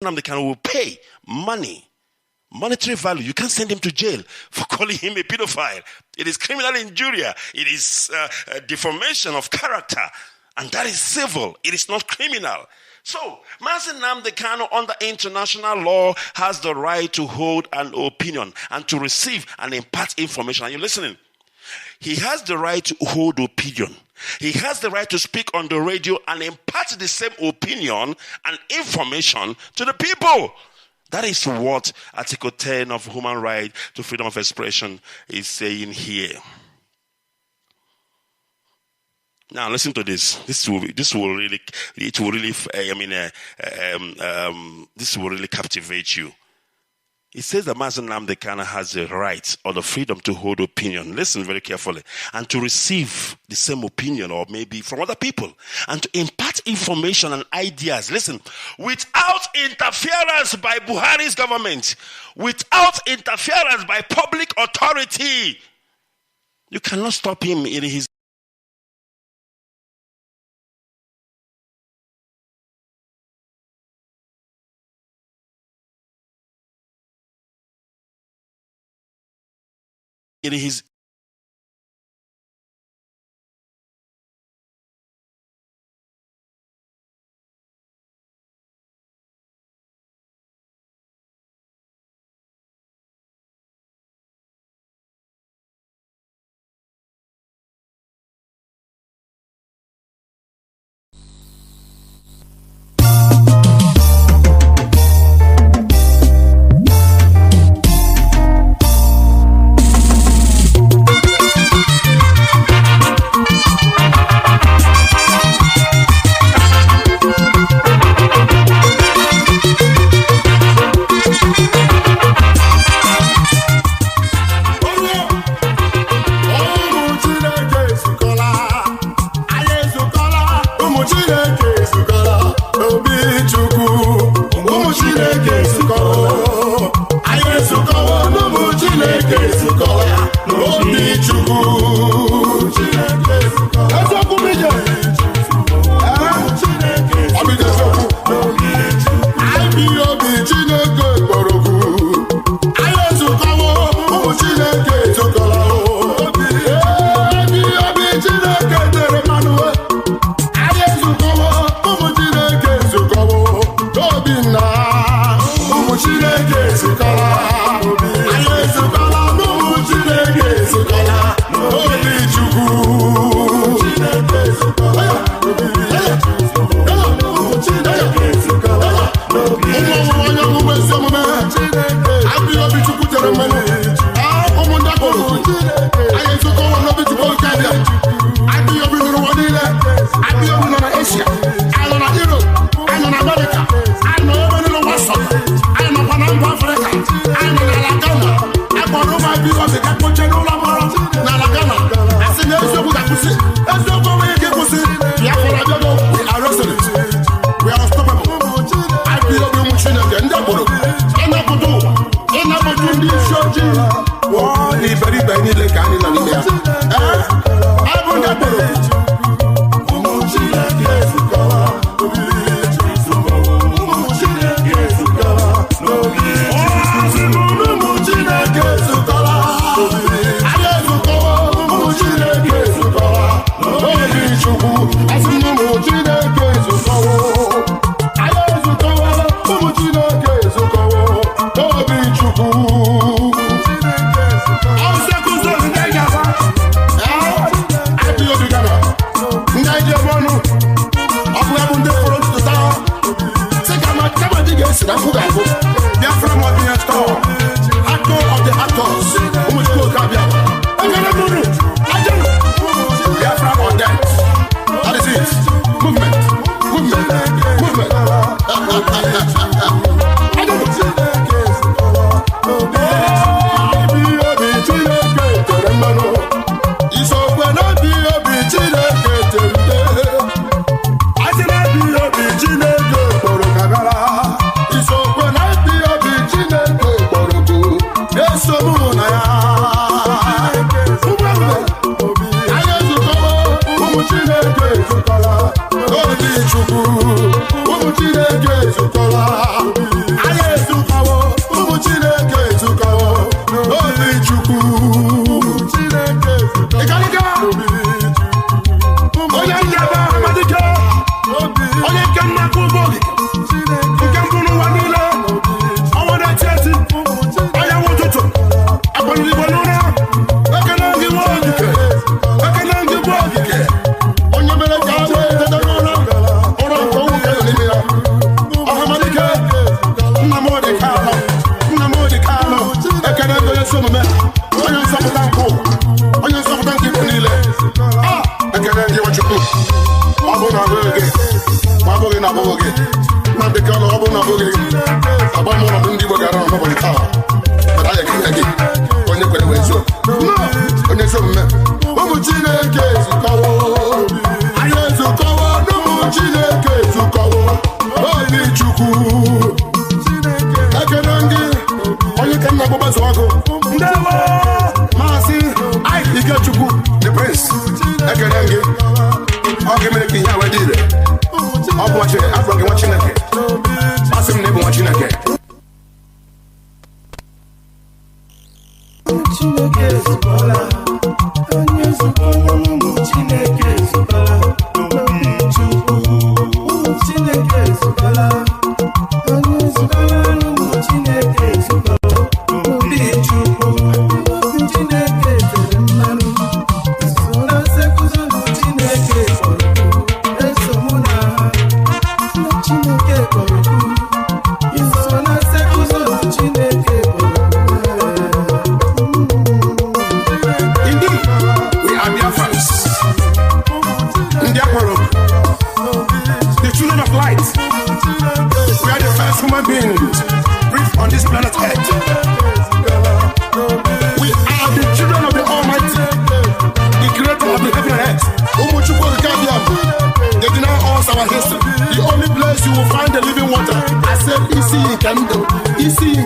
Nnamdi Kanu will pay monetary value. You can't send him to jail for calling him a pedophile. It is criminal injuria. It is deformation of character. And that is civil. It is not criminal. So, Mazi Nnamdi Kanu under international law has the right to hold an opinion and to receive and impart information. Are you listening? He has the right to hold opinion. He has the right to speak on the radio and impart the same opinion and information to the people. That is what Article 10 of Human Right to Freedom of Expression is saying here. Now listen to this. This will really captivate you. It says that Mazi Nnamdi Kanu has the right or the freedom to hold opinion. Listen very carefully. And to receive the same opinion or maybe from other people. And to impart information and ideas. Listen. Without interference by Buhari's government. Without interference by public authority. You cannot stop him in his Yes, so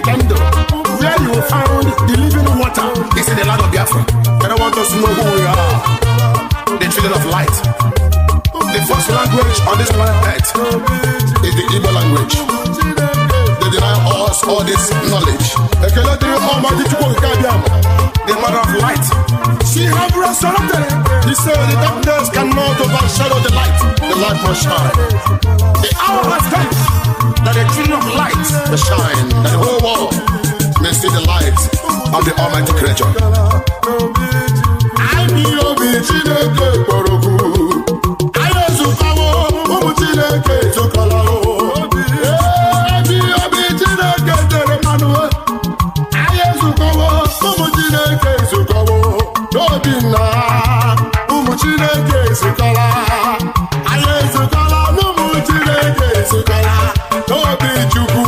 Kanu, where you found the living water is in the land of Biafra. And I want us to know who we are, the children of light. The first language on this planet Earth is the Igbo language. They deny us all this knowledge. The mother of light. She have resurrected. He said the darkness cannot overshadow the light. The light must shine. The hour has come that the children of light will shine, that the whole world may see the light of the Almighty Creator. I be obi Chineke kporoku. I ezukawo ụmụ Chineke ezukọlawo. I be obi Chineke tere mmanụ. I ezukawo ụmụ Chineke ezukọwo. N'obi nna ụmụ Chineke ezukọla. I ezukola ụmụ Chineke ezukọla. N'obi Chukwu.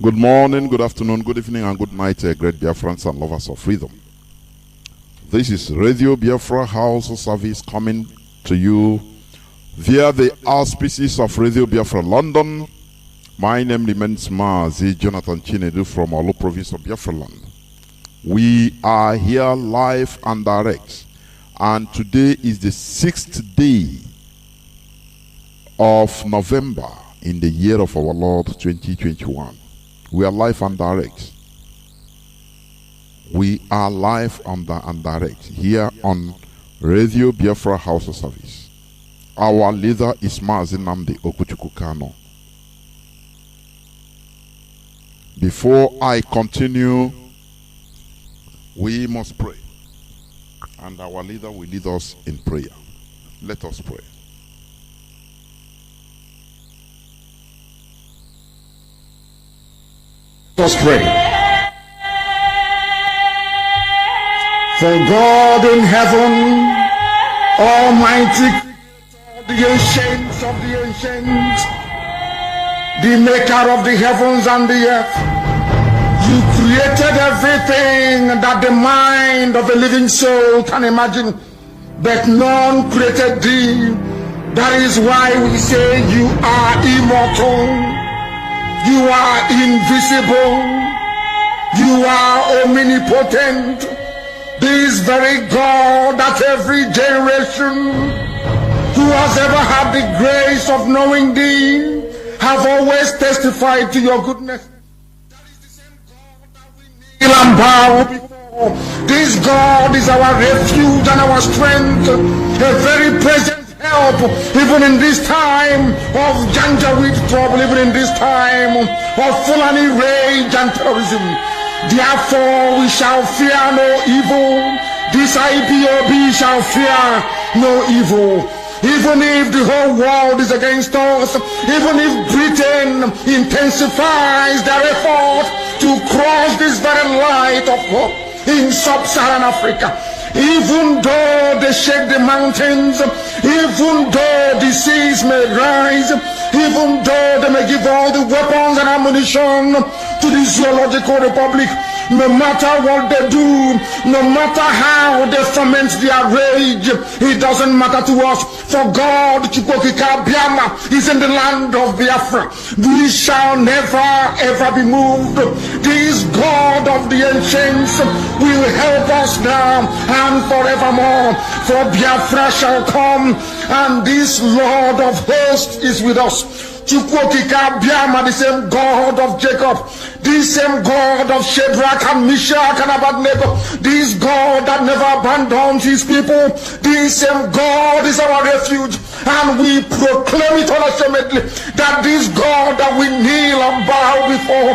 Good morning, good afternoon, good evening, and good night, great Biafrans and lovers of freedom. This is Radio Biafra HAUSA-SERVICE coming to you via the auspices of Radio Biafra London. My name remains Mazi, Jonathan Chinedu from Olu province of Biafra land. We are here live and direct, and today is the 6th day of November in the year of our Lord 2021. We are live and direct. We are live and direct here on Radio Biafra HAUSA-SERVICE. Our leader is Mazi Nnamdi Kanu. Before I continue, we must pray. And our leader will lead us in prayer. Let us pray. Let us pray. For God in heaven, Almighty, the ancients of the ancients, the maker of the heavens and the earth, you created everything that the mind of a living soul can imagine, but none created thee. That is why we say you are immortal. You are invisible. You are omnipotent. This very God that every generation who has ever had the grace of knowing thee have always testified to your goodness. That is the same God that we kneel and bow before. This God is our refuge and our strength, a very present help even in this time of Janjaweed trouble, even in this time of Fulani rage and terrorism. Therefore we shall fear no evil. This IPOB shall fear no evil. Even if the whole world is against us, even if Britain intensifies their effort to cross this very light of hope in sub-Saharan Africa, even though they shake the mountains, even though the seas may rise, even though they may give all the weapons and ammunition to to the Zoological Republic. No matter what they do, no matter how they foment their rage, it doesn't matter to us. For God, Chukokika Biama, is in the land of Biafra. We shall never ever be moved. This God of the ancients will help us now and forevermore. For Biafra shall come, and this Lord of hosts is with us. Chukwokika Biama, the same God of Jacob, this same God of Shadrach and Meshach and Abednego, this God that never abandons his people, this same God is our refuge, and we proclaim it unashamedly that this God that we kneel and bow before,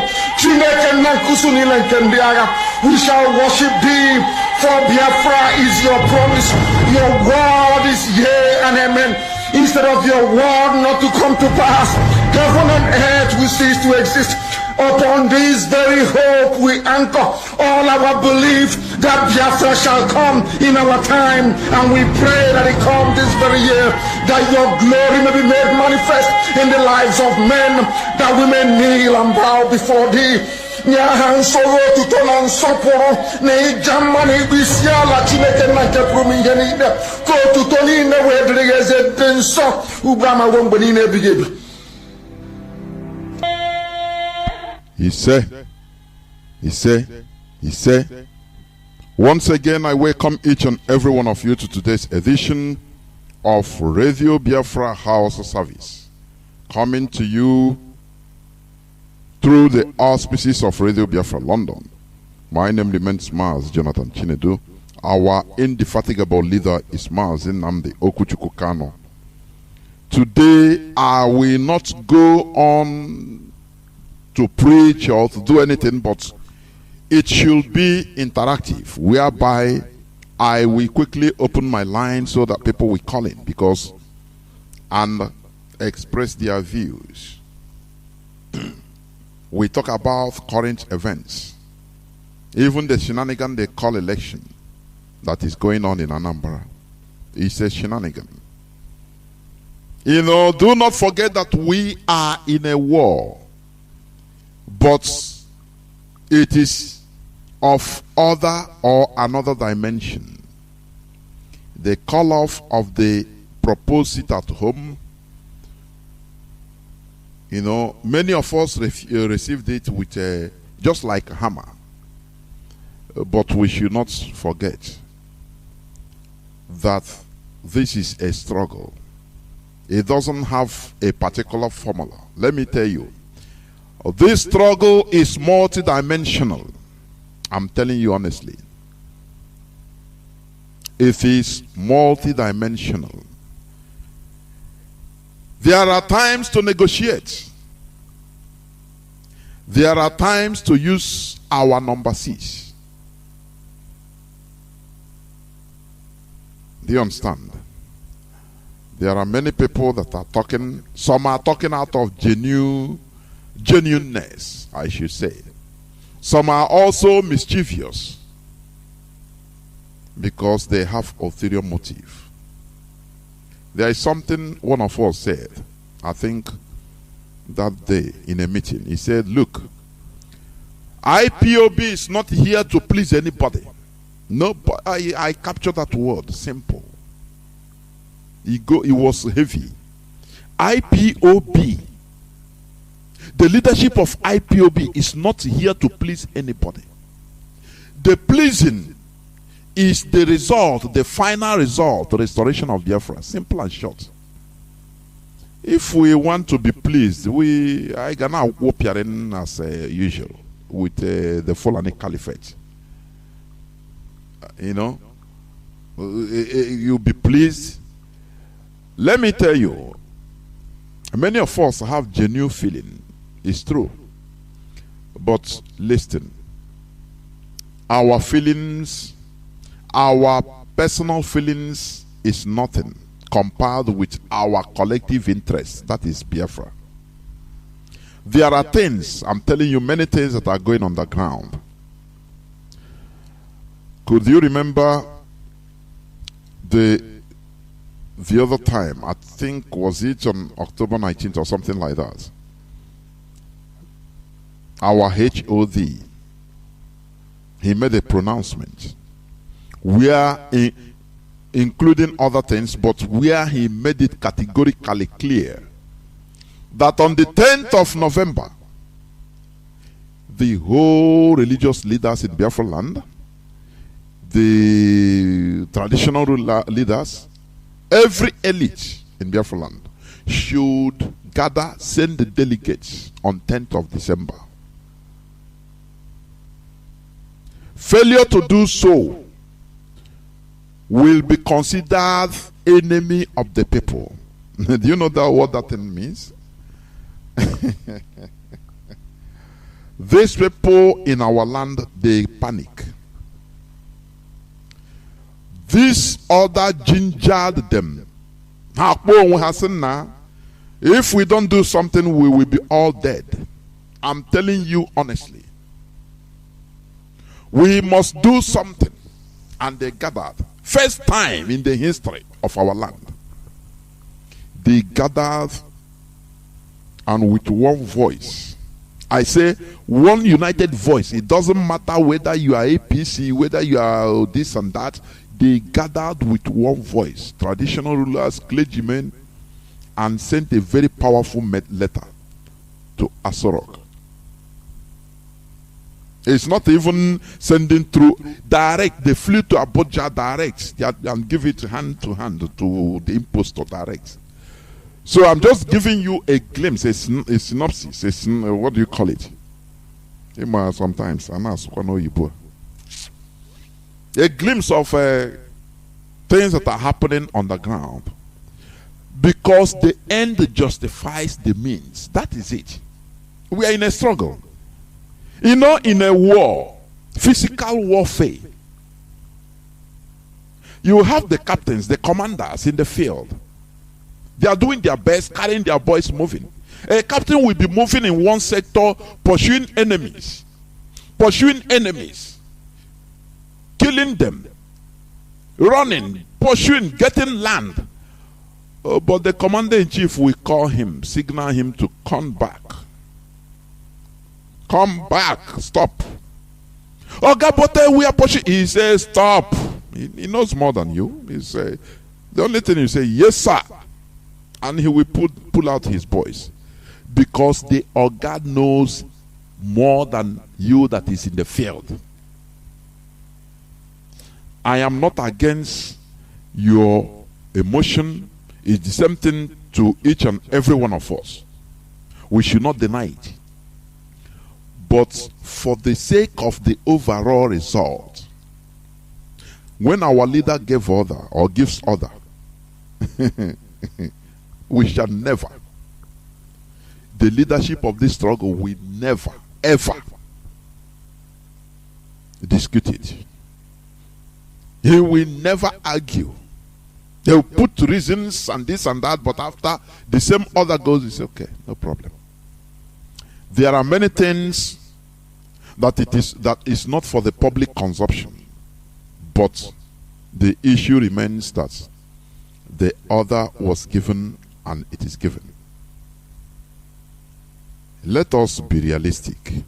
we shall worship thee, for Biafra is your promise, your word is yea and amen. Instead of your word not to come to pass, heaven and earth will cease to exist. Upon this very hope we anchor all our belief that Biafra shall come in our time, and we pray that it come this very year, that your glory may be made manifest in the lives of men, that we may kneel and bow before thee. Nyahan soro tutona nsoporo na ijama na ibisiala Chineke na nke prominye niile ko tutoni ne wedregeze denso ubama wongbe ni ne bigebi. He said, once again, I welcome each and every one of you to today's edition of Radio Biafra HAUSA-SERVICE, coming to you through the auspices of Radio Biafra London. My name remains Mazi Jonathan Chinedu. Our indefatigable leader is Mazi Nnamdi Kanu. Today, I will not go on to preach or to do anything, but it should be interactive, whereby I will quickly open my line so that people will call in and express their views. We talk about current events, even the shenanigan they call election that is going on in Anambra. It's a shenanigan. You know, do not forget that we are in a war, but it is of other or another dimension. The call off of the proposed sit at home, you know, many of us received it with just like a hammer. But we should not forget that this is a struggle. It doesn't have a particular formula. Let me tell you, this struggle is multidimensional. I'm telling you honestly. It is multidimensional. There are times to negotiate. There are times to use our number 6. Do you understand? There are many people that are talking. Some are talking out of genuineness, I should say. Some are also mischievous because they have ulterior motive. There is something one of us said, I think that day in a meeting. He said, look, IPOB is not here to please anybody. No, I captured that word, simple. It was heavy. IPOB, the leadership of IPOB is not here to please anybody. The pleasing is the result, the final result, the restoration of Biafra. Simple and short. If we want to be pleased, I gonna whoop your in as usual with the Fulani Caliphate. You know, you'll be pleased. Let me tell you, many of us have genuine feeling. It's true. But listen, our feelings, our personal feelings is nothing compared with our collective interest. That is Biafra. There are things, I'm telling you, many things that are going on the ground. Could you remember the other time, I think, was it on October 19th or something like that? our HOD, he made a pronouncement where, including other things, but where he made it categorically clear that on the 10th of November, the whole religious leaders in Biafra land, the traditional leaders, every elite in Biafra land should gather, send the delegates on 10th of December. Failure to do so will be considered enemy of the people. Do you know what that thing means? These people in our land, they panic. This order gingered them. If we don't do something, we will be all dead. I'm telling you honestly. We must do something. And they gathered. First time in the history of our land. They gathered, and with one voice. I say one united voice. It doesn't matter whether you are APC, whether you are this and that. They gathered with one voice, traditional rulers, clergymen, and sent a very powerful letter to Asorok. It's not even sending through direct. They flew to Abuja direct and give it hand to hand to the impostor direct. So I'm just giving you a glimpse, a synopsis, what do you call it? Sometimes a glimpse of things that are happening on the ground, because the end justifies the means. That is it. We are in a struggle. You know, in a war, physical warfare, you have the captains, the commanders in the field. They are doing their best, carrying their boys moving. A captain will be moving in one sector, pursuing enemies, killing them, running, pursuing, getting land. But the commander-in-chief will call him, signal him to come back. Come back, stop. Oh God, but we are pushing. He says, stop. He knows more than you. He say, the only thing you say, yes, sir. And he will pull out his voice. Because the God knows more than you that is in the field. I am not against your emotion. It's the same thing to each and every one of us. We should not deny it. But for the sake of the overall result, when our leader gave order or gives order, we shall never, the leadership of this struggle will never, ever dispute it. He will never argue. They will put reasons and this and that, but after the same order goes, it's okay, no problem. There are many things that is not for the public consumption, but the issue remains that the order was given and it is given. Let us be realistic.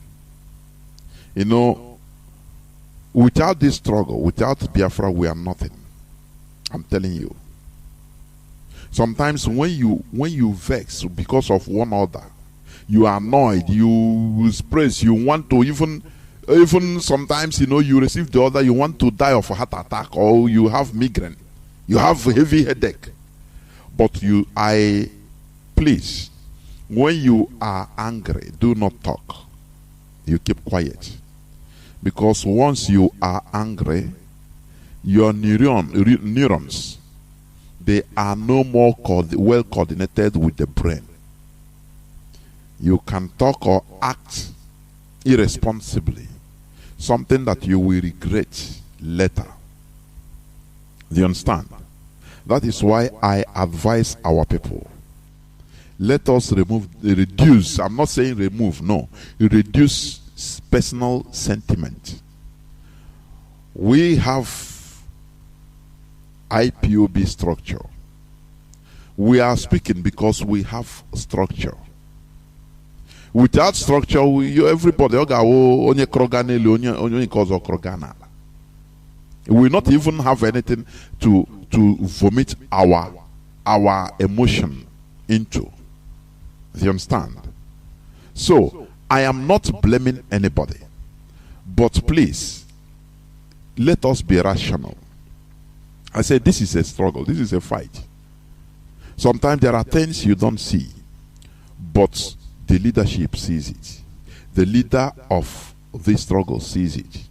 You know, without this struggle, without Biafra, we are nothing. I'm telling you. Sometimes when you vex because of one order, you are annoyed, you praise, you want to even sometimes, you know, you receive the order, you want to die of a heart attack, or you have migraine, you have a heavy headache. But please, when you are angry, do not talk. You keep quiet. Because once you are angry, your neurons, they are no more well coordinated with the brain. You can talk or act irresponsibly, something that you will regret later. Do you understand? That is why I advise our people, let us reduce, I'm not saying remove, no, reduce personal sentiment. We have IPOB structure. We are speaking because we have structure. Without structure, everybody we will not even have anything to vomit our emotion into. You understand? So I am not blaming anybody, but please let us be rational. I say this is a struggle, this is a fight. Sometimes there are things you don't see, but the leadership sees it. The leader of this struggle sees it.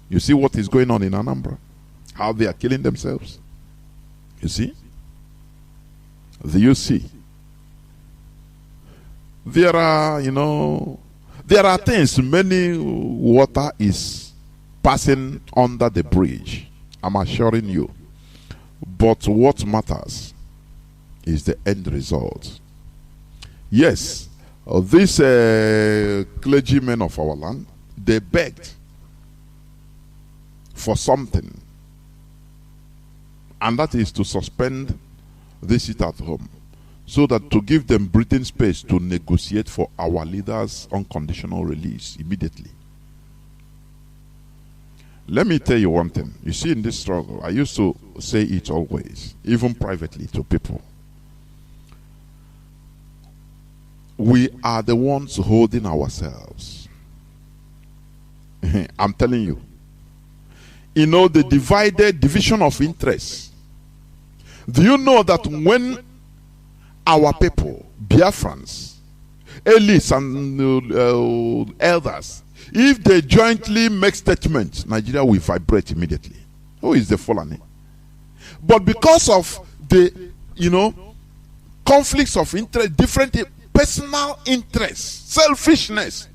You see what is going on in Anambra? How they are killing themselves. You see? Do you see? There are, there are things, many water is passing under the bridge. I'm assuring you. But what matters is the end result. Yes, these clergymen of our land, they begged for something, and that is to suspend this sit at home, so that to give them breathing space to negotiate for our leaders' unconditional release immediately. Let me tell you one thing. You see, in this struggle, I used to say it always, even privately to people. We are the ones holding ourselves. I'm telling you. The division of interest. Do you know that when our people, Biafrans, elites and elders, if they jointly make statements, Nigeria will vibrate immediately. Who is the Fulani? But because of the, conflicts of interest, different personal interests, selfishness,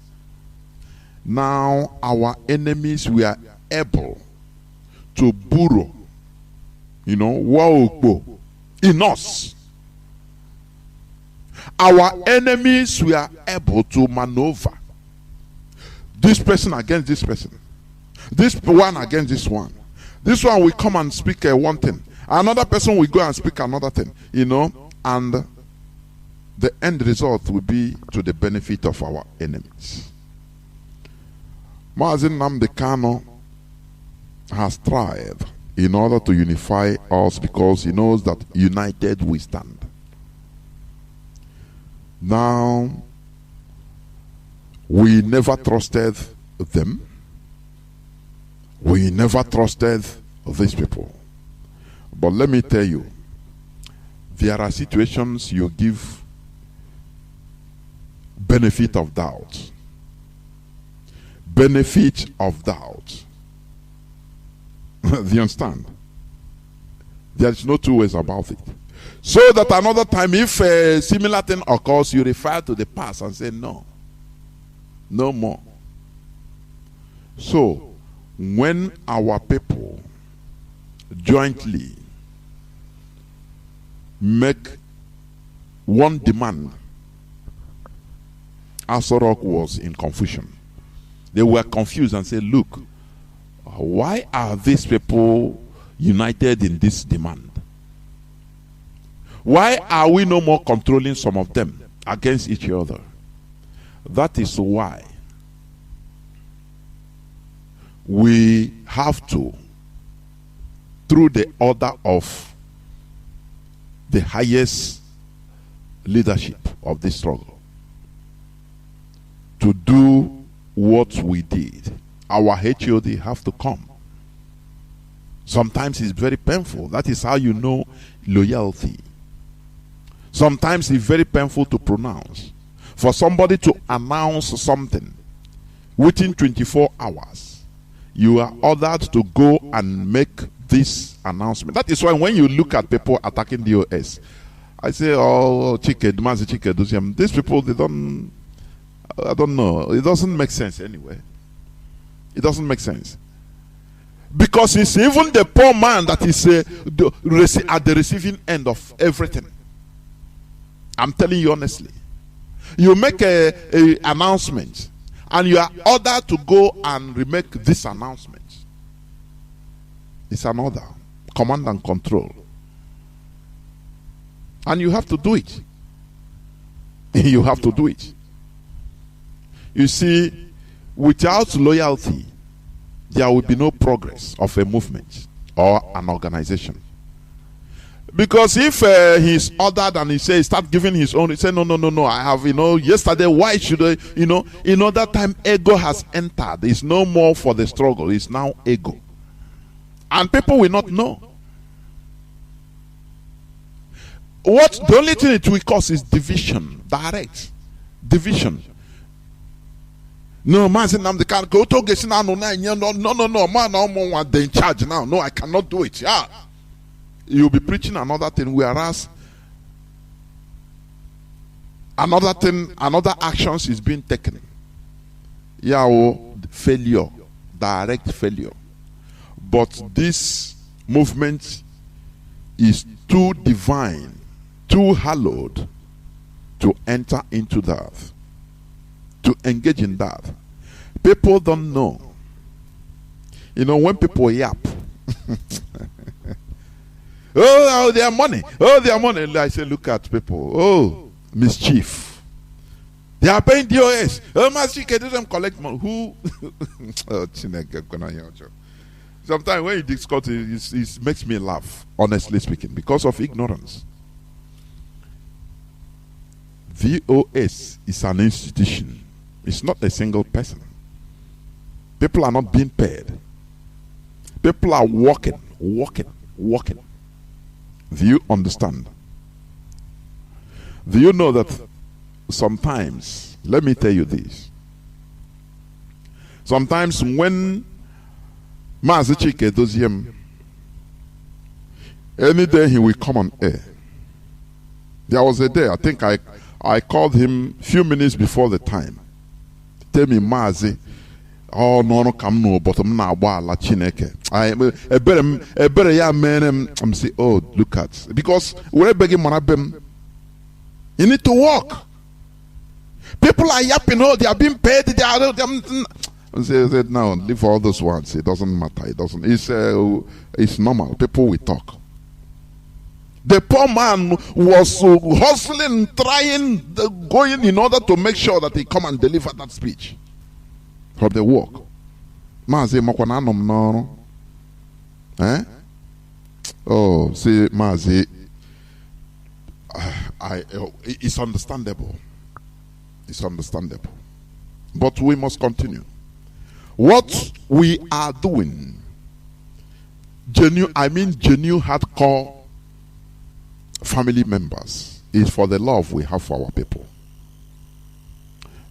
now our enemies were able to burrow, in us. Our enemies were able to maneuver this person against this person, this one against this one. This one will come and speak one thing, another person will go and speak another thing, and the end result will be to the benefit of our enemies. Mazi Nnamdi Kanu has tried in order to unify us, because he knows that united we stand. Now, we never trusted them. We never trusted these people. But let me tell you, there are situations you give benefit of doubt. Benefit of doubt. Do you understand? There's no two ways about it. So that another time, if a similar thing occurs, you refer to the past and say, no more. So, when our people jointly make one demand, Asorok was in confusion. They were confused and said, look, why are these people united in this demand? Why are we no more controlling some of them against each other? That is why we have to, through the order of the highest leadership of this struggle, to do what we did. Our HOD have to come. Sometimes it's very painful. That is how you know loyalty. Sometimes it's very painful to pronounce. For somebody to announce something within 24 hours, you are ordered to go and make this announcement. That is why when you look at people attacking the OS, I say, oh, Mazi Chinedu, these people, they don't, I don't know. It doesn't make sense anyway. It doesn't make sense. Because it's even the poor man that is at the receiving end of everything. I'm telling you honestly. You make a announcement and you are ordered to go and remake this announcement. It's an order. Command and control. And you have to do it. You have to do it. You see, without loyalty, there will be no progress of a movement or an organization. Because if he's ordered and he says, start giving his own, he said, no, I have, yesterday, why should I, that time ego has entered. It's no more for the struggle, it's now ego. And people will not know. The only thing it will cause is division, direct division. No, Mazi Nnamdi can't go to Gesina. No, man, they're in charge now. No, I cannot do it. Yeah. You'll be preaching another thing, whereas another actions is being taken. Yeah, failure, direct failure. But this movement is too divine, too hallowed to enter into that, to engage in that. People don't know. When people yap, oh, their money. I say, look at people. Oh, mischief. They are paying DOS. Oh, Mazi, can them collect money? Who? Oh, sometimes when you discuss it makes me laugh, honestly speaking, because of ignorance. VOS is an institution. It's not a single person. People are not being paid. People are working. Do you understand? Do you know that sometimes, let me tell you this, sometimes when Mazi Chinedu, any day he will come on air. There was a day, I think I called him a few minutes before the time. Tell me, Mazi, oh no, come no, but I'm not la Chineke. I better yeah man. I'm saying, oh look at, because we're begging manabem. You need to work. People are yapping. Oh, they are being paid. They are. I said, no, leave all those ones. It doesn't matter. It doesn't. It's normal. People will talk. The poor man was hustling, trying, going in order to make sure that he come and deliver that speech from the work. Mazi makwananum no. Oh, see, Mazi, it's understandable. It's understandable. But we must continue. What we are doing, genuine hardcore family members, is for the love we have for our people.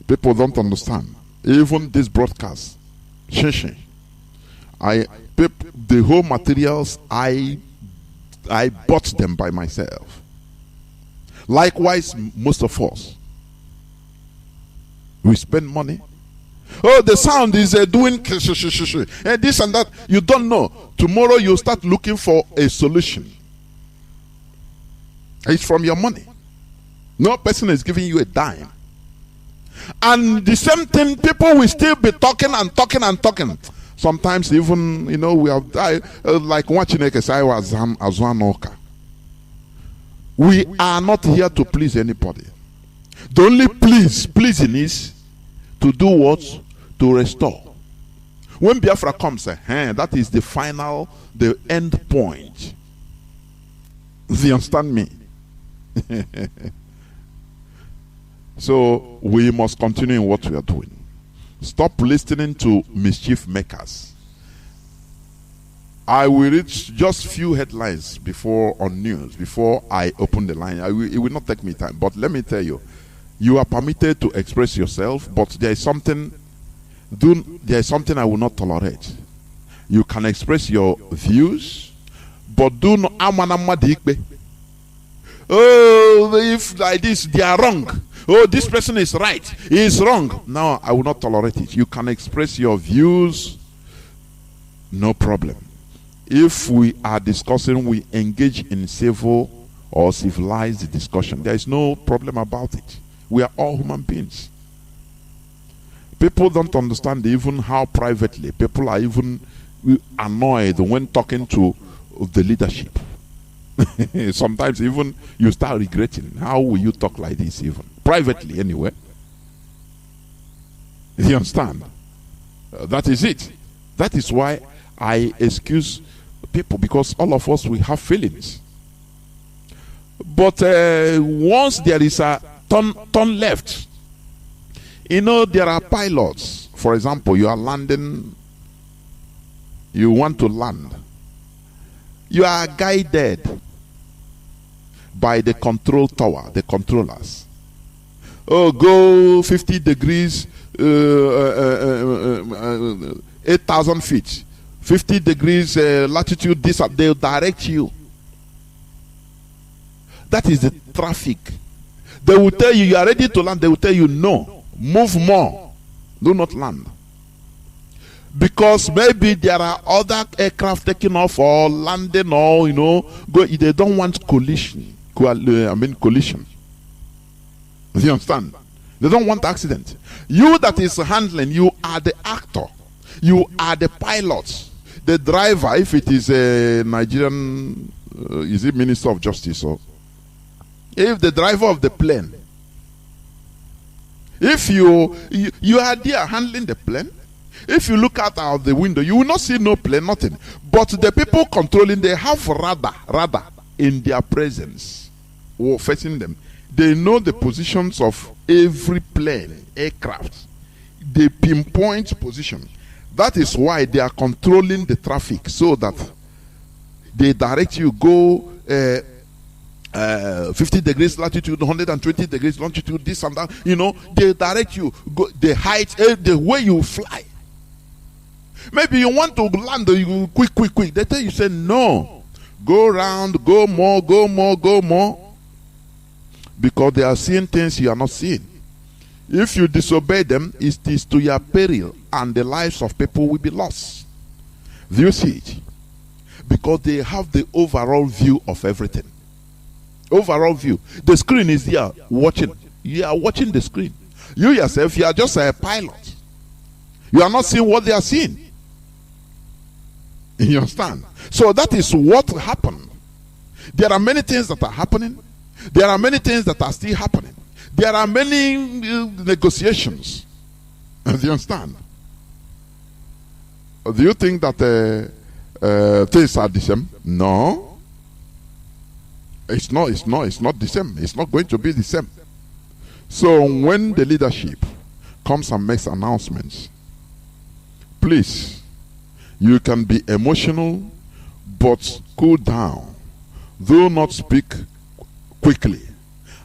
People don't understand. Even this broadcast, the whole materials, I bought them by myself. Likewise, most of us, we spend money. Oh, the sound is doing this and that. You don't know. Tomorrow you start looking for a solution. It's from your money. No person is giving you a dime. And the same thing, people will still be talking and talking. Sometimes even, we have died, like watching Azwanoka. We are not here to please anybody. The only pleasing is to do what? To restore. When Biafra comes, that is the end point. Do you understand me? So we must continue in what we are doing. Stop listening to mischief makers. I will read just few headlines on news before I open the line. It will not take me time, but let me tell you, you are permitted to express yourself, but there is something I will not tolerate. You can express your views, but do not if like this they are wrong. Oh, this person is right, he is wrong. No, I will not tolerate it. You can express your views, no problem. If we are discussing, we engage in civil or civilized discussion. There is no problem about it. We are all human beings. People don't understand even how privately people are even annoyed when talking to the leadership. Sometimes even you start regretting, how will you talk like this even? Privately anyway. You understand? That is it. That is why I excuse people, because all of us, we have feelings. But once there is a turn left, there are pilots. For example, you are landing, you want to land. You are guided by the control tower, the controllers. Oh, go 50 degrees, 8,000 feet, 50 degrees latitude, this, they'll direct you. That is the traffic. They will tell you, you are ready to land. They will tell you, no, move more, do not land. Because maybe there are other aircraft taking off or landing, or they don't want collision. Collision. You understand? They don't want accident. You that is handling, you are the actor. You are the pilot. The driver, if it is a Nigerian, is it Minister of Justice, or if the driver of the plane, if you are there handling the plane, if you look out of the window, you will not see no plane, nothing. But the people controlling, they have radar in their presence or facing them. They know the positions of every plane, aircraft. They pinpoint position. That is why they are controlling the traffic, so that they direct you go 50 degrees latitude, 120 degrees longitude, this and that. They direct you, go the height, the way you fly. Maybe you want to land, you quick. They tell you, say no, go round, go more. Because they are seeing things you are not seeing. If you disobey them, it is to your peril, and the lives of people will be lost. Do you see it? Because they have the overall view of everything. Overall view. The screen is there watching. You are watching the screen. You yourself, you are just a pilot. You are not seeing what they are seeing. You understand? So that is what happened. There are many things that are happening. There are many things that are still happening. There are many negotiations. Do you understand? Do you think that things are the same? No. It's not the same. It's not going to be the same. So when the leadership comes and makes announcements, please, you can be emotional, but cool down. Do not speak quickly.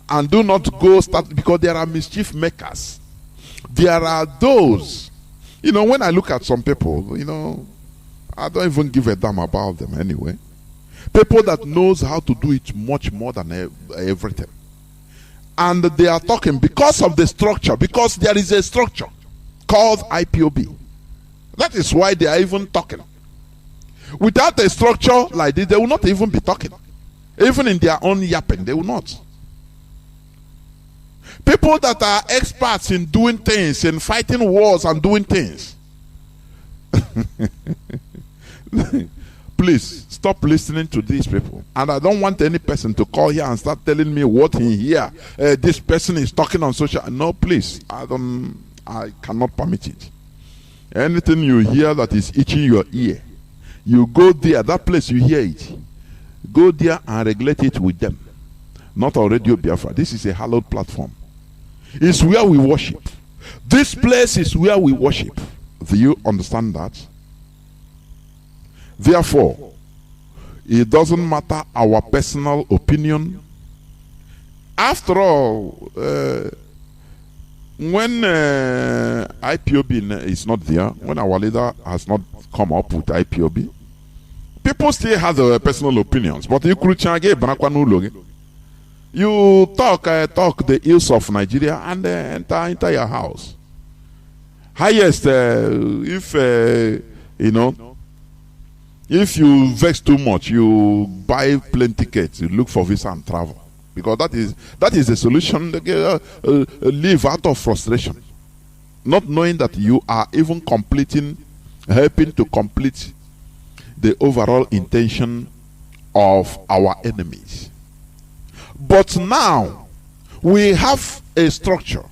And do not go start, because there are mischief makers. There are those, when I look at some people, I don't even give a damn about them anyway. People that knows how to do it much more than everything. And they are talking because of the structure, because there is a structure called IPOB. That is why they are even talking. Without a structure like this, they will not even be talking. Even in their own yapping, they will not. People that are experts in doing things, in fighting wars and doing things. Please, stop listening to these people. And I don't want any person to call here and start telling me what he hear. This person is talking on social. No, please. I cannot permit it. Anything you hear that is itching your ear, you go there, that place you hear it. Go there and regulate it with them. Not on Radio Biafra. This is a hallowed platform. It's where we worship. This place is where we worship. Do you understand that? Therefore, it doesn't matter our personal opinion. After all, when IPOB is not there, when our leader has not come up with IPOB, people still have their personal opinions. But you talk the ills of Nigeria and enter your house. Highest, if you vex too much, you buy plane tickets, you look for visa and travel. Because that is the solution. Live out of frustration. Not knowing that you are even helping to complete the overall intention of our enemies. But now, we have a structure.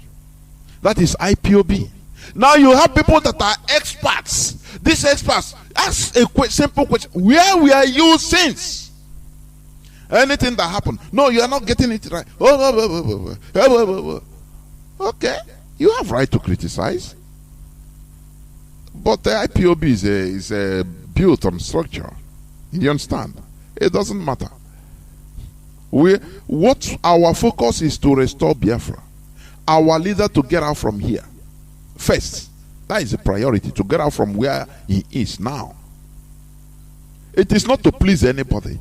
That is IPOB. Now you have people that are experts. These experts ask a simple question: where were you since? Anything that happened? No, you are not getting it right. Okay, you have right to criticize, but the IPOB is built on structure. You understand? It doesn't matter. What our focus is to restore Biafra. Our leader to get out from here first. That is a priority, to get out from where he is now. It is not to please anybody.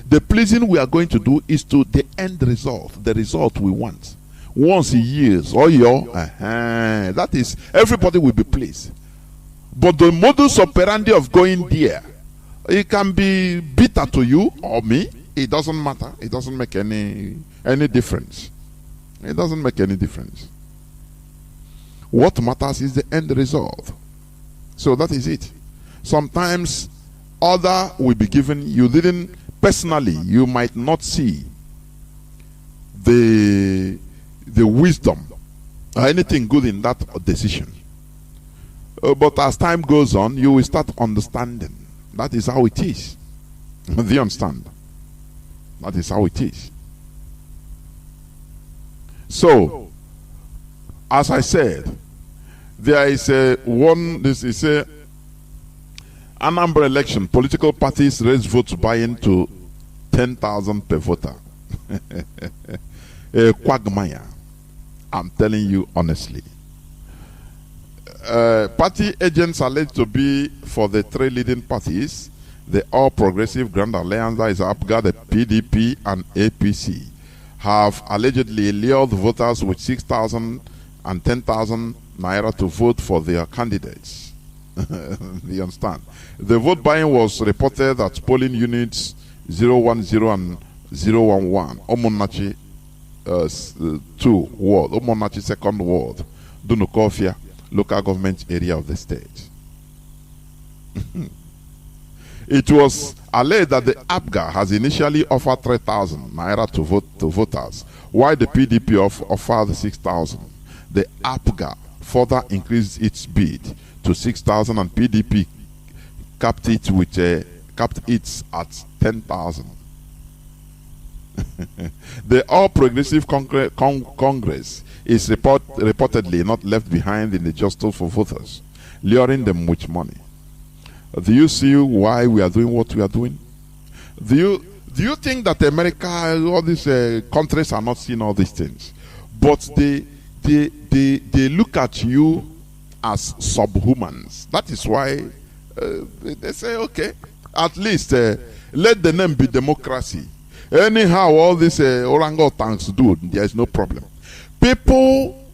The pleasing we are going to do is to the end result, the result we want. Once he years or that is, everybody will be pleased. But the modus operandi of going there, it can be bitter to you or me. It doesn't matter. It doesn't make any difference. It doesn't make any difference. What matters is the end result. So that is it. Sometimes order will be given. You didn't personally, you might not see the wisdom or anything good in that decision. But as time goes on, you will start understanding. That is how it is. Do you understand? That is how it is. So, as I said, there is this is a Anambra election. Political parties raise votes buying to 10,000 per voter. A quagmire. I'm telling you honestly. Party agents alleged to be for the three leading parties: the All Progressive Grand Alliance, that is APGA, the PDP, and APC, have allegedly lured voters with 6,000 and 10,000 naira to vote for their candidates. You understand? The vote buying was reported at polling units 010 and 011, Omonachi 2 ward, Omonachi 2nd ward, Dunukofia local government area of the state. It was alleged that the APGA has initially offered 3,000 naira to voters, while the PDP offered 6,000. The APGA further increased its bid to 6,000, and PDP capped it at 10,000. The All Progressive Congress is reportedly not left behind in the jostle for voters, luring them with money. Do you see why we are doing what we are doing? Do you think that America, all these countries are not seeing all these things? But they look at you as subhumans. That is why they say, okay, at least let the name be democracy. Anyhow, all these orangutans do, there is no problem. People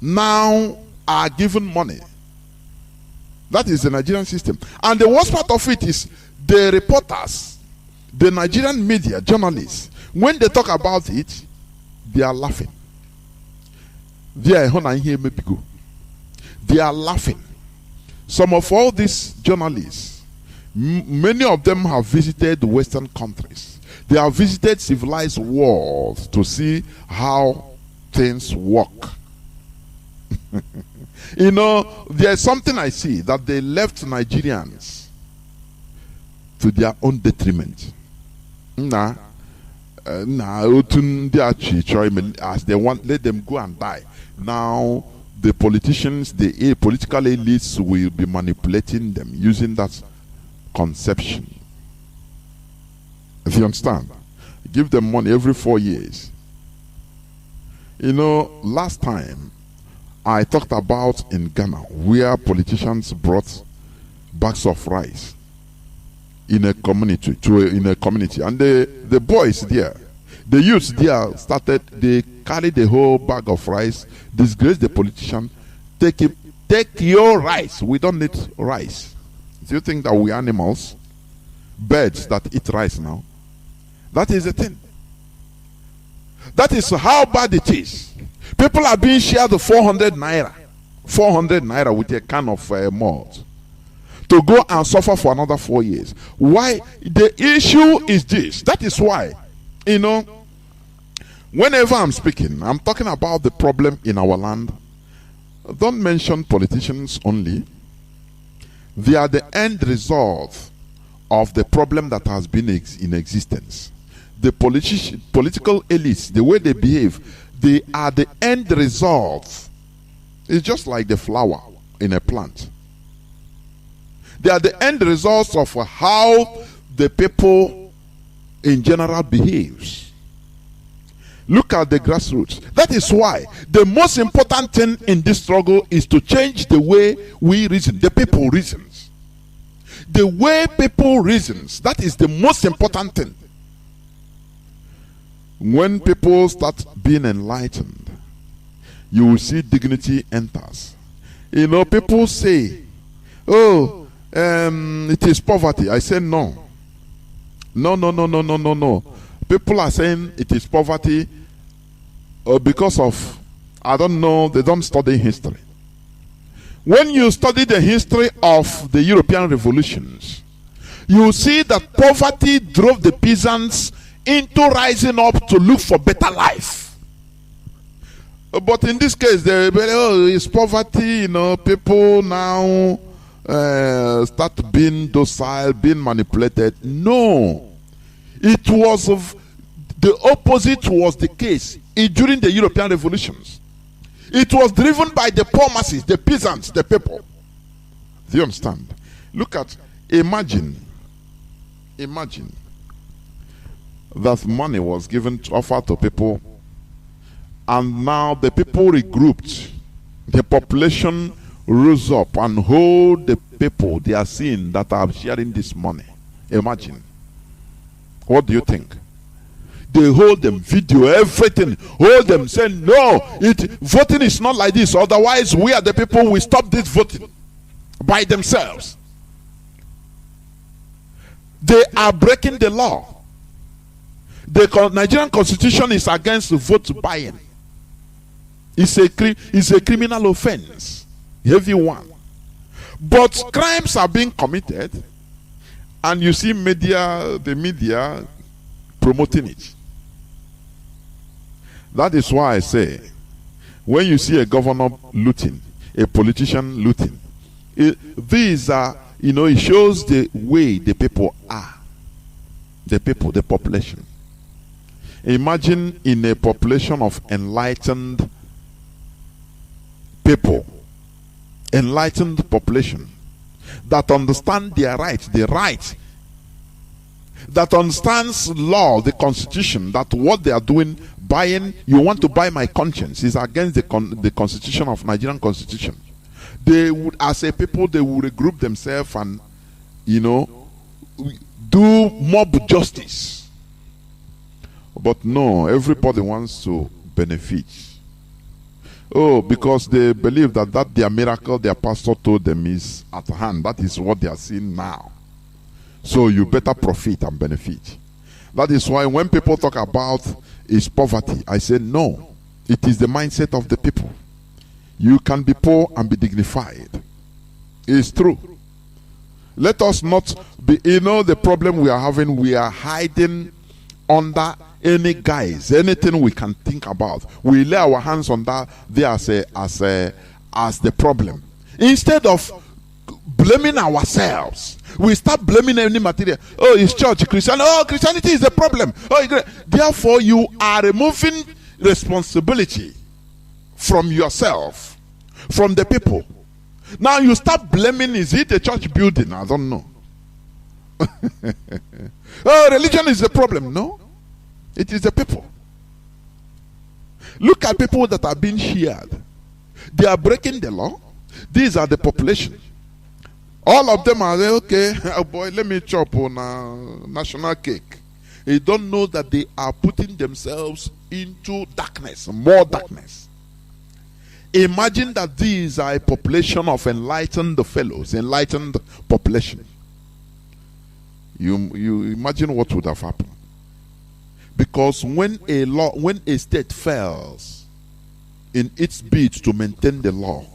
now are given money. That is the Nigerian system. And the worst part of it is the reporters, the Nigerian media, journalists, when they talk about it, they are laughing. They are laughing. Some of all these journalists, many of them have visited Western countries. They have visited civilized worlds to see how things work. You know, there's something I see, that they left Nigerians to their own detriment. As they want, let them go and die. Now, the politicians, the political elites will be manipulating them using that conception. If you understand, give them money every 4 years. You know, last time I talked about in Ghana, where politicians brought bags of rice in a community, and the boys there, the youths there they carried the whole bag of rice, disgraced the politician, take your rice, we don't need rice. Do you think that we animals, birds that eat rice now? That is the thing. That is how bad it is. People are being shared 400 naira with a can of malt to go and suffer for another 4 years. Why? The issue is this. That is why, you know, whenever I'm speaking, I'm talking about the problem in our land. don't mention politicians only. They are the end result of the problem that has been in existence. The political elites, the way they behave, they are the end result. It's just like the flower in a plant. They are the end results of how the people in general behaves. Look at the grassroots. That is why the most important thing in this struggle is to change the way we reason, the people reasons. The way people reasons, that is the most important thing. When people start being enlightened, you will see dignity enters. You know, people say, oh, it is poverty. I say no. No. People are saying it is poverty because of, I don't know, they don't study history. When you study the history of the European revolutions, you see that poverty drove the peasants into rising up to look for better life. But in this case, it's poverty, you know, people now start being docile, being manipulated. No. It was the opposite was the case during the European revolutions. It was driven by the poor masses, the peasants, the people. Do you understand? Look at, imagine that money was given to offer to people, and now the people regrouped. The population rose up and hold the people they are seeing that are sharing this money. Imagine. What do you think? They hold them, video everything, hold them, say no, voting is not like this, otherwise we are the people, we stop this voting by themselves. They are breaking the law. The Nigerian constitution is against vote buying. It's a criminal offense, heavy one. But crimes are being committed, and you see the media promoting it. That is why I say, when you see a governor looting, a politician looting, these are, you know, it shows the way the people are. The people, the population. Imagine in a population of enlightened people, enlightened population, that understand their rights, that understands law, the constitution, that what they are doing, buying, you want to buy my conscience, is against the constitution of Nigerian constitution. They would, as a people, they would regroup themselves and, you know, do mob justice. But no, everybody wants to benefit. Oh, because they believe that their miracle their pastor told them is at hand. That is what they are seeing now. So you better profit and benefit. That is why when people talk about is poverty, I say no. It is the mindset of the people. You can be poor and be dignified. It's true. Let us not be, you know, the problem we are having, we are hiding under any guise, anything we can think about. We lay our hands on that there as the problem. Instead of blaming ourselves, we start blaming any material. Oh, it's church, Christianity. Oh, Christianity is the problem. Oh, therefore, you are removing responsibility from yourself, from the people. Now you start blaming, is it a church building? I don't know. Oh, religion is the problem. No, it is the people. Look at people that are being sheared. They are breaking the law. These are the population. All of them are okay. Oh boy, let me chop on a national cake. They don't know that they are putting themselves into darkness, more darkness. Imagine that these are a population of enlightened fellows, enlightened population. You imagine what would have happened. Because when a state fails in its bid to maintain the law,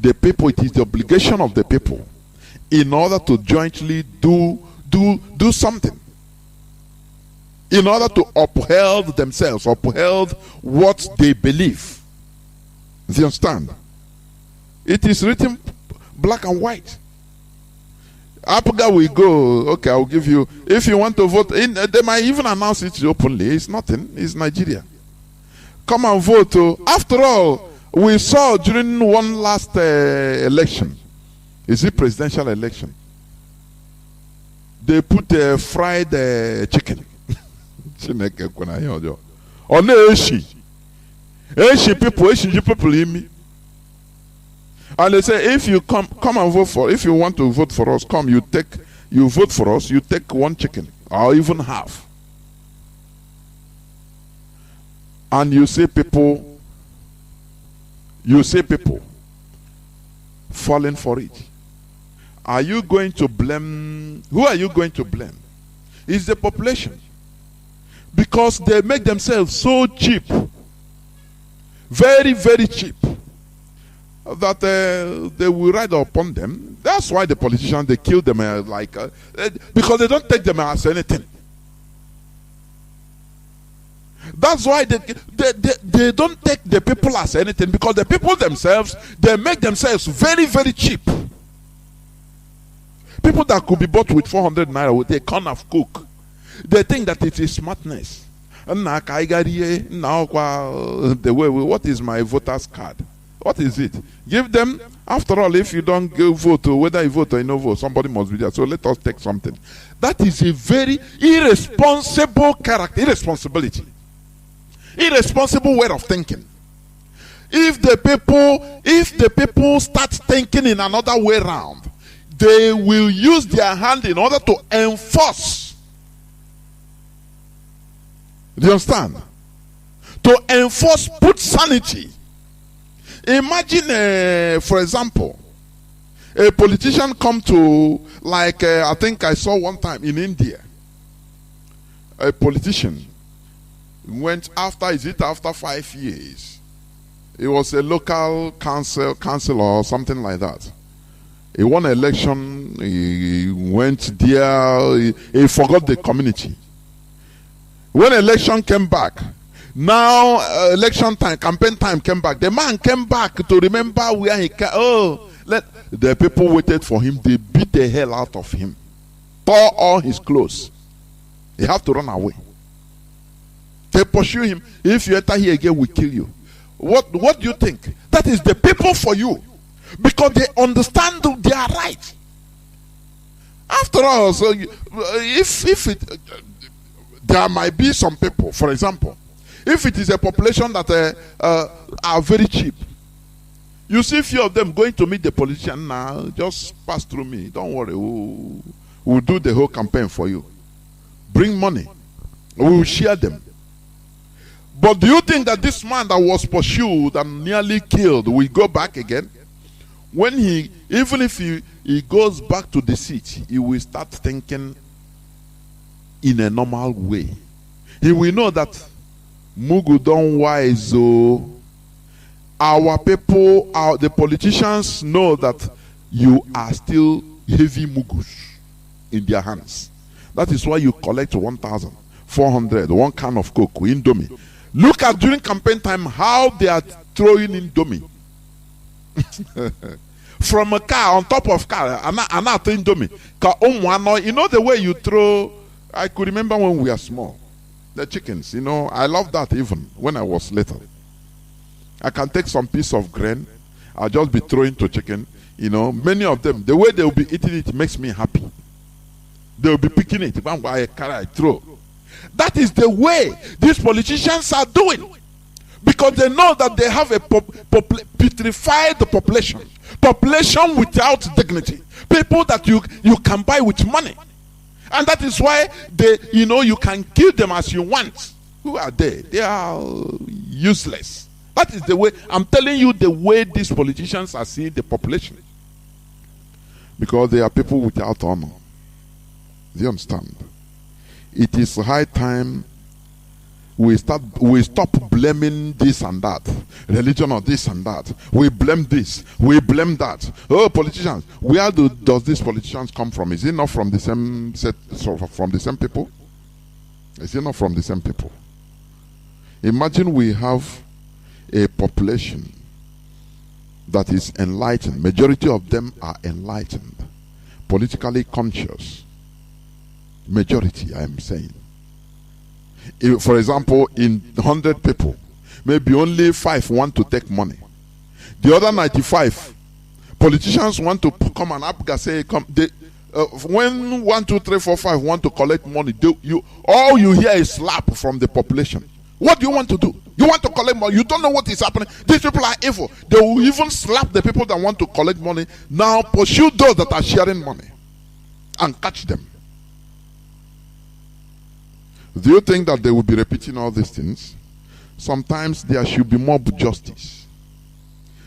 the people, it is the obligation of the people in order to jointly do something, in order to uphold themselves, uphold what they believe. Do you understand? It is written black and white. Apaga will go, okay, I'll give you, if you want to vote, they might even announce it openly. It's nothing, it's Nigeria. Come and vote. After all, we saw during one last election, is it presidential election? They put fried chicken. On Eshi people in me. And they say, if you come and vote for, if you want to vote for us, come, you vote for us, you take one chicken, or even half. And you see people falling for it. Are you going to blame, who are you going to blame? It's the population. Because they make themselves so cheap, very, very cheap, that they will ride upon them. That's why the politicians, they kill them because they don't take them as anything. That's why they don't take the people as anything, because the people themselves, they make themselves very, very cheap. People that could be bought with 400 naira with a can of Coke, they think that it is smartness. The way, what is my voter's card? What is it? Give them. After all, if you don't go vote, whether you vote or you no vote, somebody must be there. So let us take something. That is a very irresponsible character, irresponsibility, irresponsible way of thinking. If the people start thinking in another way around, they will use their hand in order to enforce. Do you understand? To enforce, put sanity. Imagine, for example, a politician come to, like I think I saw one time in India, a politician went after 5 years. It was a local council or something like that. He won an election, he went there, he forgot the community. When election came back, now election time, campaign time came back. The man came back to remember where he came. The people waited for him. They beat the hell out of him, tore all his clothes. He had to run away. They pursue him. If you enter here again, we kill you. What do you think? That is the people for you, because they understand their right. After all, so there might be some people, for example, if it is a population that are very cheap, you see few of them going to meet the politician now, just pass through me, don't worry, we'll do the whole campaign for you. Bring money, we will share them. But do you think that this man that was pursued and nearly killed will go back again? When even if he goes back to the seat, he will start thinking in a normal way. He will know that Mugu don't wise. Our people, the politicians know that you are still heavy Mugus in their hands. That is why you collect 1,400, one can of Coke, Indomie. Look at during campaign time how they are throwing Indomie. From a car, on top of car, another Indomie. You know the way you throw. I could remember when we were small, the chickens, I love that even when I was little. I can take some piece of grain, I'll just be throwing to chicken, many of them, the way they will be eating it makes me happy. They will be picking it, I throw. That is the way these politicians are doing, because they know that they have a petrified population without dignity, people that you can buy with money. And that is why you can kill them as you want. Who are they? They are useless. That is the way, I'm telling you, the way these politicians are seeing the population. Because they are people without honor. Do you understand? It is high time we stop blaming this and that, religion or this and that. We blame this, we blame that. Oh, politicians, where does these politicians come from? Is it not from the same set, from the same people? Is it not from the same people? Imagine we have a population that is enlightened. Majority of them are enlightened, politically conscious. Majority, I am saying. If, for example, in 100 people, maybe only 5 want to take money. The other 95 politicians want to come and say, come. When 1, 2, 3, 4, 5 want to collect money, all you hear is slap from the population. What do you want to do? You want to collect money. You don't know what is happening. These people are evil. They will even slap the people that want to collect money. Now pursue those that are sharing money and catch them. Do you think that they will be repeating all these things? Sometimes there should be more justice.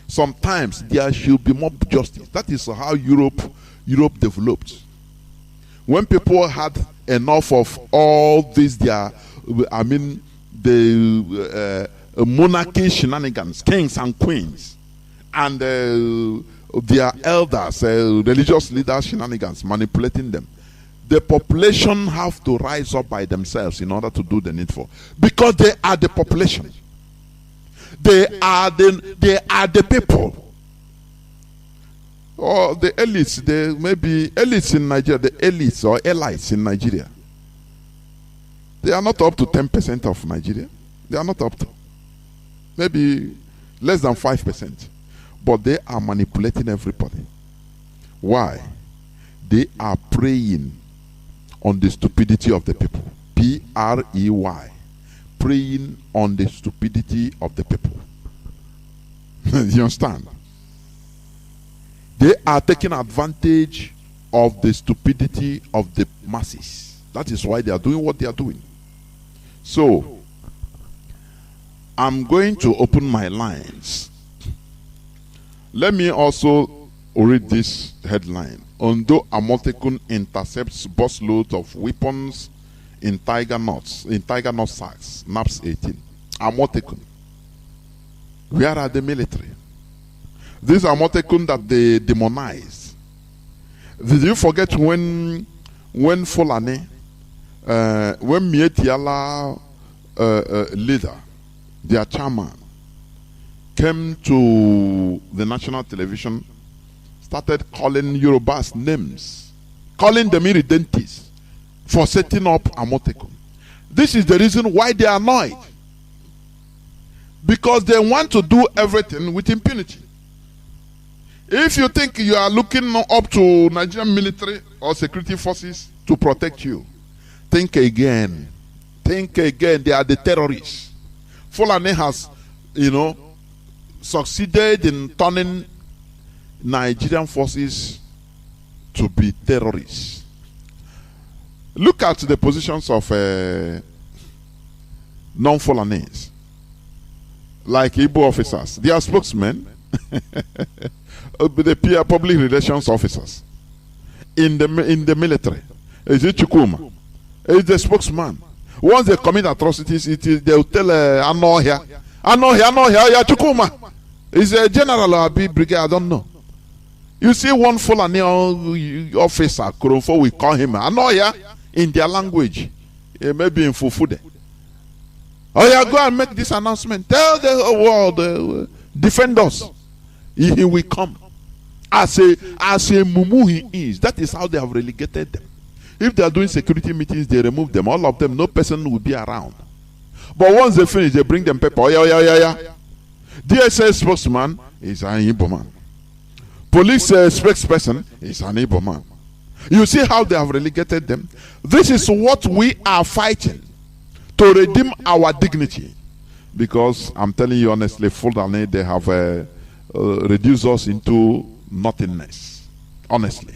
Sometimes there should be more justice. That is how Europe developed. When people had enough of all these, the monarchy shenanigans, kings and queens, and their elders, religious leaders shenanigans, manipulating them, the population have to rise up by themselves in order to do the needful, because they are the population. They are the people. Or the elites, they may be elites in Nigeria, the elites or elites in Nigeria. They are not up to 10% of Nigeria. They are not up to. Maybe less than 5%. But they are manipulating everybody. Why? They are preying on the stupidity of the people. P-R-E-Y. Preying on the stupidity of the people. You understand? They are taking advantage of the stupidity of the masses. That is why they are doing what they are doing. So, I'm going to open my lines. Let me also read this headline. Ondo Amotekun intercepts busloads of weapons in Tiger Nut sacks. Maps 18. Amotekun. Where are the military? These are Amotekun that they demonized. Did you forget when Fulani, when Mietiala leader, their chairman, came to the national television, started calling Yorubas names, calling them irredentists for setting up Amotekun. This is the reason why they are annoyed. Because they want to do everything with impunity. If you think you are looking up to Nigerian military or security forces to protect you, think again. Think again. They are the terrorists. Fulani has, succeeded in turning Nigerian forces to be terrorists. Look at the positions of non-Fulanis, like Igbo officers. They are spokesmen. The peer public relations officers in the military. Is it Chukuma? Is the spokesman. Once they commit atrocities, they will tell Anohia, yeah, Chukuma. Is a general or a brigade, I don't know. You see one Fulani officer, Kurofo, we call him Anohia in their language, maybe in Fufude. Oh yeah, go and make this announcement. Tell the world, defend us. He will come. As a mumu he is. That is how they have relegated them. If they are doing security meetings, they remove them. All of them, no person will be around. But once they finish, they bring them paper. Oh, yeah. DSS spokesman is an Igbo man. Police spokesperson is an Igbo man. You see how they have relegated them? This is what we are fighting to redeem our dignity. Because I'm telling you honestly, Fulani, they have reduced us into nothingness. Honestly.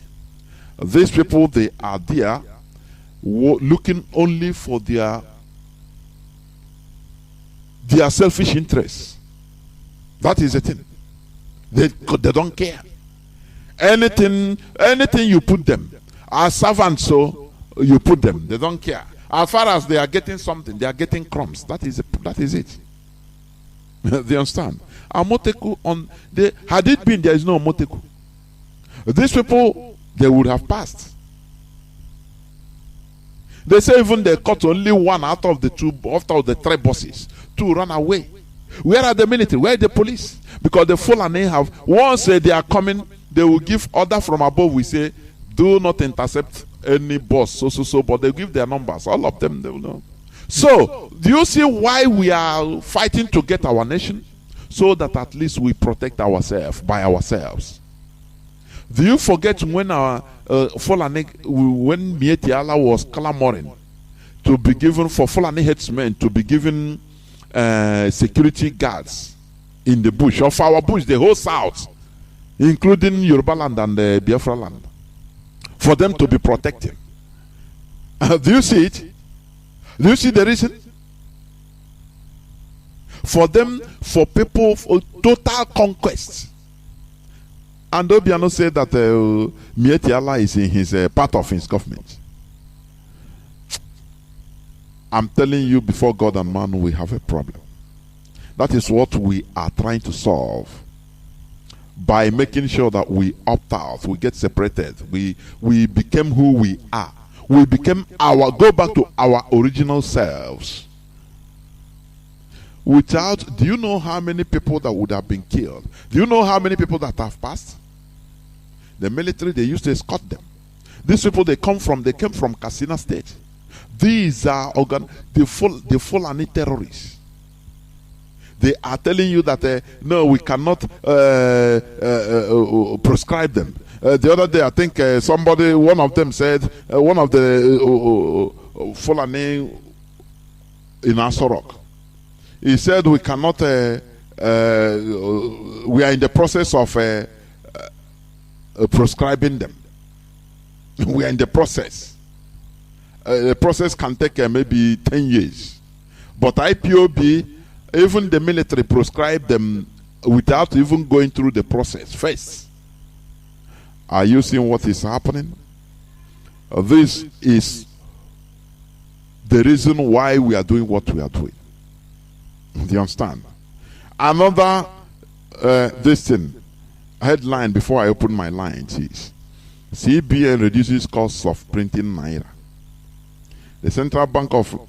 These people, they are there looking only for their selfish interests. That is the thing. They don't care. Anything you put them, as servants, so you put them. They don't care. As far as they are getting something, they are getting crumbs. That is it. They understand? Amoteku had it been there is no Amoteku, these people, they would have passed. They say even they caught only one out of the 3 buses to run away. Where are the military? Where are the police? Because the Fulani have, once they are coming, they will give order from above. We say, do not intercept any boss, but they give their numbers. All of them, they will know. So, do you see why we are fighting to get our nation? So that at least we protect ourselves by ourselves. Do you forget when our Fulani, when Mieti Allah was clamoring to be given, for Fulani headsmen to be given security guards in the bush, of our bush, the whole south, including Yoruba land and the Biafra land, for them to be protected? Do you see it? Do you see the reason? For them, for people, for total conquest. And Obiano said that Mieti Allah is in his part of his government. I'm telling you, before God and man, we have a problem. That is what we are trying to solve by making sure that we opt out, we get separated, we become who we are. We become go back to our original selves. Without, do you know how many people that would have been killed? Do you know how many people that have passed? The military, they used to escort them. These people, they came from Katsina State. These are the Fulani terrorists. They are telling you that no, we cannot prescribe them. The other day, I think one of them said, one of the Fulani in Asorok, he said we cannot, we are in the process of prescribing them. We are in the process. The process can take maybe 10 years. But IPOB, even the military prescribe them without even going through the process first. Are you seeing what is happening? This is the reason why we are doing what we are doing. Do you understand? Another headline before I open my lines is CBN reduces costs of printing naira. The Central Bank of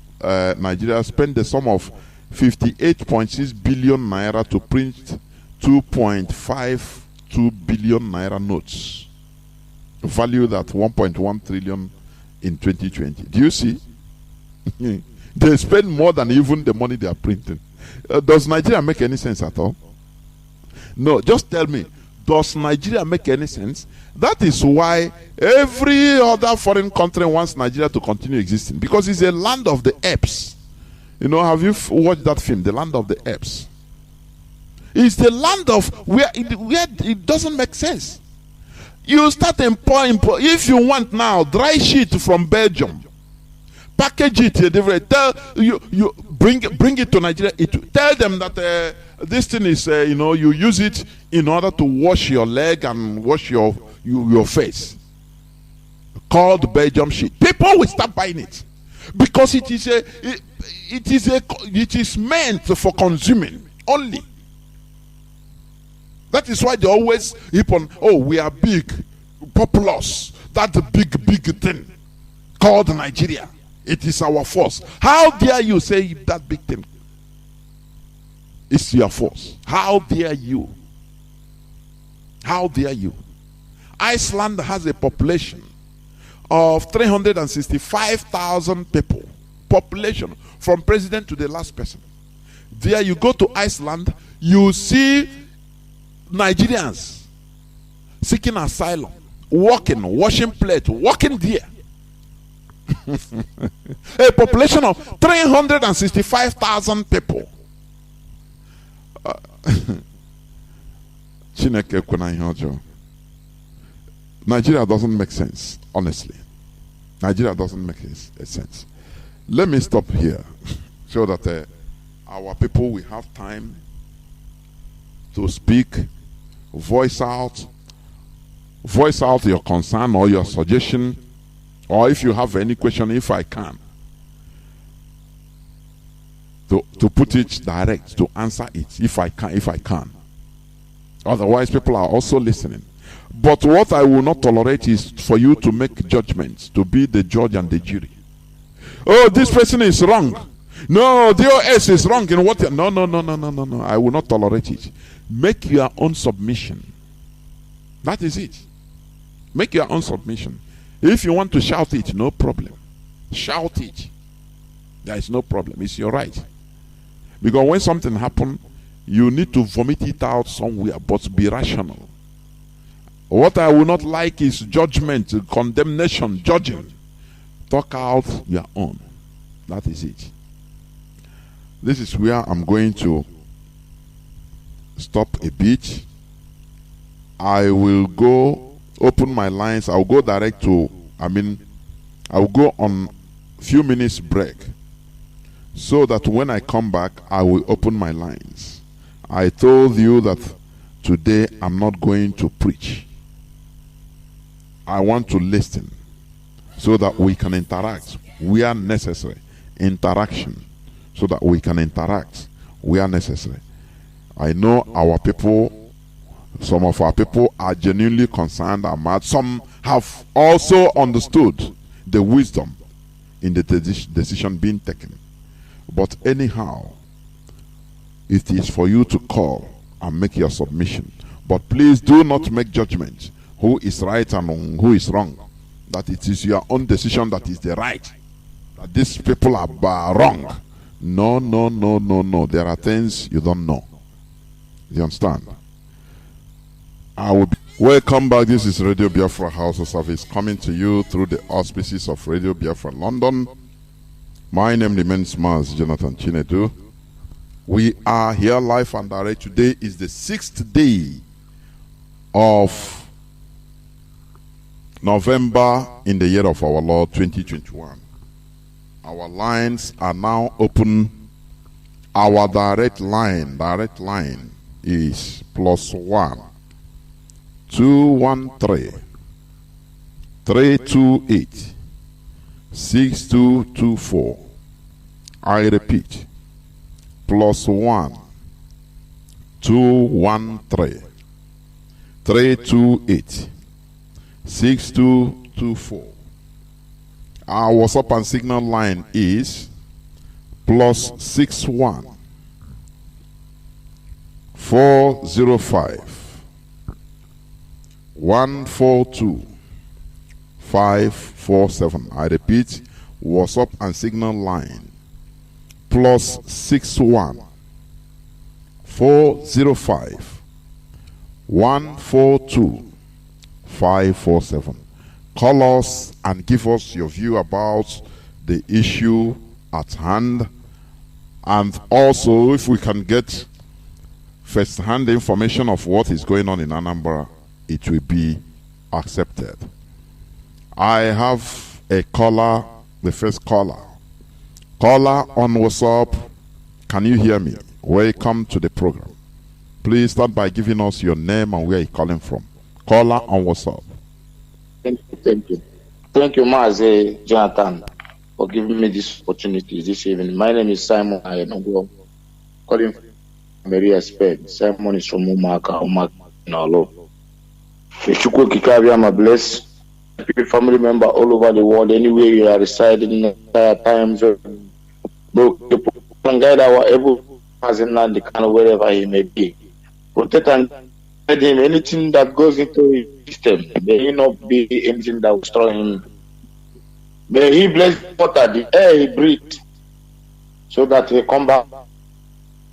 Nigeria spent the sum of 58.6 billion naira to print 2.52 billion naira notes, valued at 1.1 trillion in 2020. Do you see? They spend more than even the money they are printing. Does Nigeria make any sense at all? No, just tell me, does Nigeria make any sense? That is why every other foreign country wants Nigeria to continue existing, because it's a land of the apes. You know, have you watched that film, The Land of the Apes? It's the land of where it doesn't make sense. You start import. If you want now dry sheet from Belgium, package it, tell you bring it to Nigeria. Tell them that this thing is you use it in order to wash your leg and wash your face. Called Belgium sheet. People will start buying it because it is meant for consuming only. That is why they always heap on, oh, we are big, populous. That's a big thing called Nigeria. It is our force. How dare you say that big thing? It's your force. How dare you? How dare you? Iceland has a population of 365,000 people. Population from president to the last person. There you go to Iceland, you see Nigerians seeking asylum, walking, washing plate, walking there. A population of 365,000 people. Nigeria doesn't make sense, honestly. Nigeria doesn't make sense. Let me stop here so that our people will have time to speak, voice out your concern or your suggestion, or if you have any question, if I can, to put it direct, to answer it, if I can. Otherwise, people are also listening. But what I will not tolerate is for you to make judgments, to be the judge and the jury. Oh, this person is wrong. No, DOS is wrong in what? No. I will not tolerate it. Make your own submission. That is it. Make your own submission. If you want to shout it, no problem. Shout it. There is no problem. It's your right. Because when something happens, you need to vomit it out somewhere, but be rational. What I will not like is judgment, condemnation, judging. Talk out your own. That is it. This is where I'm going to stop a bit. I will go open my lines. I'll go direct to, I'll go on few minutes break, so that when I come back, I will open my lines. I told you that today I'm not going to preach. I want to listen so that we can interact where necessary. Interaction, so that we can interact where necessary. I know our people, some of our people are genuinely concerned and mad. Some have also understood the wisdom in the decision being taken. But anyhow, it is for you to call and make your submission. But please do not make judgment who is right and who is wrong. That it is your own decision that is the right. That these people are wrong. No. There are things you don't know. You understand? I will be welcome back. This is Radio Biafra HAUSA-SERVICE coming to you through the auspices of Radio Biafra London. My name remains Mazi Chinedu. We are here live and direct. Today is the 6th day of November in the year of our Lord 2021. Our lines are now open. Our direct line is +1 213 328 6224. I repeat, +1 213 328 6224. Our WhatsApp and Signal line is +61 405 142 547. I repeat, WhatsApp and Signal line +61 405 142 547. Call us and give us your view about the issue at hand, and also if we can get first-hand information of what is going on in Anambra, it will be accepted. I have a caller, the first caller. Caller on WhatsApp, can you hear me? Welcome to the program. Please start by giving us your name and where you're calling from. Caller on WhatsApp. Thank you, Mazi Jonathan, for giving me this opportunity this evening. My name is Simon. I am calling from Maria Spain. Simon is from Umaka Nalo. Chukwu Kikabia, my bless family member all over the world, anywhere you are residing at times. Can guide our able as in land, the Kanu, wherever he may be. Protect and guide him. Anything that goes into his system, may he not be anything that will destroy him. May he bless the water, the air he breathes, so that he come back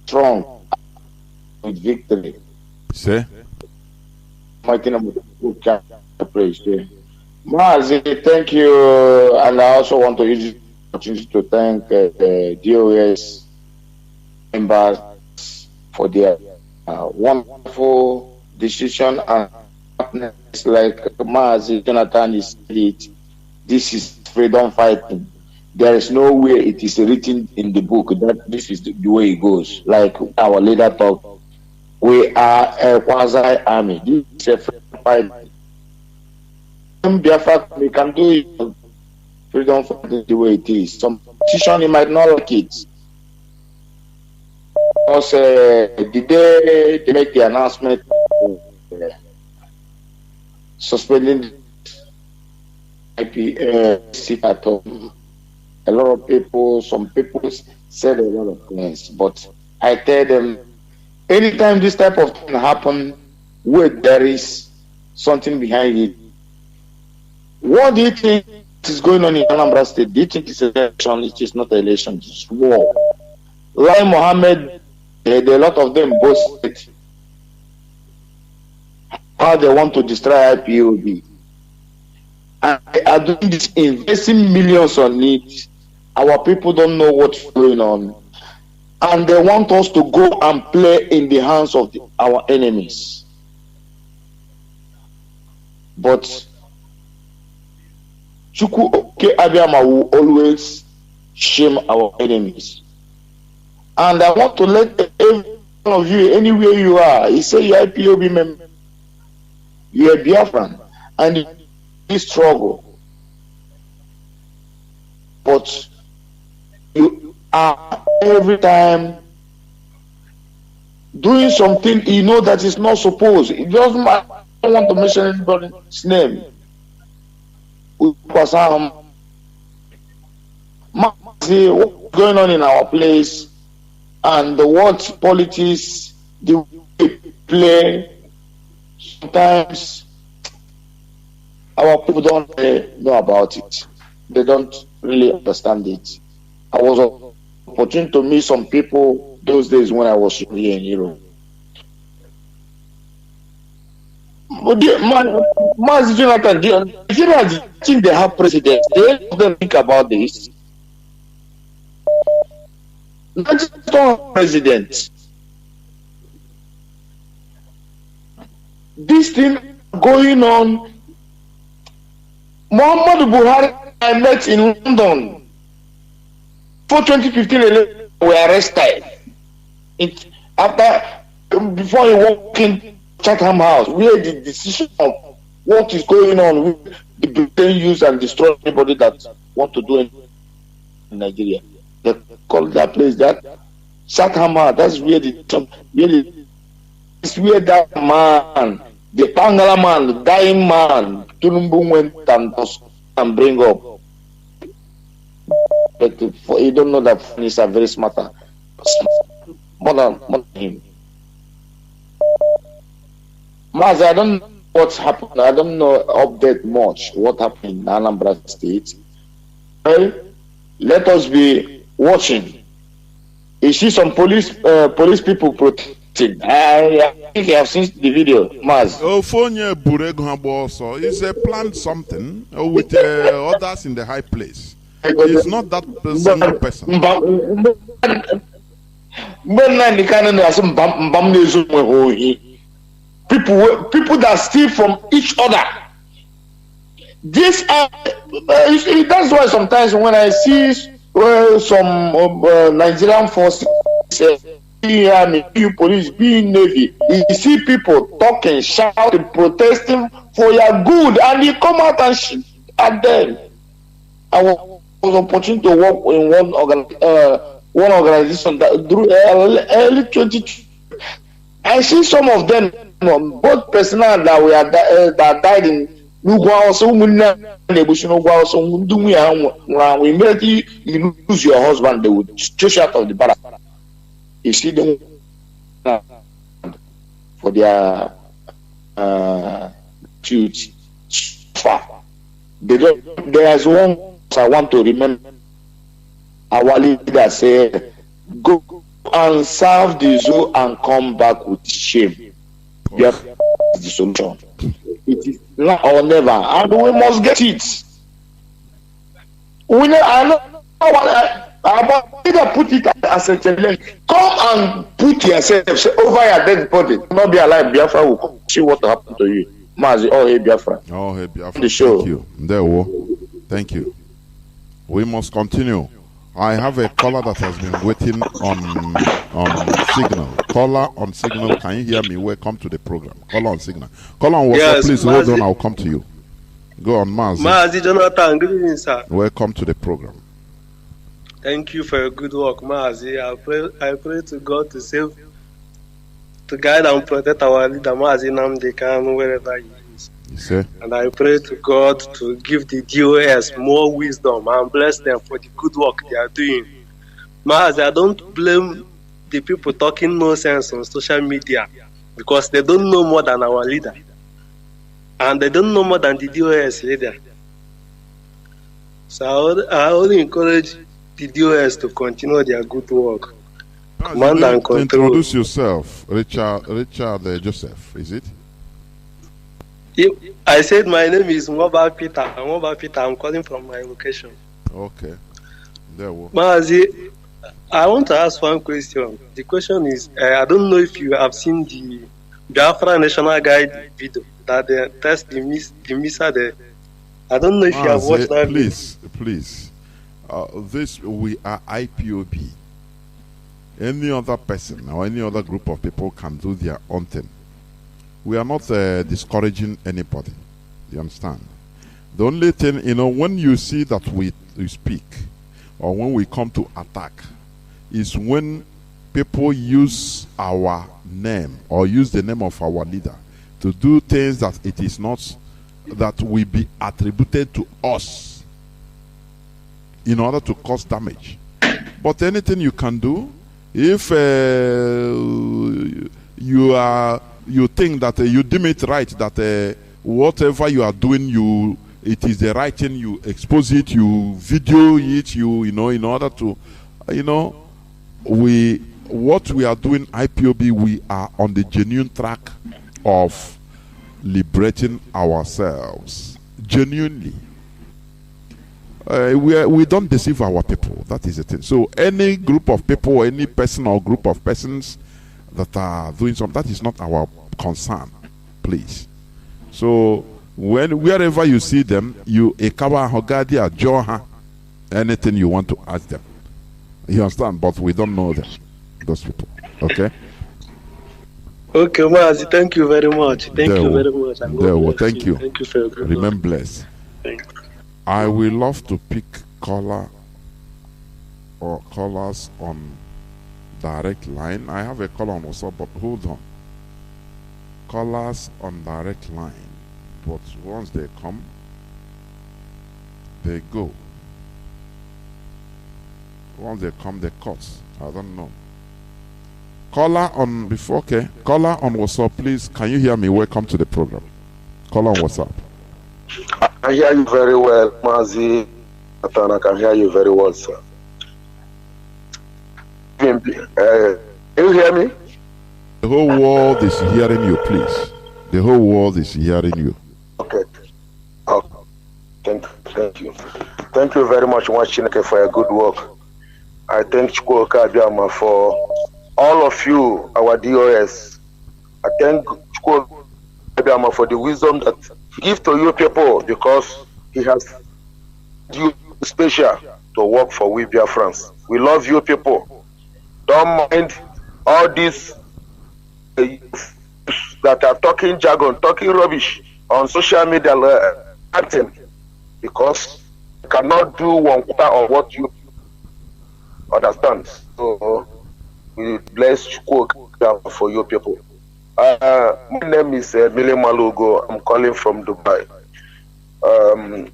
strong with victory. Say? Mighty name of God, praise you. Mazi, thank you. And I also want to use this opportunity to thank DOS members for their wonderful decision and partners. Like Mazi Jonathan is it. This is freedom fighting. There is no way it is written in the book that this is the way it goes. Like our leader talked, we are a quasi-army. This is a freedom fighting. Biafra, we can do it. Freedom fighting the way it is. Some politician, he might not like it. Because the day they make the announcement suspending IP seat at home, a lot of people, some people said a lot of things, but I tell them, anytime this type of thing happen, where there is something behind it, what do you think is going on in Anambra State? Do you think it's an election? It is not an election, it's war. Lai Mohammed, a lot of them boasted how they want to destroy IPOB. And they are doing this, investing millions on it. Our people don't know what's going on. And they want us to go and play in the hands of our enemies. But Chukwu Oke Abiyama will always shame our enemies. And I want to let every one of you, anywhere you are, you say you're IPOB member, you're a Biafran, and you struggle. But you are every time doing something you know that is not supposed. It doesn't matter. I don't want to mention anybody's name. Mazi, what's going on in our place and what politics do we play? Sometimes our people don't know about it. They don't really understand it. I was opportune to meet some people those days when I was here in Europe. But Mazi Jonathan, do you think they have presidents? They don't think about this. Not just one president. This thing going on. Muhammad Buhari I met in London for 2015 were arrested. Before he walked in Chatham House, where the decision of what is going on with the Britain use and destroy anybody that want to do it in Nigeria. They call that place that Chatham House. That's where it's where that man, the Pangala man, the dying man, Tulumbu went and bring up. But you don't know that he's a very smart, more than him. Mazi, I don't know what's happened. I don't know update much what happened in Anambra State. Well, let us be watching. You see some police people protesting. I think you have seen the video, Mazi. Oh, Fonya Burego also is a planned something with others in the high place. It's not that single person. People that steal from each other. This that's why sometimes when I see some Nigerian forces, you police, being navy, you see people talking, shouting, protesting for your good, and you come out and shoot at them. I was opportunity to work in one organization that drew early 2020. I see some of them, both personnel that died in Lugwa, so immediately you lose your husband, they would chase out of the barrack. You see them for their duty. There's one I want to remember. Our leader said, "Go and serve the zoo and come back with shame." Yes, the solution. It is now or never, and we must get it. I put it as a challenge. Come and put yourself over your dead body. Not be alive. Biafra will see what happened to you. Mazi, oh hey Biafra. Oh hey Biafra. The show. Thank you. Thank you. We must continue. I have a caller that has been waiting on signal. Caller on signal, can you hear me? Welcome to the program. Caller on signal. Caller on WhatsApp, yes, please hold on. I'll come to you. Go on, Mazi. Mazi Jonathan, good evening, sir. Welcome to the program. Thank you for your good work, Mazi. I pray to God to save, to guide and protect our leader, Mazi Nnamdi Kanu, wherever he is. And I pray to God to give the DOS more wisdom and bless them for the good work they are doing. Mazi, I don't blame the people talking nonsense on social media because they don't know more than our leader. And they don't know more than the DOS leader. So I only encourage the DOS to continue their good work. Command and control. Introduce yourself, Richard Joseph, is it? I said my name is Mobile Peter. I'm calling from my location. Okay. There we go. Mazi, I want to ask one question. The question is, I don't know if you have seen the Biafra National Guide video that they test the missile there. I don't know if you have watched that video. Please. We are IPOB. Any other person or any other group of people can do their own thing. We are not discouraging anybody. You understand? The only thing, when you see that we speak or when we come to attack is when people use our name or use the name of our leader to do things that it is not, that will be attributed to us in order to cause damage. But anything you can do, if you think that you deem it right that whatever you are doing, it is the right thing, you expose it, you video it, in order to, what we are doing, IPOB, we are on the genuine track of liberating ourselves. Genuinely. We don't deceive our people. That is the thing. So any group of people, any person or group of persons that are doing something, that is not our concern, please. So wherever you see them, anything you want to ask them. You understand? But we don't know them, those people. Okay? Okay, Mazi, thank you very much. Thank you very much. Thank you. Thank you for your good work. Remain blessed. Thank you. I will love to pick caller or callers on direct line. I have a caller on WhatsApp, but hold on. Callers on direct line, but once they come, they go. Once they come, they cut. I don't know. Caller on Caller on WhatsApp, please. Can you hear me? Welcome to the program. Caller on WhatsApp. I hear you very well, Mazi. I can hear you very well, sir. Can you hear me? The whole world is hearing you, please. The whole world is hearing you. Okay. Thank you. Thank you very much, Chineke, for your good work. I thank Chukwuka Abiyama for all of you, our DOS. I thank Chukwuka Abiyama for the wisdom that he gives to you people, because he has you special to work for we Biafrans. We love you people. Don't mind all these that are talking jargon, talking rubbish on social media, acting, because you cannot do 1/4 of what you understand. So we bless you for you people. My name is Mile Malugo. I'm calling from Dubai.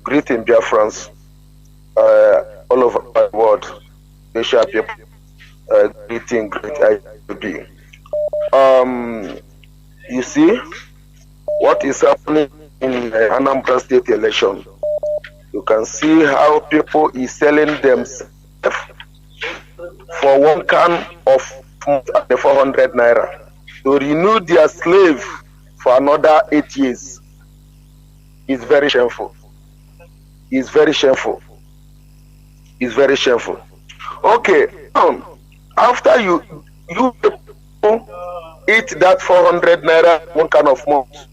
Greeting Biafrans all over the world. Asia people. Greeting great IPB. You see what is happening in Anambra State election. You can see how people is selling themselves for 1 can of 400 naira to renew their slave for another 8 years. It's very shameful. It's very shameful. It's very shameful. Okay, after you eat that 400 naira 1 can of month,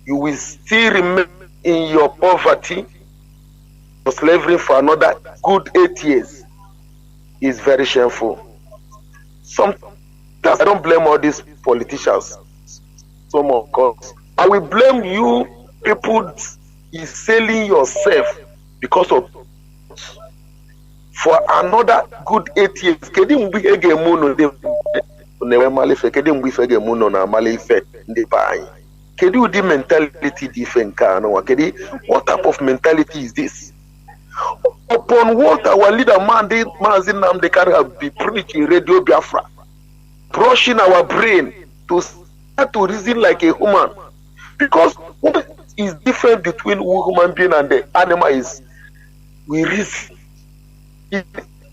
you will still remain in your poverty for slavery for another good 8 years. Is very shameful. Sometimes I don't blame all these politicians. Some of course, I will blame you people is selling yourself because of for another good 8 years. Kedu mgbe ege muno de newe malife kedu mgbe ife ge muno na malife ndi ba anyi. Kedu the mentality different kind of kedu what type of mentality is this? upon what our leader Mazi Nnamdi Kanu have been preaching Radio Biafra, brushing our brain to start to reason like a human. Because what is different between human being and the animal is we reason. In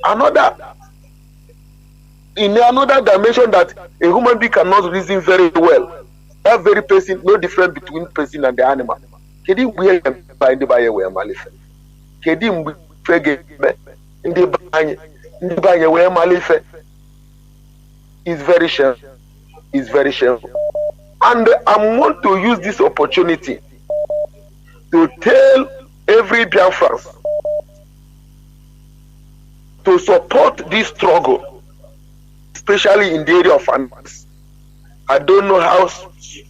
another dimension that a human being cannot reason very well. That very person, no difference between person and the animal. Kedi we by the buyer we malife. Kedi fege in the buyer we malife is very shameful. Is very shameful. And I want to use this opportunity to tell every Biafran to support this struggle, especially in the area of finance. I don't know how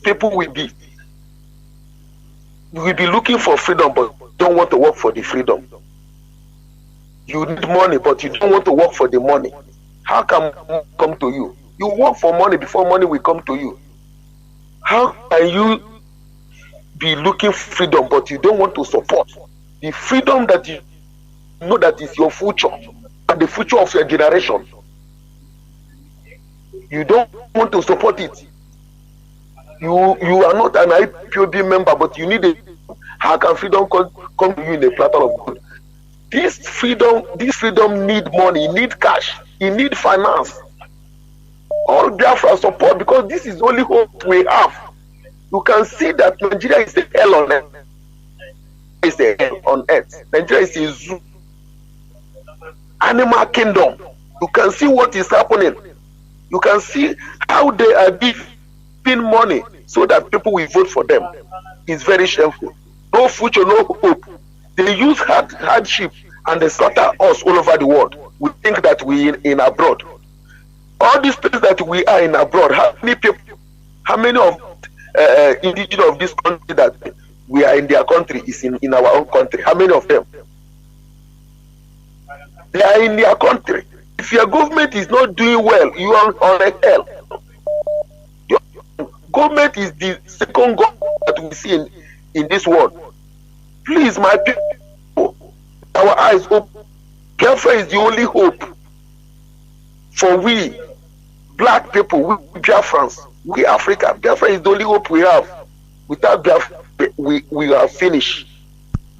people will be looking for freedom but don't want to work for the freedom. You need money but you don't want to work for the money. How can money come to you? You work for money before money will come to you. How can you be looking for freedom but you don't want to support the freedom that you know that is your future and the future of your generation? You don't want to support it. You are not an IPOB member, but you need a. How can freedom come to you in a platter of gold? This freedom need money, need cash, it need finance. All Biafra support because this is the only hope we have. You can see that Nigeria is a hell on earth. It's a hell on earth. Nigeria is a zoo, animal kingdom. You can see what is happening. You can see how they are giving money so that people will vote for them. It's very shameful. No future, no hope. They use hardship and they slaughter us all over the world. We think that we in abroad. All these places that we are in abroad, how many of indigenous of this country that we are in their country is in our own country? How many of them? They are in their country. If your government is not doing well, you are on a hell. Your government is the second government that we see in this world. Please, my people, our eyes open. Biafra is the only hope for we, black people, we Biafrans, we Africa. Biafra is the only hope we have. Without Biafra, we are finished.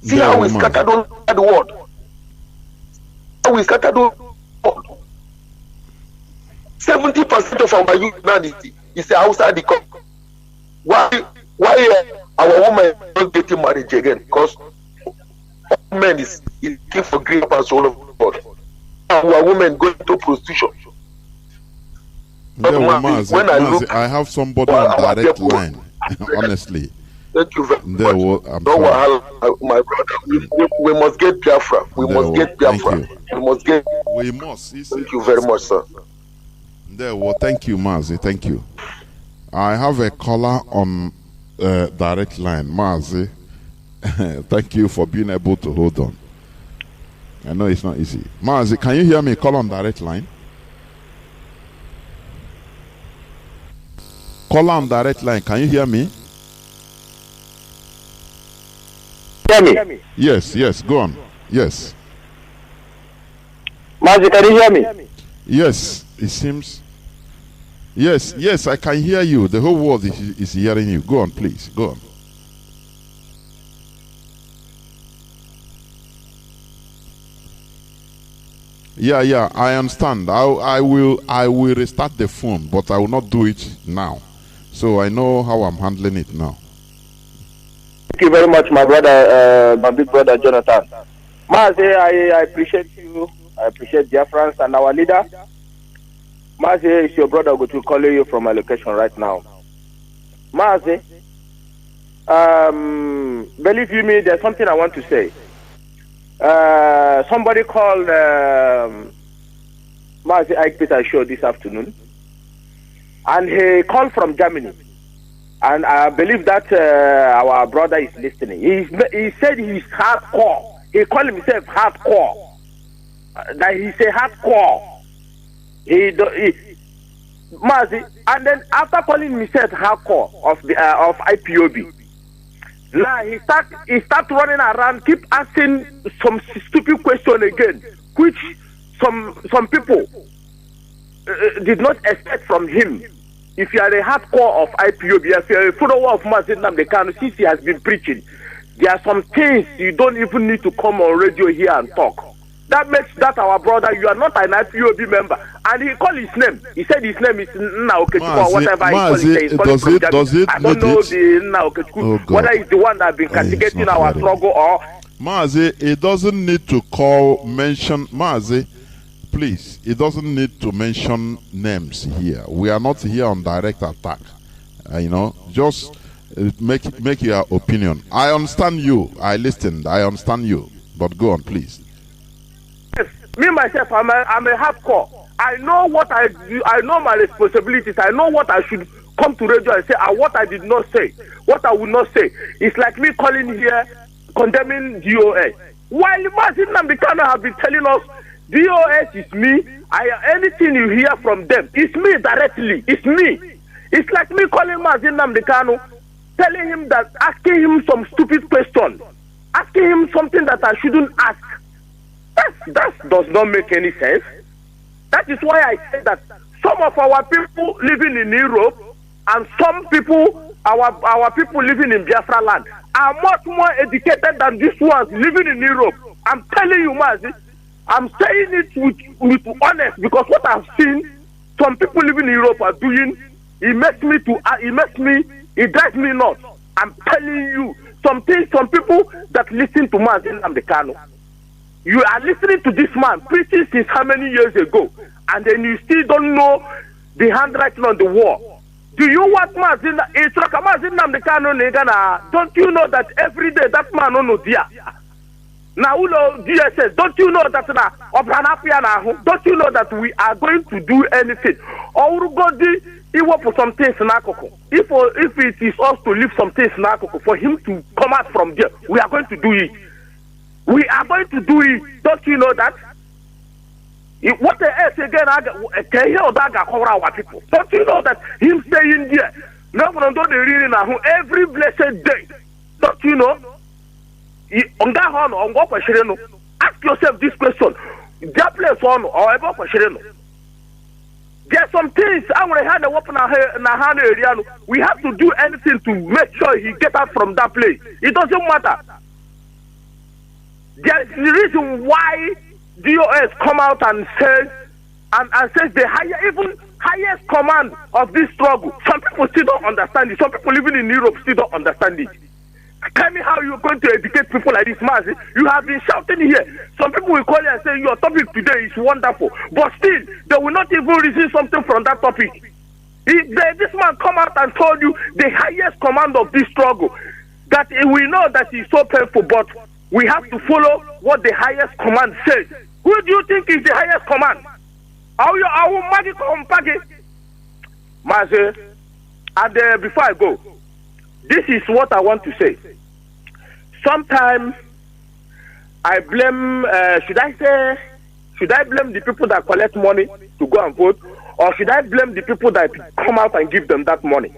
See how we scattered all the world. How we scattered all 70% of our youth now is outside the country. Why our women not getting married again? Because men is looking for green pass all over the world. Our women going to prostitution. Mazi, I have somebody on direct line. Honestly. Thank you very much. My brother, we must get Biafra. We must get Biafra. We must. Thank you very much, sir. Thank you, Mazi. Thank you. I have a caller on direct line. Mazi, thank you for being able to hold on. I know it's not easy. Mazi, can you hear me? Call on direct line. Call on direct line. Can you hear me? Hear me? Yes. Go on. Yes. Mazi, can you hear me? Yes, it seems. Yes, I can hear you. The whole world is hearing you. Go on, please. Go on. Yeah, I understand. I will restart the phone, but I will not do it now. So I know how I'm handling it now. Thank you very much, my brother, my big brother Jonathan. Mazi, I appreciate you. I appreciate Biafrans and our leader. Mazi, is your brother going to call you from my location right now. Mazi, believe you me, there's something I want to say. Somebody called Mazi Ike Peter show this afternoon, and he called from Germany, and I believe that our brother is listening. He said he's hardcore. He called himself hardcore. That he's a hardcore. Mazi, and then after calling himself hardcore of IPOB, Now he start running around, keep asking some stupid question again, which some people did not expect from him. If you are a hardcore of IPOB, if you are a follower of Mazi Nnamdi Kanu, since he has been preaching, there are some things you don't even need to come on radio here and talk. That makes that our brother. You are not an IPOB member, and he called his name. He said his name is Nnaokechukwu or whatever he calls it. He's calling from Germany. I don't know the Nnaokechukwu, whether he's the one that has been castigating our struggle or. Mazi, it doesn't need to mention Mazi. Please, it doesn't need to mention names here. We are not here on direct attack. Just make your opinion. I understand you. I listened. I understand you. But go on, please. Yes, me myself, I'm a hardcore. I know what I do. I know my responsibilities. I know what I should come to radio and say, and what I did not say, what I would not say. It's like me calling here, condemning DOS. While Mazi Nnamdi Kanu have been telling us, DOS is me. Anything you hear from them, it's me directly. It's me. It's like me calling Mazi Nnamdi Kanu, telling him that, asking him some stupid question, asking him something that I shouldn't ask. That does not make any sense. That is why I said that some of our people living in Europe and some people, our people living in Biafra land, are much more educated than these ones living in Europe. I'm telling you, Mazi, I'm saying it with honest, because what I've seen some people living in Europe are doing, it drives me nuts. I'm telling you, some people that listen to Mazi Nnamdi Kanu, you are listening to this man preaching since how many years ago, and then you still don't know the handwriting on the wall. Do you want Mazi Nnamdi Kanu? Don't you know that every day that man no dia? Now, DSS, don't you know that don't you know that we are going to do anything? Or for some things if it is us to leave some things for him to come out from there, we are going to do it. We are going to do it. Don't you know that? What else again? Can hear that our people? Don't you know that him staying there? Every blessed day. Don't you know? Ask yourself this question. There's some things we have to do anything to make sure he get out from that place. It doesn't matter. There's the reason why DOS come out and says the highest command of this struggle. Some people still don't understand it. Some people living in Europe still don't understand it. Tell me how you're going to educate people like this, Mazi. You have been shouting here. Some people will call you and say your topic today is wonderful, but still they will not even receive something from that topic. This man come out and told you the highest command of this struggle, that we know that it's so painful, but we have to follow what the highest command says. Who do you think is the highest command? Mazi, and before I go, this is what I want to say. Sometimes I blame, should I blame the people that collect money to go and vote, or should I blame the people that come out and give them that money?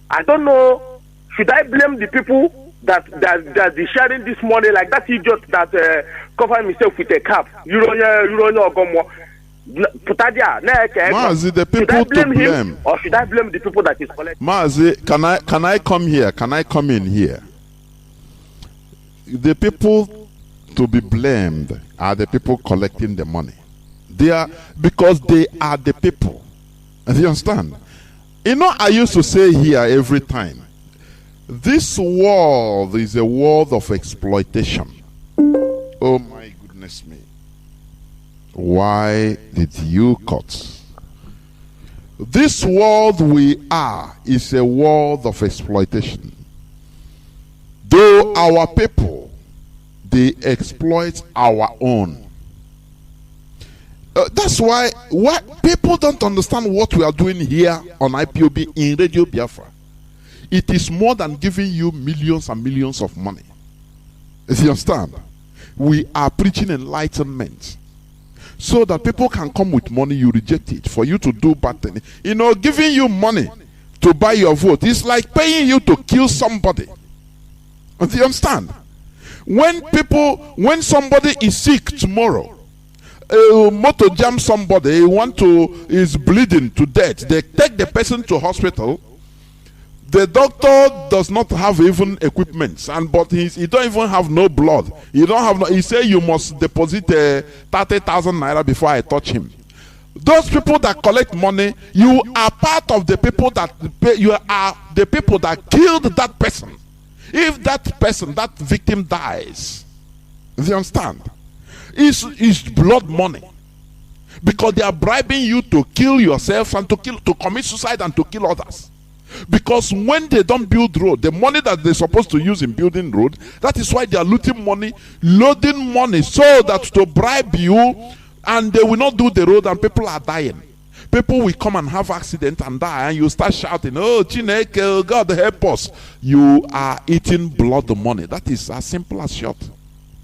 I don't know. Should I blame the people that is sharing this money, like that idiot that covered himself with a cap? Mazi, the people to blame, or should I blame the people that is collecting? Mazi, can I come here? Can I come in here? The people to be blamed are the people collecting the money. Because they are the people. Do you understand? I used to say here every time, this world is a world of exploitation. Oh my goodness me. Why did you cut? This world we are is a world of exploitation. Though our people, they exploit our own. That's why people don't understand what we are doing here on IPOB in Radio Biafra. It is more than giving you millions and millions of money. You understand? We are preaching enlightenment, so that people can come with money, you reject it. For you to do bad things. Giving you money to buy your vote is like paying you to kill somebody. Do you understand? When somebody is sick tomorrow, a motor jam somebody, is bleeding to death, they take the person to hospital. The doctor does not have even equipment, but he don't even have no blood. He say you must deposit 30,000 naira before I touch him. Those people that collect money, you are part of the people that killed that person. If that victim dies, do you understand? It's blood money, because they are bribing you to kill yourself and to commit suicide and to kill others. Because when they don't build road, the money that they're supposed to use in building road, that is why they are looting money, loading money, so that to bribe you, and they will not do the road, and people are dying. People will come and have accident and die, and you start shouting, "Oh, Chineke, God help us." You are eating blood money. That is as simple as short.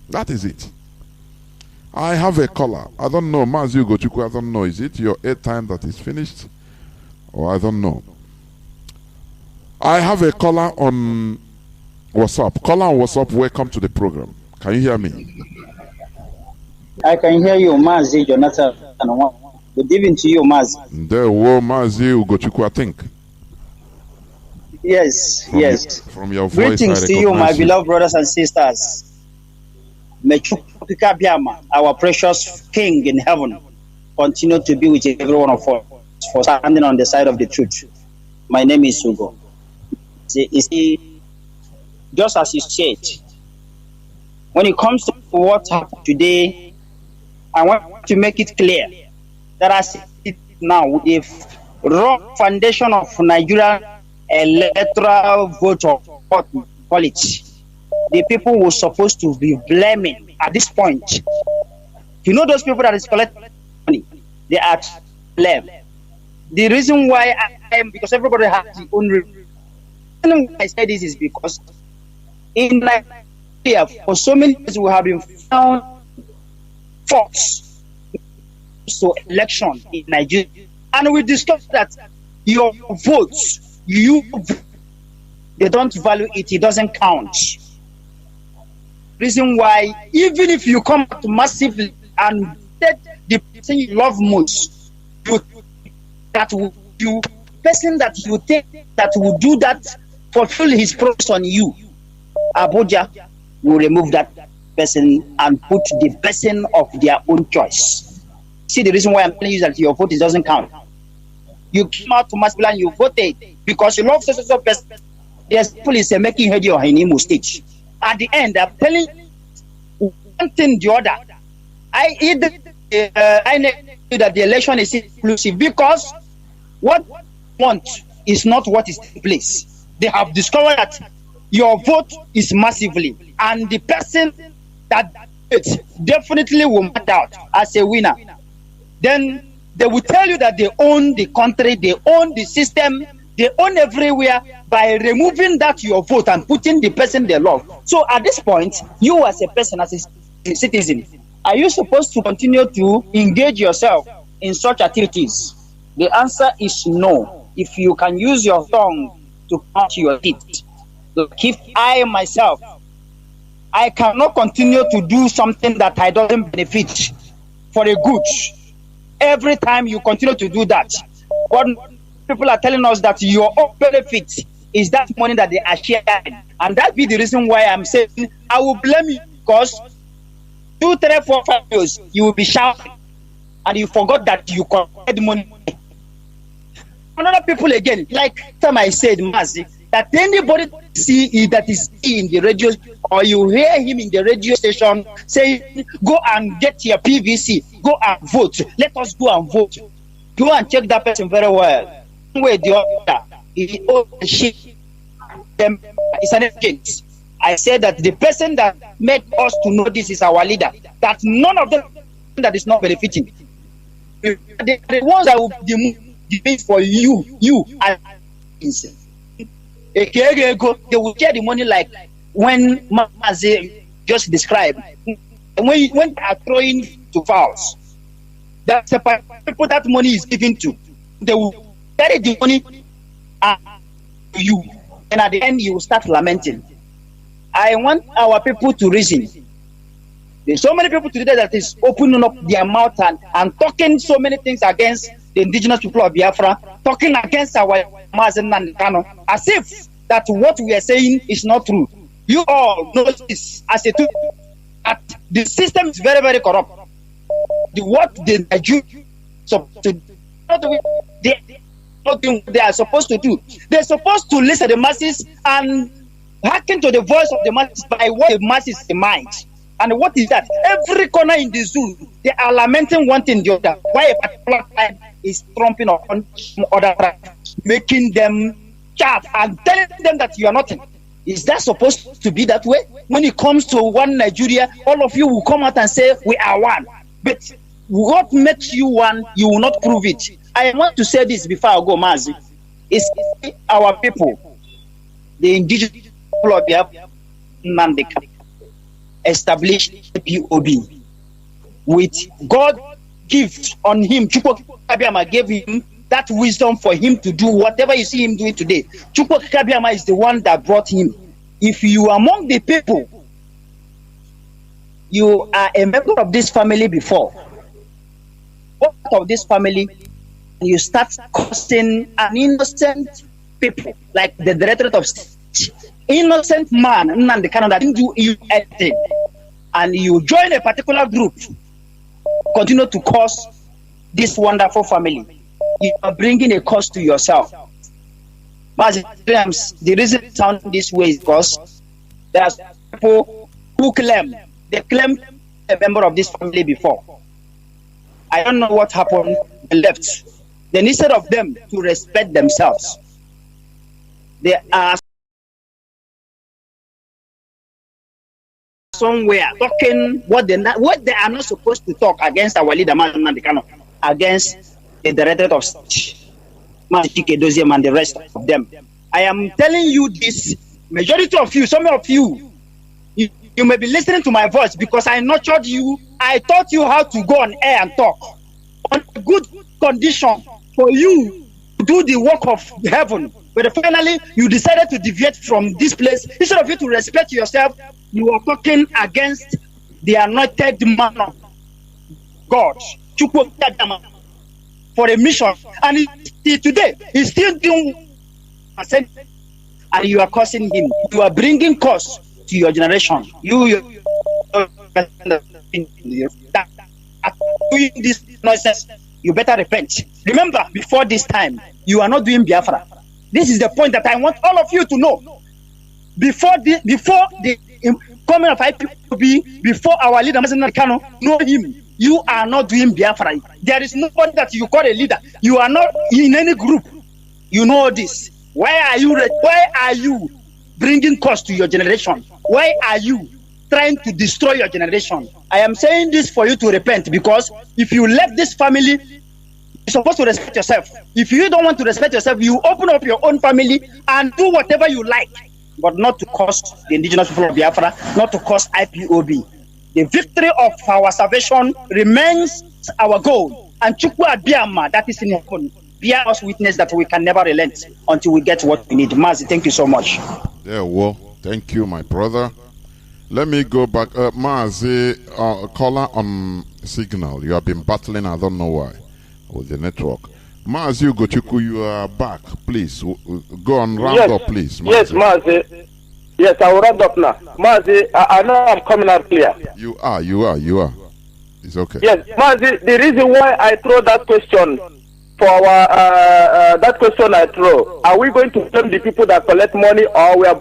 That is it. I have a caller. I don't know, Mazi Ugochukwu, I don't know. Is it your airtime that is finished? Or I don't know. I have a caller on WhatsApp. Caller on WhatsApp, welcome to the program. Can you hear me? I can hear you, Mazi Jonathan. Good evening to you, Mazi. There, Mazi Ugochukwu, I think. Yes, yes. From your voice, greetings to you, my beloved brothers and sisters. May Chukwu Biama, our precious King in heaven, continue to be with every one of us for standing on the side of the truth. My name is Ugo. See, just as you said, when it comes to what happened today, I want to make it clear that I see it now, the raw foundation of Nigerian electoral vote, or what we call it, the people were supposed to be blaming at this point. You know those people that is collecting money, they are blamed. The reason why I am, because everybody has their own reason. Why I say this is because in Nigeria, for so many years we have been found faults to election in Nigeria, and we discovered that your votes, they don't value it, it doesn't count. Reason why, even if you come out massively and take the person you love most, person that you think that will do that, fulfill his promise on you, Abuja will remove that person and put the person of their own choice. See the reason why I'm telling you that your vote doesn't count. You came out to massively and you voted because you love such a person. There's people is making head your Imo stage. At the end, I'm telling you one thing the other. I know that the election is inclusive because what you want is not what is taking place. They have discovered that your vote is massively, and the person that definitely will matter out as a winner. Then they will tell you that they own the country, they own the system, they own everywhere by removing that your vote and putting the person they love. So at this point, you as a person, as a citizen, are you supposed to continue to engage yourself in such activities? The answer is no. If you can use your tongue to punch your teeth, if I myself, I cannot continue to do something that I don't benefit for a good. Every time you continue to do that, what people are telling us that your own benefit is that money that they are sharing, and that be the reason why I'm saying I will blame you, because 2, 3, 4, 5 years you will be shouting and you forgot that you collected money. Another people again, like time I said, Mazi, that anybody see that is in the radio or you hear him in the radio station saying, "Go and get your PVC, go and vote. Let us go and vote." Go and check that person very well. One way or the other, it's an agent. I said that the person that made us to know this is our leader. That none of them that is not benefiting. The ones that will be for you and they will share the money like when Mazi just described. When they are throwing to fouls, that's the people that money is given to. They will carry the money to you, and at the end you will start lamenting. I want our people to reason. There's so many people today that is opening up their mouth and talking so many things against the indigenous people of Biafra, talking against our Mazi and Kanu, as if that what we are saying is not true. You all know this as a truth. That the system is very, very corrupt. What the Jews supposed to do, they are supposed to do. They're supposed to listen to the masses and hearken to the voice of the masses by what the masses demand. And what is that? Every corner in the zoo, they are lamenting one thing the other. Why a particular tribe is trumping on other tribes, making them chat and telling them that you are nothing. Is that supposed to be that way? When it comes to one Nigeria, all of you will come out and say we are one. But what makes you one, you will not prove it. I want to say this before I go, Mazi. It's our people, the indigenous people of Biafra, Nnamdi, established POB with God gift on him. Chukwu Kabiama gave him that wisdom for him to do whatever you see him doing today. Chukwu Kabiama is the one that brought him. If you are among the people, you are a member of this family before, part of this family, you start causing an innocent people, like the directorate of state, innocent man, Nnamdi Kanu, that didn't do you anything, and you join a particular group, continue to cause this wonderful family. You are bringing a cost to yourself. The reason it sounds this way is because there are people who claim a member of this family before. I don't know what happened. They left. Then instead of them to respect themselves, they are somewhere talking what they are not supposed to talk against our leader, Nnamdi Kanu, against the directorate of Chinedu and the rest of them. I am telling you this, majority of you, some of you, you may be listening to my voice because I nurtured you. I taught you how to go on air and talk on a good condition for you to do the work of heaven. But finally, you decided to deviate from this place. Instead of you to respect yourself, you are talking against the anointed man of God, Chukwu Kabiama, for a mission. And today, he's still doing, and you are cursing him. You are bringing curse to your generation. You doing this nonsense. You better repent. Remember, before this time, you are not doing Biafra. This is the point that I want all of you to know. Before the coming of IPOB, before our leader, Nnamdi Kanu, know him, you are not doing Biafra. There is nobody that you call a leader. You are not in any group. You know this. Why are you bringing cost to your generation? Why are you trying to destroy your generation? I am saying this for you to repent, because if you left this family, you're supposed to respect yourself. If you don't want to respect yourself, you open up your own family and do whatever you like, but not to cost the indigenous people of Biafra, not to cost IPOB. The victory of our salvation remains our goal. And Chukwu Abiyama, that is in heaven, bear us witness that we can never relent until we get what we need. Mazi, thank you so much. Yeah, well, thank you, my brother. Let me go back. Mazi, caller on signal. You have been battling, I don't know why, with the network. Mazi Ugochukwu, you are back. Please, go on, round up, please. Mazi. Yes, Mazi. Yes, I will round up now. Mazi, I know I'm coming out clear. You are. It's okay. Yes, Mazi, the reason why I throw that question for our that question I throw, are we going to blame the people that collect money, or we are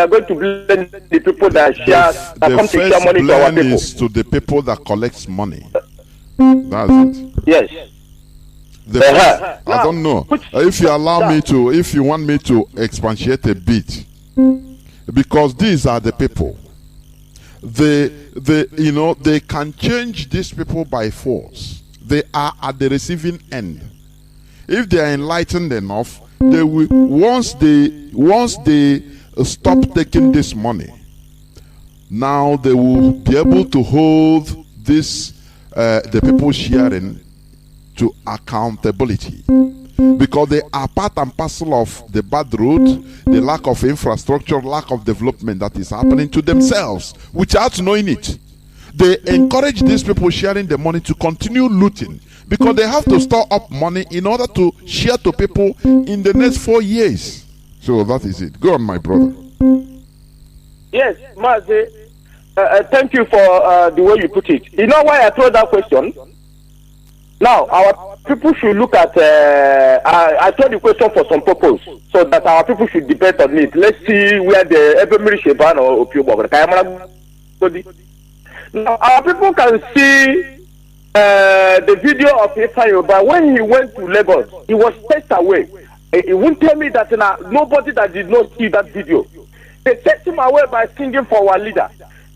going to blame the people that share, that come to share money to our people? The first blame is to the people that collects money. That's it. Yes. I don't know. If you allow me to, if you want me to expatiate a bit, because these are the people. They can change these people by force. They are at the receiving end. If they are enlightened enough, they will, once they stop taking this money, now they will be able to hold this the people sharing to accountability. because they are part and parcel of the bad road, the lack of infrastructure, lack of development that is happening to themselves without knowing it. They encourage these people sharing the money to continue looting because they have to store up money in order to share to people in the next 4 years. So that is it. Go on, my brother. Yes, Mazi, thank you for the way you put it. You know why I throw that question? Now, our people should look at, I throw the question for some purpose, so that our people should debate on it. Let's see where the Ebemiri Sheban or Opiobo. Now, our people can see the video of Ifayoba when he went to Lagos. He was chased away. He won't tell me that nobody that did not see that video. They chased him away by singing for our leader.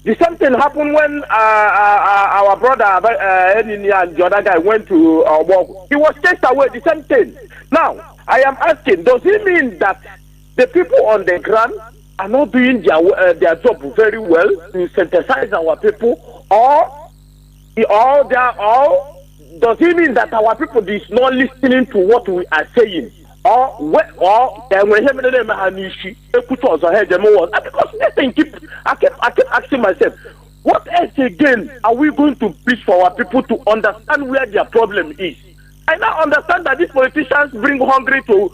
The same thing happened when our brother and the other guy went to work. He was chased away. The same thing. Now, I am asking, does it mean that the people on the ground are not doing their job very well to synthesize our people, or does it mean that our people is not listening to what we are saying? Because I keep asking myself, what else again are we going to preach for our people to understand where their problem is? I now understand that these politicians bring hungry to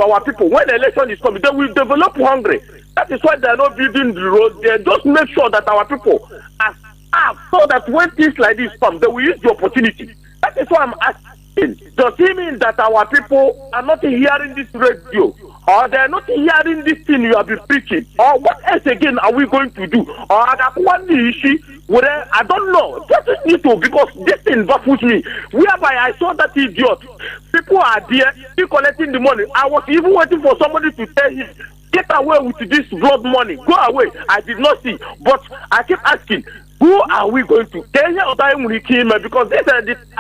our people. When the election is coming, they will develop hungry. That is why they are not building the road. They just make sure that our people are starved, so that when things like this come, they will use the opportunity. That is why I'm asking. Does it mean that our people are not hearing this radio, or they are not hearing this thing you have been preaching, or what else again are we going to do? Or I don't know. Just need to, because this thing baffles me. Whereby I saw that idiot, people are there, still collecting the money. I was even waiting for somebody to tell him, get away with this blood money, go away. I did not see, but I keep asking, who are we going to? Because I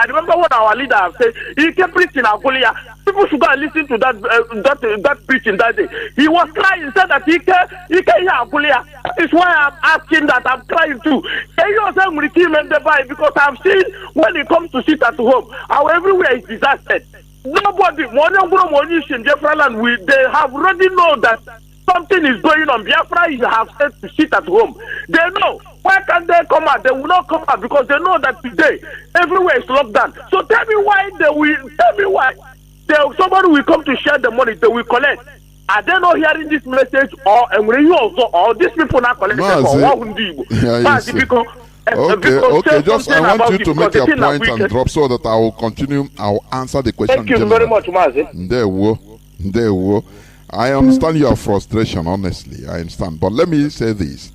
remember what our leader said. He kept preaching Agulia. People should go and listen to that preaching that day. He was crying, said that he can hear Agulia. That is why I'm asking that. I'm crying too. Because I've seen when it comes to sit at home, how everywhere is disaster. Nobody, they have already known that something is going on. Biafra have said to sit at home. They know. Why can't they come out? They will not come out because they know that today everywhere is locked down. So tell me why somebody will come to share the money, they will collect. Are they not hearing this message, or these people not collecting? Okay, just I want you to make your point and drop so that I will continue. I will answer the question. Thank you very much, Mazi. There we I understand your frustration, honestly. I understand. But let me say this.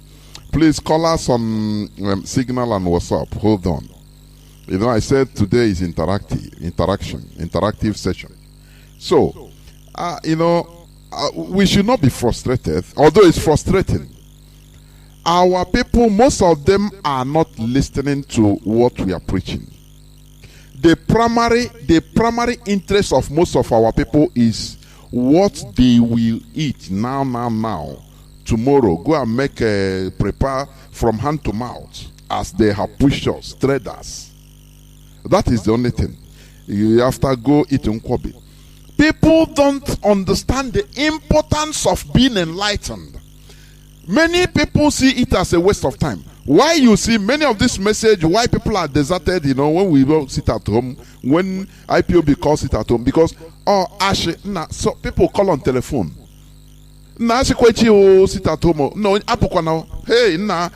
Please call us on Signal and WhatsApp. Hold on. You know, I said today is interactive session. So, we should not be frustrated, although it's frustrating. Our people, most of them are not listening to what we are preaching. The primary interest of most of our people is what they will eat now. Tomorrow, go and prepare from hand to mouth, as they have pushed us, traders. That is the only thing. You have to go eat nkwobi. People don't understand the importance of being enlightened. Many people see it as a waste of time. Why you see many of this message, why people are deserted, when we don't sit at home, when IPOB calls it at home, because, so people call on telephone. No, sit at home. No, hey, no,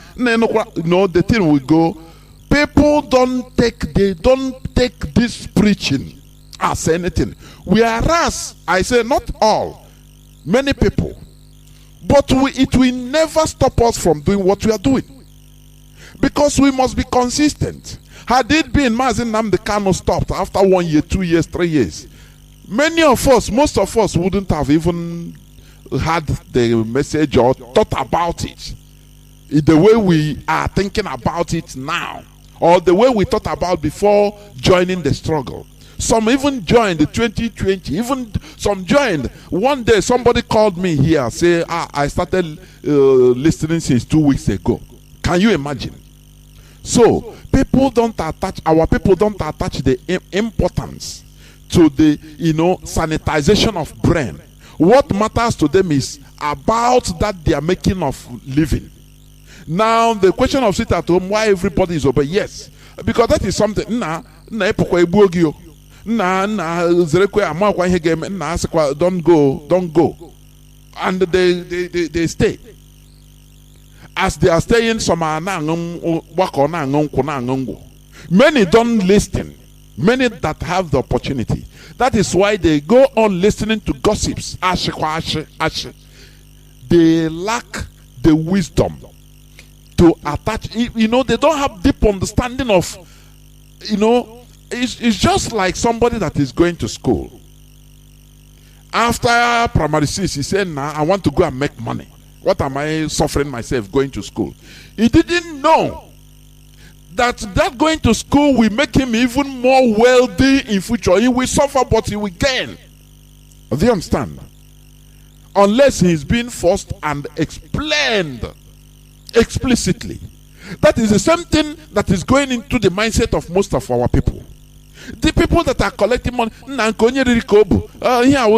the thing will go. People don't take this preaching as anything. Whereas I say not all, many people, but it will never stop us from doing what we are doing, because we must be consistent. Had it been Mazi Nnamdi Kanu stopped after 1 year, 2 years, 3 years, most of us wouldn't have even had the message or thought about it the way we are thinking about it now, or the way we thought about before joining the struggle. Some even joined 2020, even some joined. One day somebody called me here, say, I started listening since 2 weeks ago. Can you imagine? So our people don't attach the importance to the, sanitization of brain. What matters to them is about that they are making of living. Now, the question of sit at home, why everybody is obeying? Yes, because that is something. Don't go. And they stay. As they are staying, many don't listen. Many that have the opportunity. That is why they go on listening to gossips. They lack the wisdom to attach. They don't have deep understanding of, it's just like somebody that is going to school. After primary 6, he said, I want to go and make money. What am I suffering myself going to school? He didn't know that going to school will make him even more wealthy in future. He will suffer, but he will gain. Do you understand? Unless he is being forced and explained explicitly. That is the same thing that is going into the mindset of most of our people. The people that are collecting money,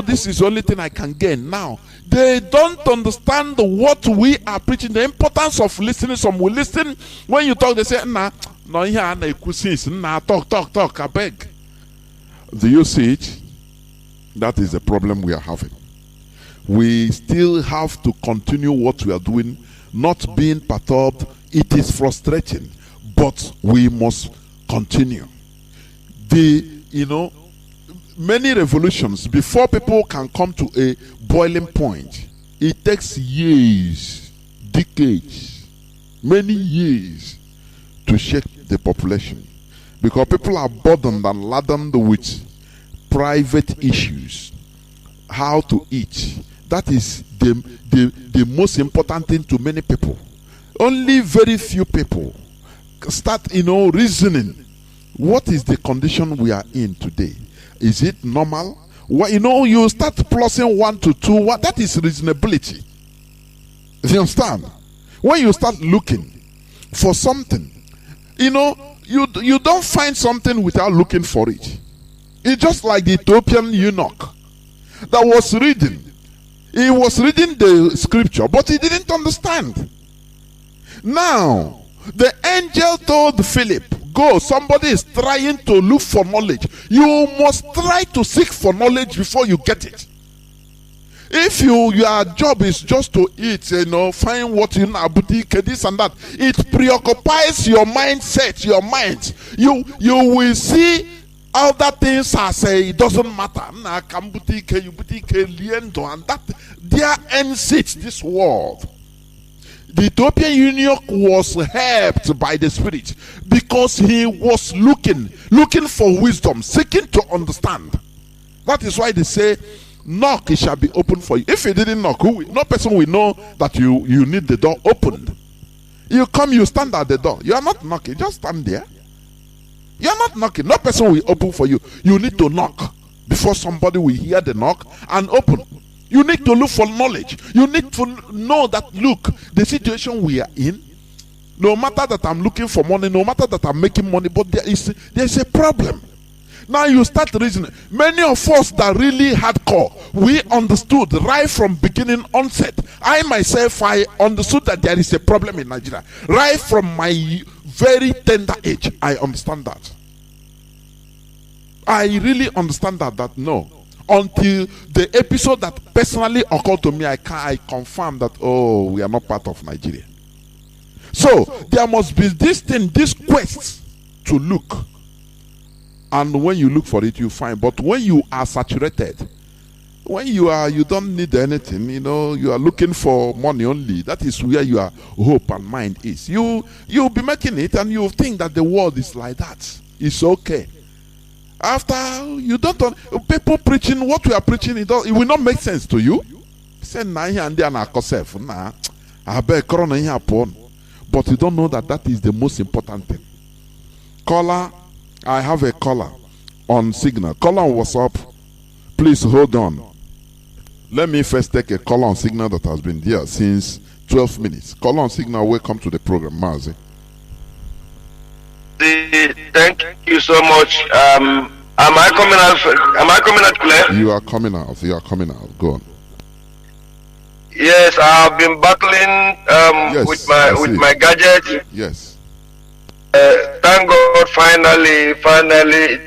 this is the only thing I can gain now. They don't understand what we are preaching, the importance of listening. Some will listen when you talk, they say, talk, I beg. Do you see it? That is the problem we are having. We still have to continue what we are doing, not being perturbed. It is frustrating, but we must continue. Many revolutions, before people can come to a boiling point, it takes years, decades, many years to shake the population, because people are burdened and laden with private issues. How to eat, that is the most important thing to many people. Only very few people start reasoning, what is the condition we are in today? Is it normal? Well, you start plussing 1 to 2. That is reasonability. You understand? When you start looking for something, you don't find something without looking for it. It's just like the Ethiopian eunuch that was reading. He was reading the scripture, but he didn't understand. Now, the angel told Philip, go, somebody is trying to look for knowledge. You must try to seek for knowledge before you get it. If your job is just to eat, find what boutique, this and that, it preoccupies your mindset, your mind. You will see other things as it doesn't matter. And that there ends it, this world. The Ethiopian eunuch was helped by the Spirit because he was looking for wisdom, seeking to understand. That is why they say, knock, it shall be opened for you. If you didn't knock, no person will know that you need the door opened. You come, you stand at the door. You are not knocking, just stand there. You are not knocking. No person will open for you. You need to knock before somebody will hear the knock and open. You need to look for knowledge. You need to know that, look, the situation we are in, no matter that I'm looking for money, no matter that I'm making money, but there's a problem. Now you start reasoning. Many of us that really hardcore, we understood right from beginning onset. I myself, I understood that there is a problem in Nigeria. Right from my very tender age, I understand that. I really understand that no. Until the episode that personally occurred to me, I confirm that, we are not part of Nigeria. So there must be this thing, this quest to look. And when you look for it, you find. But when you are saturated, when you don't need anything, you are looking for money only. That is where your hope and mind is. You'll be making it and you think that the world is like that. It's okay. After you don't, people preaching what we are preaching, it will not make sense to you. Say but you don't know that is the most important thing. Caller, I have a caller on signal. Caller on WhatsApp, please hold on. Let me first take a caller on signal that has been there since 12 minutes. Caller on signal, welcome to the program, Mazi. Thank you so much. Am I coming out? Am I coming out clear? You are coming out. You are coming out. Go on. Yes, I have been battling Yes, with my gadget. Yes. Thank God, finally,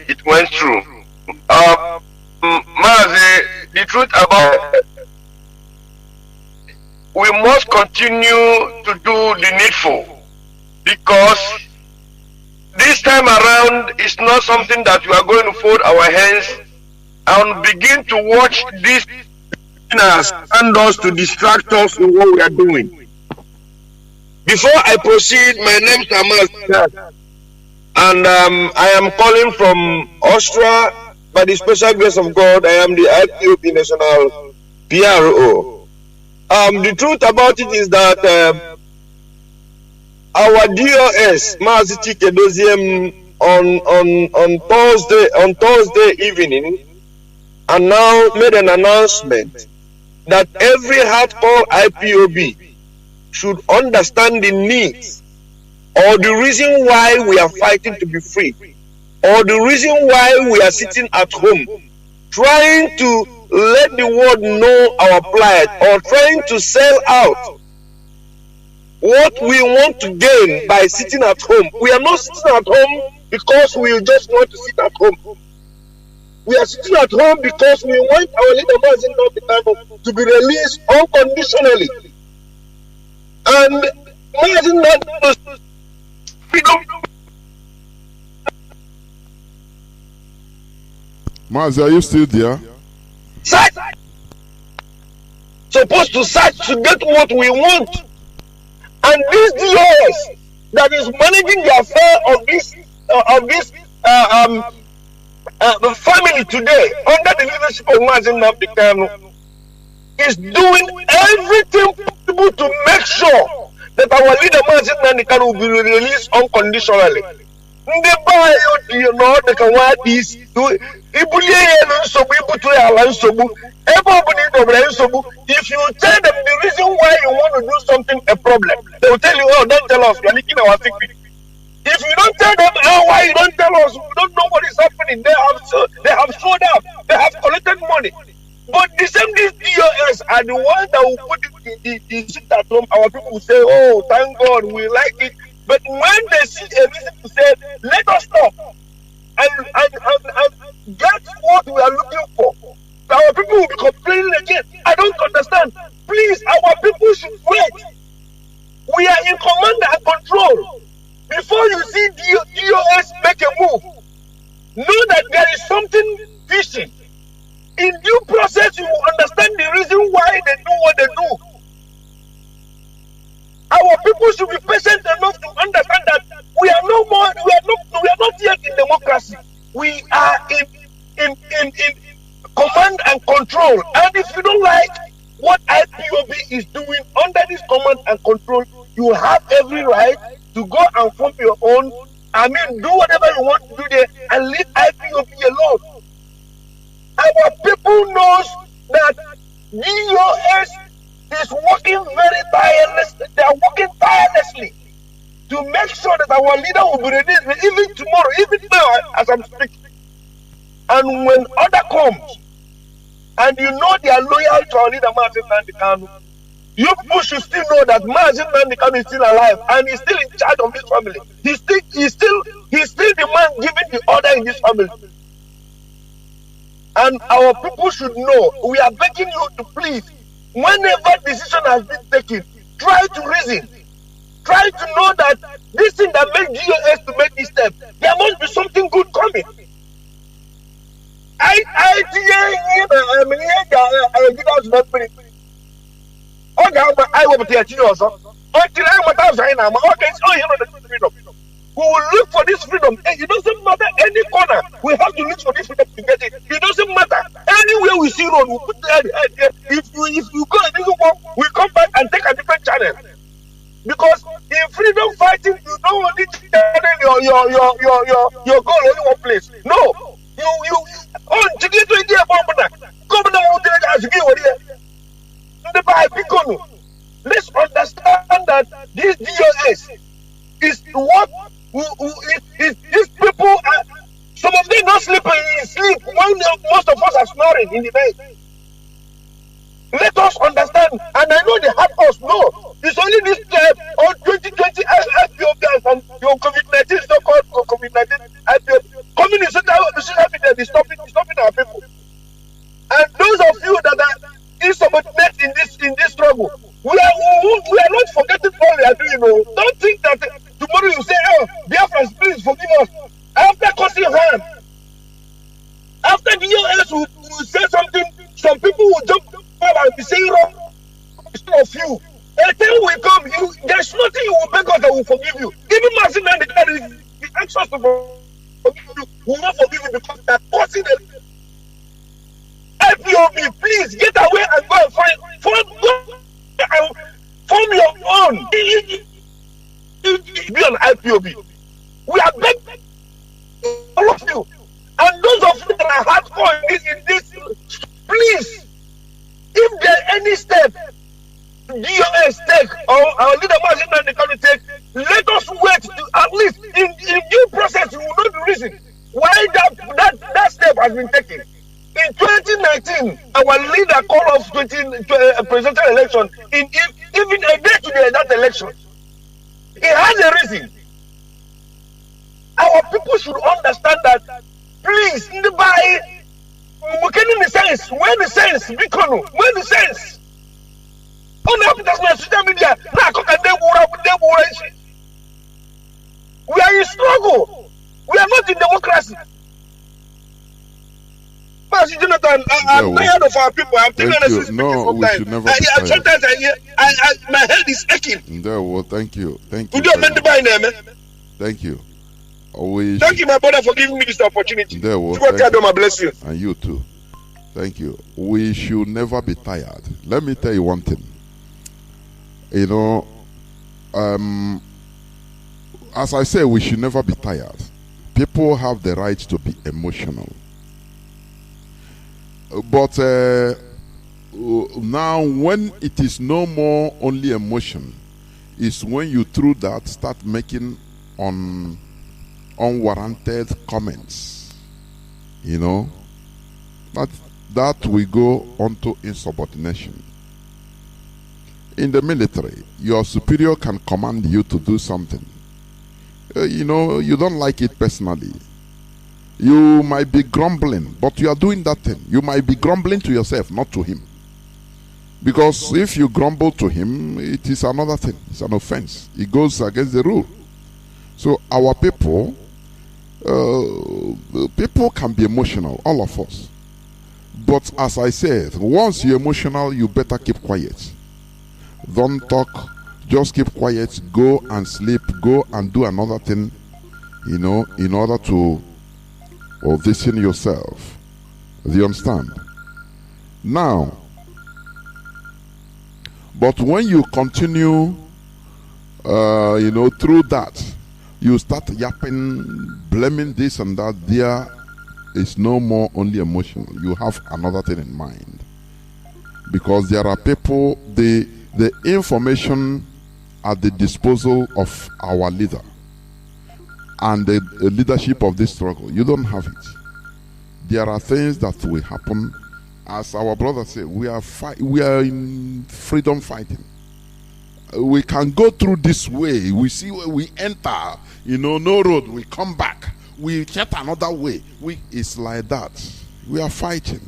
it went through. Mazi, the truth about we must continue to do the needful, because this time around it's not something that we are going to fold our hands and begin to watch these sinners and us to distract us in what we are doing. Before I proceed, my name is Mazi, and I am calling from Austria. By the special grace of God, I am the IPOB National PRO. The truth about it is that our DOS, Mazi Chinedu, on Thursday evening, and now made an announcement that every hardcore IPOB should understand the needs or the reason why we are fighting to be free, or the reason why we are sitting at home trying to let the world know our plight, or trying to sell out what we want to gain by sitting at home. We are not sitting at home because we just want to sit at home. We are sitting at home because we want our leader Mazi to be released unconditionally. And Mazi Mazi, are you still there? search, supposed to search to get what we want, and this DOS that is managing the affair of this family today under the leadership of Mazi Nnamdi Kanu is doing everything possible to make sure that our leader Mazi Nnamdi Kanu will be released unconditionally. Ndị be anyị na ọ dịka nwa isi ibulie ya elu nsogbu, ibutu ya ala nsogbu, ebe ọ bụla idobere nsogbu. If you tell them the reason why you want to do something a problem, they will tell you, oh, don't tell us, you are leaking our secret. If you don't tell them, oh, why you don't tell us, we don't know what is happening. They have sold out, they have collected money. But the same DOS are the ones that will put the shit at home. Our people will say, oh, thank God, we like it. But when they see a reason to say, let us stop and get what we are looking for, our people will be complaining again. I don't understand. Please, our people should wait. We are in command and control. Before you see DOS make a move, know that there is something fishy. In due process, you will understand the reason why they do what they do. Our people should be patient enough to understand that we are not yet in democracy. We are in command and control. And if you don't like what IPOB is doing under this command and control, you have every right to go and form your own. I mean, do whatever you want to do there and leave IPOB alone. Our people knows that DOS is working very tirelessly. They are working tirelessly to make sure that our leader will be released, even tomorrow, even now as I'm speaking. And when order comes, and you know they are loyal to our leader Mazi Nnamdi Kanu, you people should still know that Mazi Nnamdi Kanu is still alive and he's still in charge of this family. He's still the man giving the order in this family. And our people should know, we are begging you to please, whenever decision has been taken, try to reason. Try to know that this thing that made DOS to make this step, there must be something good coming. We will look for this freedom. It doesn't matter any corner. We have to look for this freedom to get it. It doesn't matter. Anywhere we see road, we put the head here. If you go and this one, we come back and take a different channel. Because in freedom fighting, you don't only channel your goal only one place. No. Let's understand that this DOS is what these people are. Some of them not sleeping in most of us are snoring in the night. Let us understand, and I know they help us. No, it's only this on 2020 IPOB from your COVID-19, so-called COVID-19 IPOB coming in social media, is stopping our people. And those of you that are insubordinate in this struggle, we are not forgetting all we are doing. No. Don't think that tomorrow you say, "Oh, Biafra, please forgive us." After causing harm, after the US will say something, some people will jump up and be saying wrong of you. A time will come, there's nothing you will beg us that will forgive you. Even Mazi and the actions to forgive you will not forgive you because they are causing the IPOB. Please get away and go and form your own. Be an IPOB. We are begging all of you. And those of you that are hardcore in this, please, if there any step DOS take or our leader Mazi and the Kanu take, let us wait to, at least in due process we will know the reason why that step has been taken. In 2019, our leader called off presidential election even a day to that election. It has a reason. Our people should understand that. Please, by when the sense, when the sense. Social media. We are in struggle. We are not in democracy. Mazi Jonathan, I'm tired of our people. I'm telling you, no, we should never be tired. Sometimes my head is aching. Well, thank you. Thank you. Thank you, my brother, for giving me this opportunity. God bless you. And you too. Thank you. We should never be tired. Let me tell you one thing. You know, as I say, we should never be tired. People have the right to be emotional. But now when it is no more only emotion, is when you through that start making unwarranted comments. You know, that we go onto insubordination. In the military, your superior can command you to do something. You know, you don't like it personally. You might be grumbling, but you are doing that thing. You might be grumbling to yourself, not to him. Because if you grumble to him, it is another thing. It's an offense. It goes against the rule. So our people can be emotional, all of us. But as I said, once you're emotional, you better keep quiet. Don't talk, just keep quiet, go and sleep, go and do another thing, you know, in order to audition yourself. Do you understand? Now, but when you continue, you know, through that, you start yapping, blaming this and that, there is no more only emotional. You have another thing in mind. Because there are people, the information at the disposal of our leader and the leadership of this struggle, you don't have it. There are things that will happen. As our brother said, we are in freedom fighting. We can go through this way. We see where we enter, you know, no road, we come back. We get another way. It's like that. We are fighting.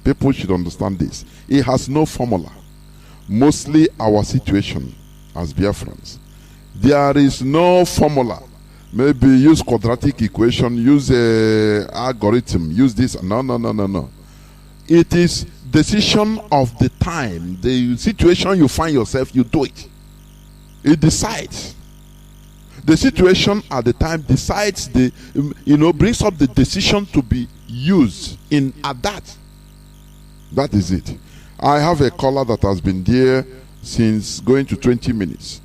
People should understand this. It has no formula. Mostly our situation as Biafrans, there is no formula. Maybe use quadratic equation, use a algorithm, use this. No. It is decision of the time, the situation you find yourself, you do it. It decides. The situation at the time decides brings up the decision to be used at that. That is it. I have a caller that has been there since going to 20 minutes.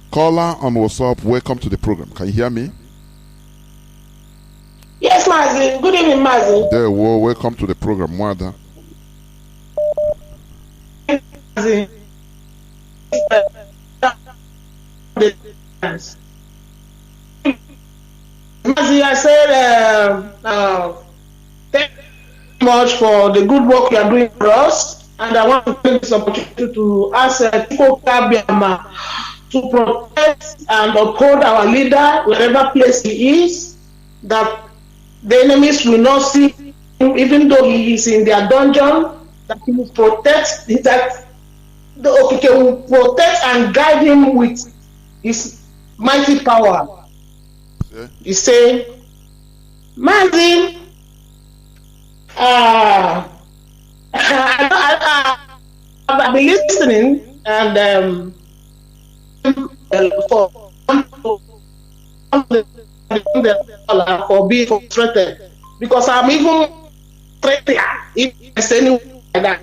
Caller on WhatsApp, welcome to the program. Can you hear me? Yes, Mazi. Good evening, Mazi. There, welcome to the program, Mwada. Mazi. Mazi, I said much for the good work you are doing for us. And I want to take this opportunity to ask Biafra to protect and uphold our leader wherever place he is, that the enemies will not see him, even though he is in their dungeon, that he will protect, that the OPK will protect and guide him with his mighty power. Yeah. He say, Mazi, I've been listening and for being frustrated, because I'm even frustrated if there's anything like that.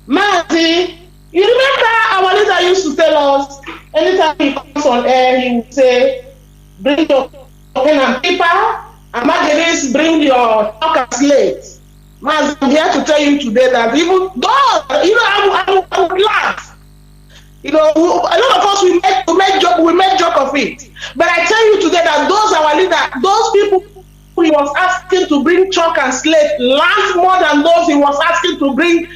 Mazi, you remember our leader used to tell us, anytime he comes on air, he would say, bring your pen and paper, and Marguerite, bring your chalk and slate. Mazi, I'm here to tell you today that even though, I would laugh. A lot of us we make joke of it. But I tell you today that those our leader, those people who he was asking to bring chalk and slate laugh more than those he was asking to bring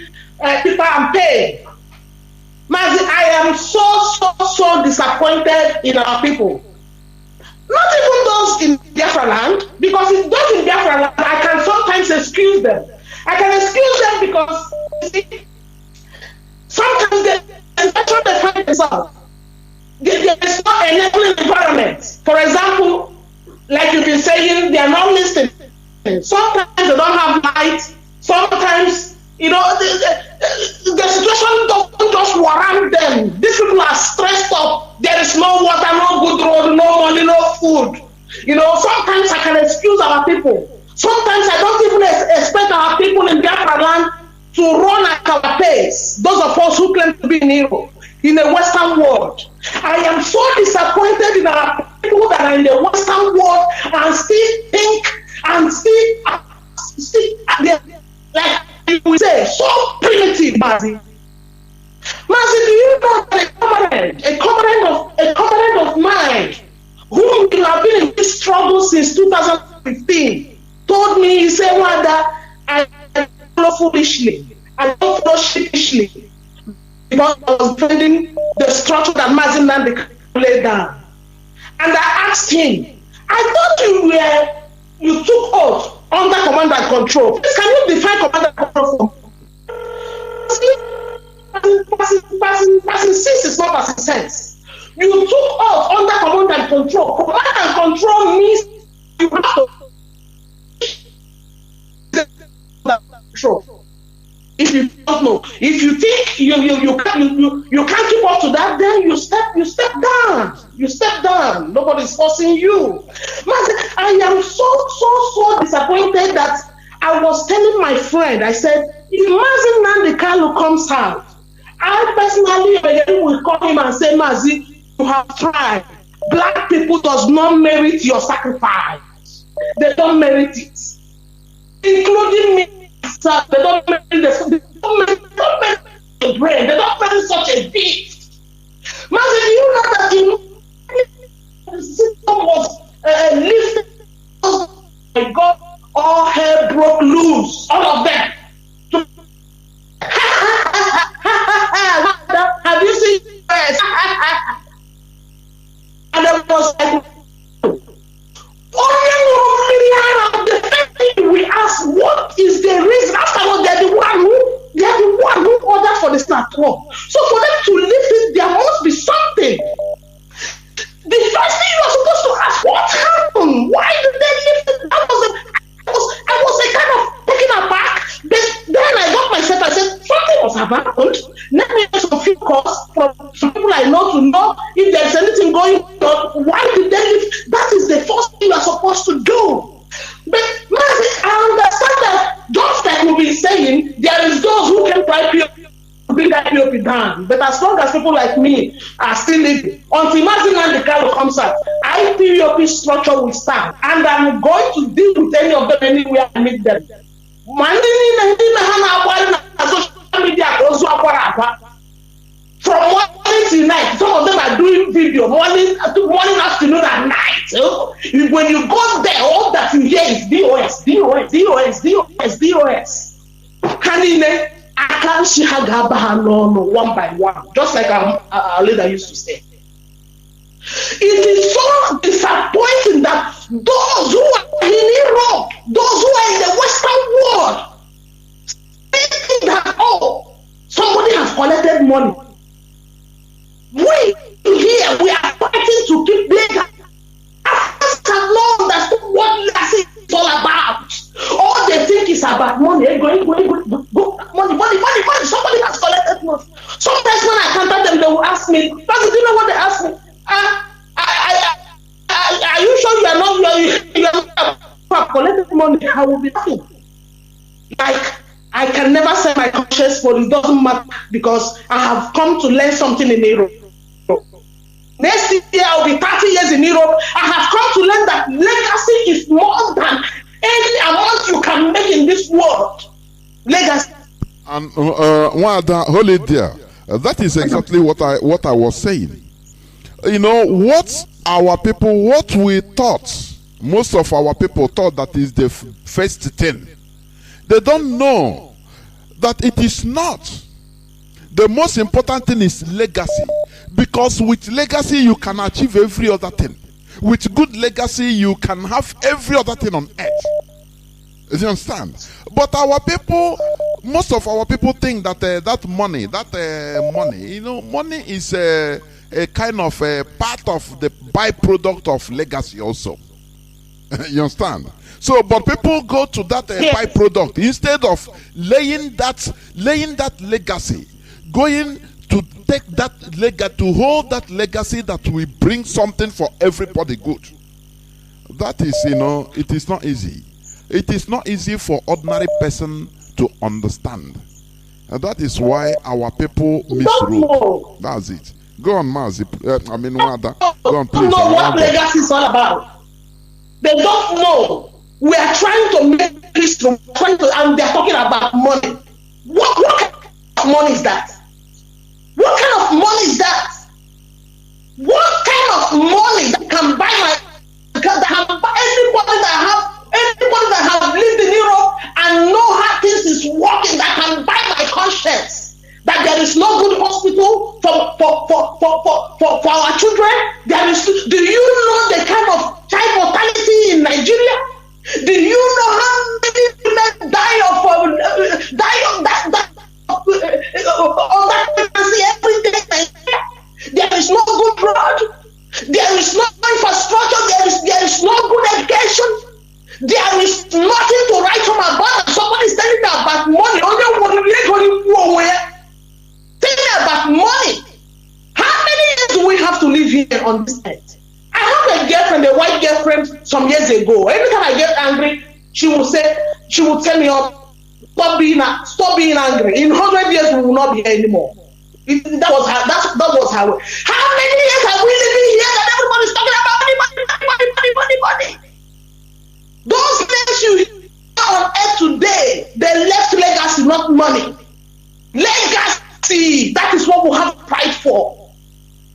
paper and pen. Mazi, I am so disappointed in our people. Not even those in Biafra land, because if those in Biafra land, I can sometimes excuse them. I can excuse them because, you see, sometimes they find themselves. There is not an enabling environment. For example, like you've been saying, they are not listening. Sometimes they don't have light. Sometimes, the situation doesn't just warrant them. These people are stressed up. There is no water, no good road, no money, no food. Sometimes I can excuse our people. Sometimes I don't even expect our people in Biafra land to run at our pace. Those of us who claim to be in Europe, in the Western world. I am so disappointed in our people that are in the Western world and still think and still like we say, so primitive, Mazi. Mazi, do you know that a comrade of mine, whom you have been in this struggle since 2015, told me, he said, Wanda, I follow foolishly, I don't follow sheepishly, because I was defending the structure that Mazi Nnamdi laid down. And I asked him, I thought you took oath under command and control. Please, can you define command and control for me? Passing sense is not passing sense. You took oath under command and control. Command and control means you have to control. If you don't know, if you think you can't keep up to that, then you step down. You step down. Nobody's forcing you. I am so disappointed that I was telling my friend, I said, if Mazi Nnamdi comes out, I personally will call him and say, Mazi, you have tried. Black people does not merit your sacrifice. They don't merit it. Including me. They don't merit the brain. They don't merit such a gift. Mazi, do you know that the system was lifted? Oh my God, all hell broke loose. All of them. Have you seen this? And it was like, we ask, what is the reason? After all, they're the one who ordered for the start quo. So for them to lift it, there must be something. The first thing you are supposed to ask, what happened? Why did they lift it? I was a kind of taken aback. Then I got myself, I said, something must have happened. Let me get some few calls from some people I know to know if there's anything going on. Why did they lift? That is the first thing you are supposed to do. But I understand that just like we've been saying, there is those who can bring that POP down. But as long as people like me are still living, until Mazi Nnamdi comes out, IPOP structure will stand. And I'm going to deal with any of them anywhere I meet them. From morning till night. Some of them are doing video morning, afternoon, and night. When you go there, all that you hear is DOS. Hanine, I can't see one by one, just like our leader used to say. It is so disappointing that those who are in Europe, those who are in the Western world, thinking that, oh, somebody has collected money. We here, we are fighting to keep legal. Africans have not understood what legacy is all about. All they think is about money. Money. Somebody has collected money. Sometimes when I contact them, they will ask me, Mazi, do you know what they ask me? Are you sure you are not collecting money? I will be laughing. Like, I can never say my conscience for it doesn't matter because I have come to learn something in Europe. Next year I'll be 30 years in Europe. I have come to learn that legacy is more than any amount you can make in this world. Legacy. And hold it there. That is exactly what I was saying. You know what we thought, most of our people thought that is the first thing. They don't know that it is not. The most important thing is legacy, because with legacy you can achieve every other thing. With good legacy you can have every other thing on earth. You understand? But our people, most of our people think that money, you know, money is a kind of a part of the byproduct of legacy also. You understand? So, but people go to that byproduct instead of laying that legacy, going to take that legacy, to hold that legacy that will bring something for everybody good. That is, you know, it is not easy. It is not easy for ordinary person to understand. And that is why our people misrule. That's it. Go on, Mazi. Wada. Go on, please. They don't know what legacy is all about. They don't know. We are trying to make history, and they are talking about money. What kind of money is that? What kind of money is that? What kind of money that can buy anybody that have lived in Europe and know how things is working, that can buy my conscience? That there is no good hospital for our children. Do you know the kind of child mortality in Nigeria? Do you know how many women die of pregnancy every day? There is no good road. There is no infrastructure. There is no good education. There is nothing to write home about. Somebody is telling me about money. Tell me about money. How many years do we have to live here on this earth? I have a girlfriend, a white girlfriend, some years ago. Every time I get angry, she will tell me, stop being angry. In 100 years, we will not be here anymore. That was her way. How many years have we living here that everybody's talking about money? Those things you hear on earth today, they left legacy, not money. Legacy, that is what we have to fight for.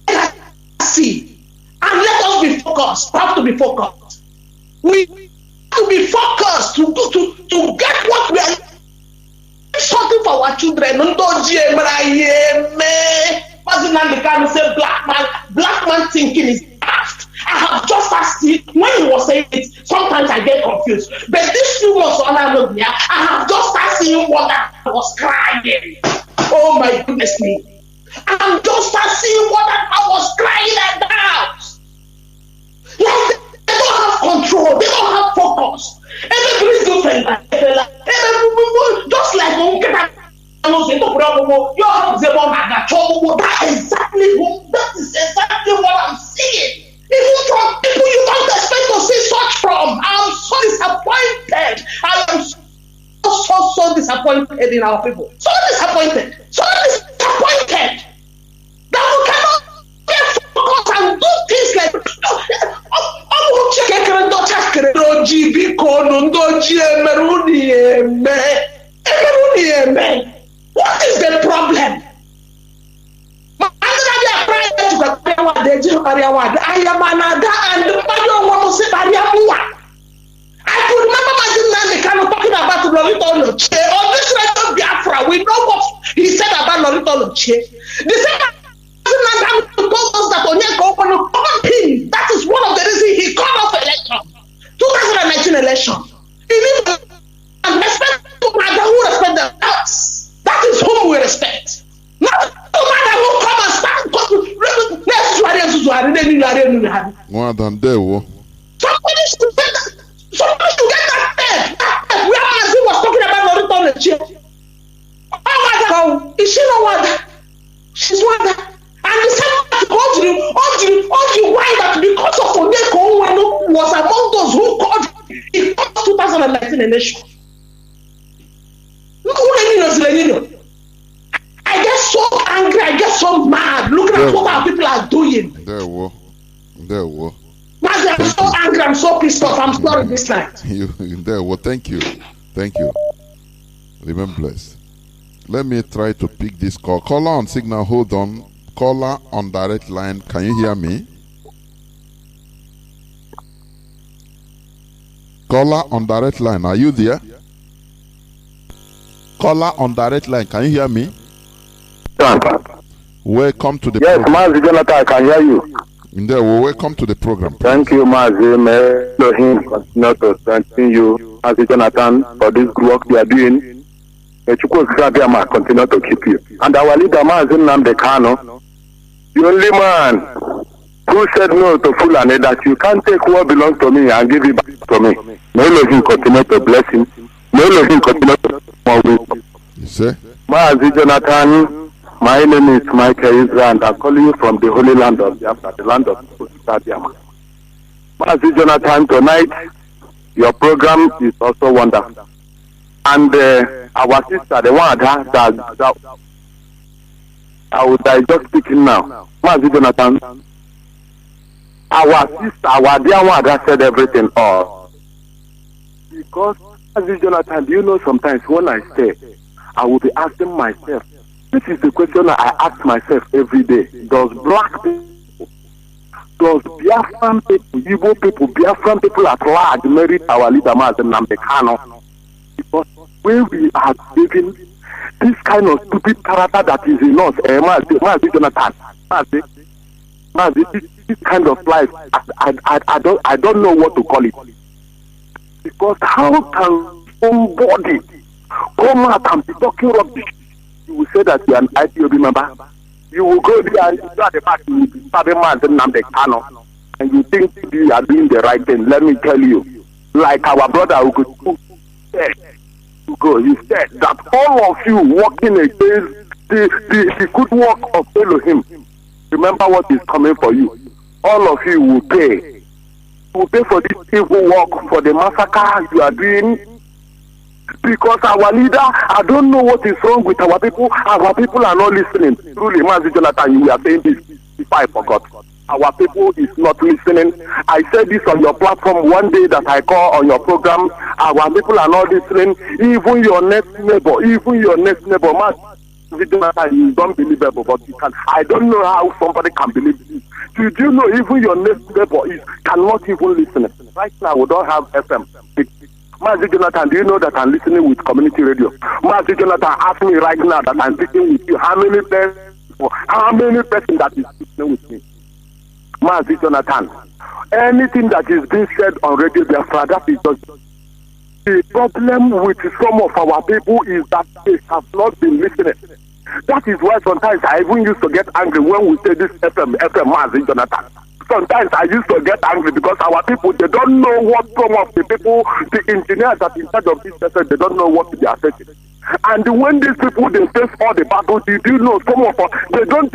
Legacy. And let us be focused. We have to be focused. We have to be focused to get what we are. Something for our children. Nnamdi Kanu say black man thinking is past. I have just asked it when he was saying it. Sometimes I get confused. But this few months on I have just started seeing what I was crying. Oh my goodness me. I'm just seeing what I was crying about. Like they don't have control, they don't have focus. Everybody's different. Just like that is exactly what I'm seeing. Even from people you don't expect to see such from. I'm so disappointed. I am so disappointed in our people. So disappointed. That we cannot get focused and do things like what is the problem? am another and nobody want to say Bariamua. I could remember Mazi Nnamdi Kanu talking about Lolita Oloche. On this radio Biafra, we know what he said about Lolita Oloche. The same Mazi Nnamdi told us that Onyeka Okonu called him. That is one of the reasons he called off election. 2019 election. He needs to respect to matter who respect themselves. That is whom we respect. Not no matter who come and start. Somebody should get that. Somebody should get that step. Where Mazi was talking about Lolita Oloche. Oh, is she not one? She's one. And the same all the why that because of Onyeka Okonu was among those who called in 2019 election. I get so angry, I get so mad looking at what our people are doing. There were. Mazi, I'm so angry, I'm so pissed off. I'm sorry this night. Thank you. Remain blessed. Let me try to pick this call. Caller on signal, hold on. Caller on direct line. Can you hear me? Caller on direct line. Are you there? Caller on direct line. Can you hear me? Welcome to the program. Yes, Mazi Jonathan, I can hear you. Welcome to the program. Thank you, Mazi. May Elohim continue to strengthen you, Mazi Jonathan, for this work you are doing. May Chukwu continue to keep you. And our leader, Mazi Nnamdi Kanu, the only man who said no to Fulani, that you can't take what belongs to me and give it back to me. May Elohim continue to bless him. May Elohim continue to more wisdom. Yes, sir. Mazi Jonathan, my name is Michael Israel, and I'm calling you from the Holy Land of Biafra, the land of Biafra. Mazi Jonathan, tonight your program is also wonderful, and our sister, the one that I would just speaking now. Mazi Jonathan, our sister, our dear one that said everything all. Because Mazi Jonathan, do you know sometimes when I stay, I will be asking myself, this is the question I ask myself every day. Does black people, does Biafran people, Igbo people, Biafran people at large merit our leader Mazi Nnamdi Kanu? Because when we are living this kind of stupid character that is in us, Mazi Jonathan, Mazi, this kind of life, I don't know what to call it. Because how can somebody come out and be talking rubbish? You will say that you are an IPOB member. You will go there and you at the back, you will be serving Mazi Nnamdi Kanu, and you think you are doing the right thing. Let me tell you, like our brother who said that all of you working against the good work of Elohim, remember what is coming for you. All of you will pay. You will pay for this evil work, for the massacre you are doing. Because our leader, I don't know what is wrong with our people. Our people are not listening. Truly, Mazi Jonathan, you are saying this if I forgot. Our people is not listening. I said this on your platform one day that I call on your program. Our people are not listening. Even your next neighbor, Mazi Jonathan, is unbelievable, but you can. I don't know how somebody can believe this. Did you know even your next neighbor cannot even listen? Right now, we don't have FM. Mazi Jonathan, do you know that I'm listening with community radio? Mazi Jonathan, ask me right now that I'm speaking with you. How many persons that is listening with me? Mazi Jonathan, anything that is being said on Radio Biafra, that is just the problem with some of our people is that they have not been listening. That is why sometimes I even used to get angry when we say this FM Mazi Jonathan. Sometimes I used to get angry because our people, they don't know what some of the people, the engineers that in charge of this person, they don't know what they are facing. And when these people, they face all the battles, did you know some of us, they don't.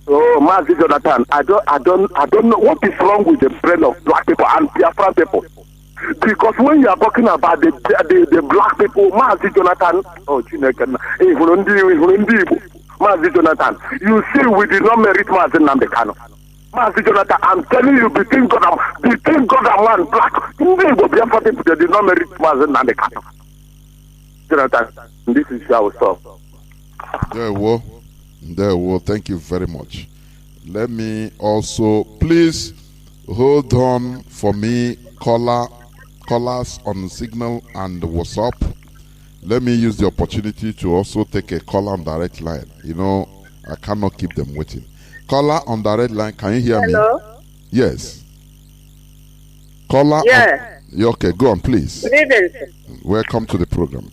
Oh, Mazi Jonathan, I don't know what is wrong with the brain of black people and Biafran people. Because when you are talking about the black people, Mazi Jonathan, Mazi Jonathan, you see, we did not merit Mazi Nnamdi Kanu. Mazi Jonathan, I'm telling you, between God and man, black, they did not merit Mazi Nnamdi Kanu. Jonathan, this is our stuff. There, thank you very much. Let me also, please hold on for me, callers on Signal and WhatsApp. Let me use the opportunity to also take a caller on direct line. You know, I cannot keep them waiting. Caller on direct line, can you hear me? Hello? Yes. Caller. Yeah. Okay, go on, please. Good evening, sir. Welcome to the program.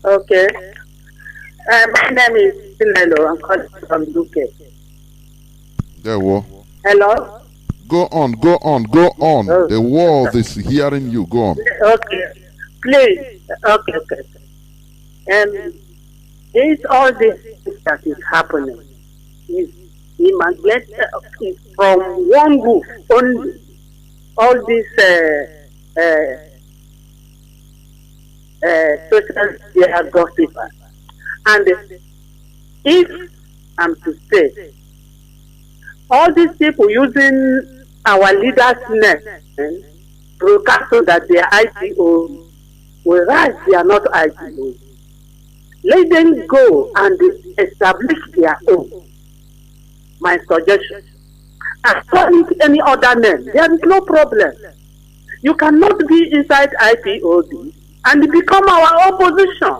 Okay. My name is Chinedu. I'm calling from UK. There we go. Hello? Go on, go on, go on. Oh. The world is hearing you. Go on. Okay. Please. Okay. This all this that is happening is from one group only. All this social media gossipers. And if I'm to say, all these people using our leaders' name broadcasting that they are IPO, whereas they are not IPO. Let them go and establish their own. My suggestion. As calling any other name, there is no problem. You cannot be inside IPOB and become our opposition.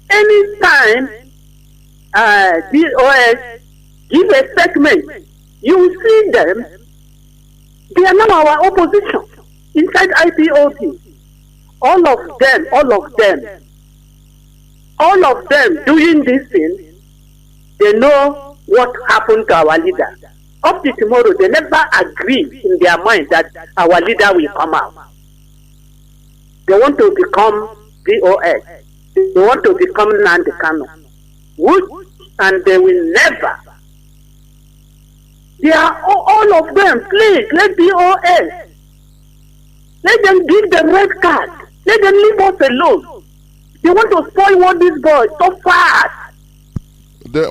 Anytime DOS give a segment, you will see them. They are now our opposition inside IPOB. All of them doing this thing, they know what happened to our leader. Up to tomorrow, they never agree in their mind that our leader will come out. They want to become DOS. They want to become Nnamdi Kanu. And they will never. They are all of them. Please, let DOS. Let them give them red card. Let them leave us alone. They want to spoil what these boys so fast. They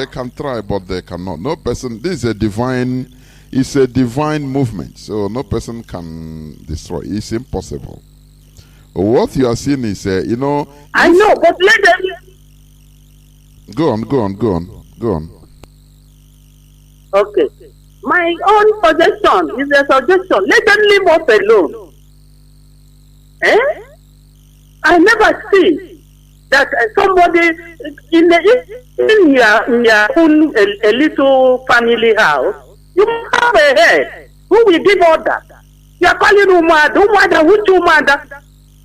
can try, but they cannot. No person. This is a divine. It's a divine movement, so no person can destroy. It's impossible. What you are seeing is, you know. I know, but let them. Go on. Okay. My own suggestion is a suggestion. Let them leave us alone. I never see that somebody in your own a little family house, you have a head. Who will give order? You are calling Umada, which Umada?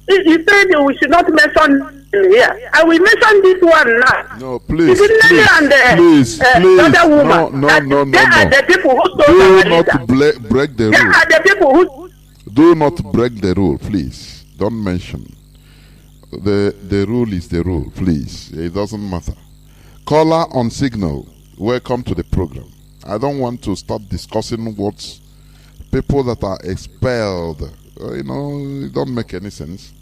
He said we should not mention here. I will mention this one now. No, please. Please. Other woman. No. They are the people who do not break the rule. They are the people who. Do not break the rule, please. Don't mention. The rule is the rule, please. It doesn't matter. Caller on Signal, welcome to the program. I don't want to start discussing what people that are expelled. It don't make any sense.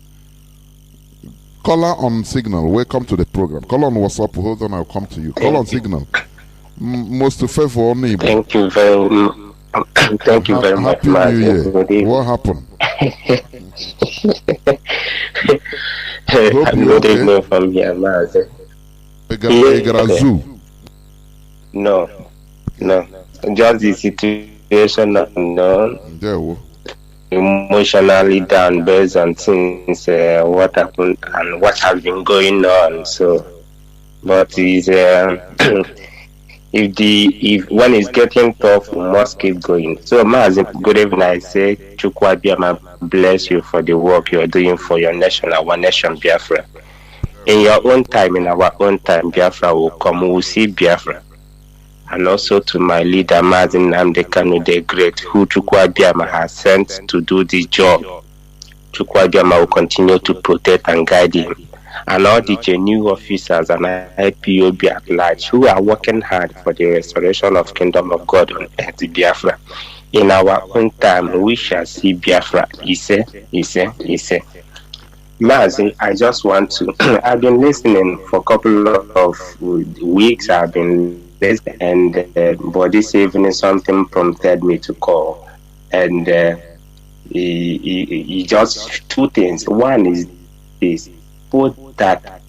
Caller on Signal, welcome to the program. Call on WhatsApp, hold on, I'll come to you. Call on Signal. Most favor on me. Thank you very much. Happy New Year. What happened? Good evening from here, Mazi. No. Just the situation unknown. Emotionally down based on things, what happened and what has been going on. So, but is if one is getting tough, we must keep going. So, Mazi, good evening. I say, Chukwa Biama, bless you for the work you are doing for your nation, our nation, Biafra. In your own time, in our own time, Biafra will come. We will see Biafra. And also to my leader, Mazi Nnamdi Kanu, the Great, who Chukwa Biama has sent to do this job. Chukwa Biama will continue to protect and guide him. And all the genuine officers and IPOB at large who are working hard for the restoration of Kingdom of God on earth, Biafra. In our own time, we shall see Biafra. He said. Mazi, I just want to. I've been listening for a couple of weeks. I've been listening, and but this evening something prompted me to call. And he just two things. One is this: put that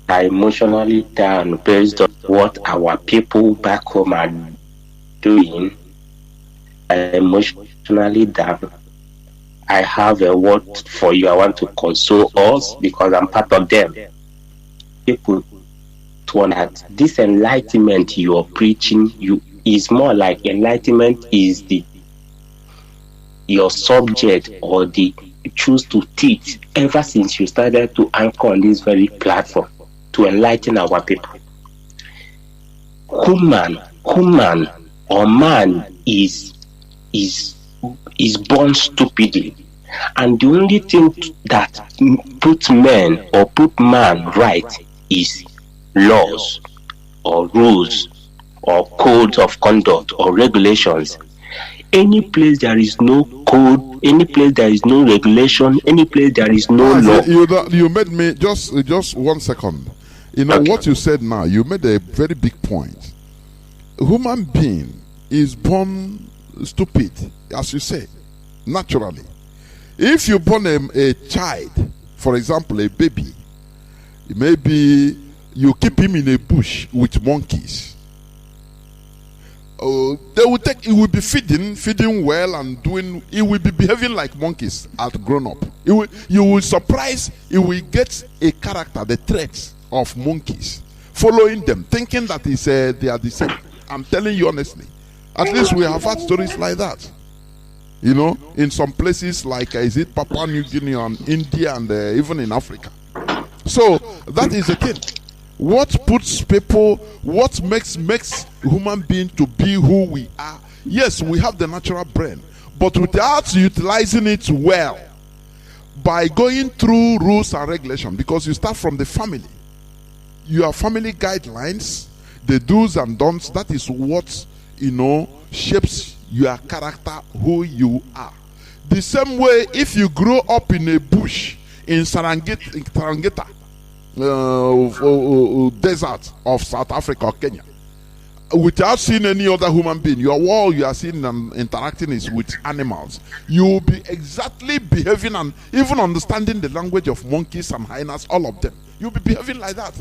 are emotionally down based on what our people back home are doing. Emotionally down. I have a word for you. I want to console us because I'm part of them. People want that this enlightenment you're preaching is more like enlightenment is your subject or the choose to teach ever since you started to anchor on this very platform to enlighten our people. Human or man is born stupidly, and the only thing that puts men or put man right is laws or rules or codes of conduct or regulations. Any place there is no code, any place there is no regulation, any place there is no law. You made me just 1 second. You know what you said now. You made a very big point. A human being is born stupid, as you say, naturally. If you born a child, for example, a baby, maybe you keep him in a bush with monkeys. They will take. He will be feeding well and doing. He will be behaving like monkeys as grown up. You will surprise. He will get a character, the traits of monkeys, following them, thinking that they are the same. I'm telling you honestly. At least we have had stories like that. You know, in some places like is it Papua New Guinea and India and even in Africa. So that is the thing. What puts people, what makes human being to be who we are? Yes, we have the natural brain, but without utilizing it well, by going through rules and regulations, because you start from the family, your family guidelines, the do's and don'ts. That is what shapes your character, who you are. The same way, if you grow up in a bush in Serengeti, desert of South Africa or Kenya, without seeing any other human being, all you are seeing and interacting is with animals. You will be exactly behaving and even understanding the language of monkeys and hyenas, all of them. You'll be behaving like that.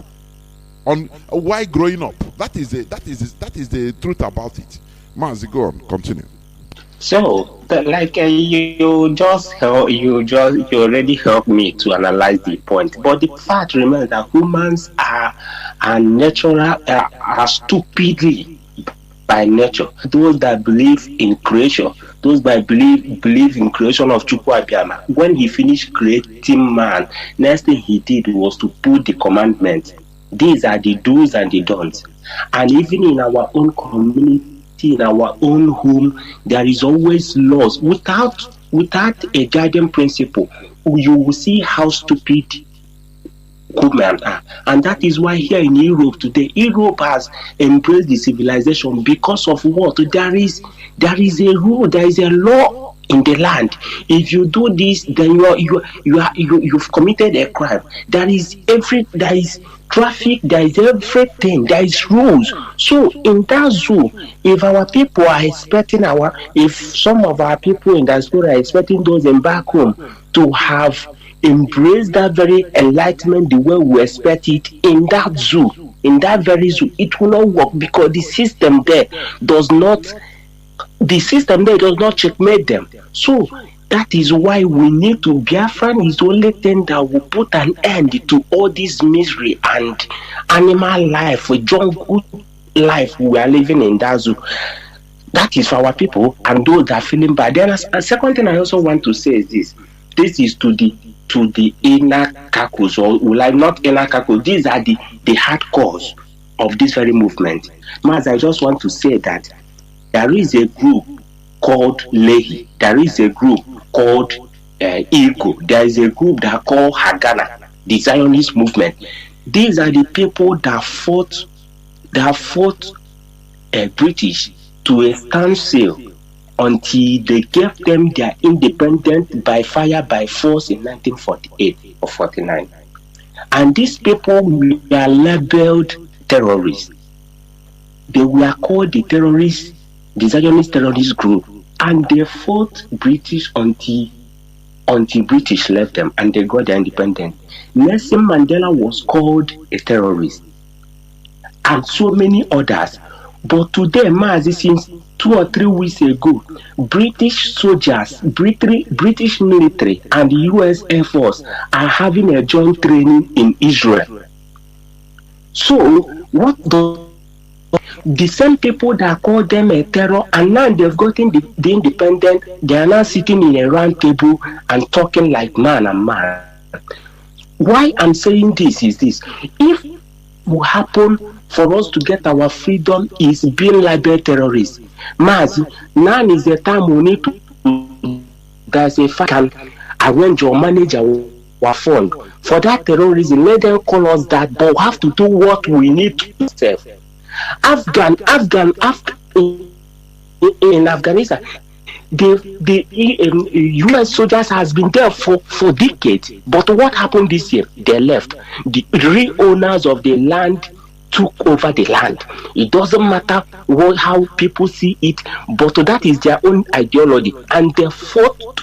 Why growing up? That is the truth about it. Mazi, go on, continue. So, you already helped me to analyze the point. But the fact remains that humans are stupidly by nature. Those that believe in creation, those that believe in creation of Chukwu Abiyama. When he finished creating man, next thing he did was to put the commandments. These are the do's and the don'ts. And even in our own community, in our own home, there is always laws. Without a guiding principle, you will see how stupid women are. And that is why here in Europe today, Europe has embraced the civilization because of what? There is a rule, there is a law in the land. If you do this, then you've committed a crime. There is traffic, there is everything, there is rules. So in that zoo, if our people are expecting if some of our people in that school are expecting those in back home to have embraced that very enlightenment the way we expect it in that zoo, in that very zoo, it will not work because the system there does not checkmate them. So that is why we need to. Biafra is the only thing that will put an end to all this misery and animal life, jungle life we are living in that zoo. That is for our people and those that are feeling bad. Then a second thing I also want to say is this. This is to the inner kakus, or like not inner kakus. These are the hardcores of this very movement. Maz, I just want to say that there is a group called Lehi. There is a group called Ego. There is a group that are called Hagana, the Zionist movement. These are the people that fought British to a standstill until they gave them their independence by fire, by force in 1948 or 49. And these people were labeled terrorists. They were called the Zionist terrorist group, and they fought British until until British left them and they got their independence. Nelson Mandela was called a terrorist, and so many others. But today, Mazi, since 2 or 3 weeks ago, British soldiers, British military, and the US Air Force are having a joint training in Israel. So, what the same people that call them a terror, and now they've gotten the independent, they are now sitting in a round table and talking like man and man. Why I'm saying this is this: if it will happen for us to get our freedom is being labeled terrorists, Mazi, now is the time we need to, there's a fact, can arrange or manage our fund for that terrorism. Let them call us that, but we have to do what we need to save. In Afghanistan, the US soldiers has been there for decades. But what happened this year? They left. The real owners of the land took over the land. It doesn't matter how people see it, but that is their own ideology. And they fought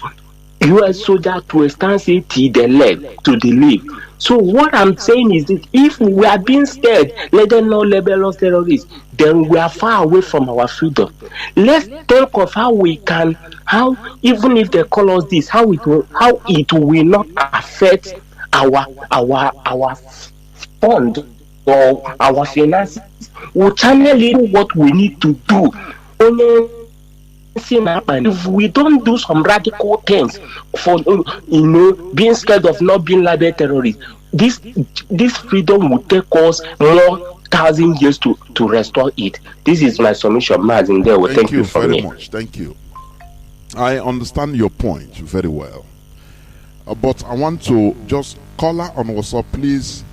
US soldiers to a standstill till they left to the leave. So what I'm saying is that if we are being scared, let them not label us terrorists, then we are far away from our freedom. Let's think of how we can, even if they call us this, how it will not affect our fund or our finances. We'll channel in what we need to do. Only if we don't do some radical things for being scared of not being labeled terrorists, this freedom will take us more 1,000 years to restore it. This is my submission, Mazi. Thank you very much. Thank you. I understand your point very well, but I want to just call her on WhatsApp, please.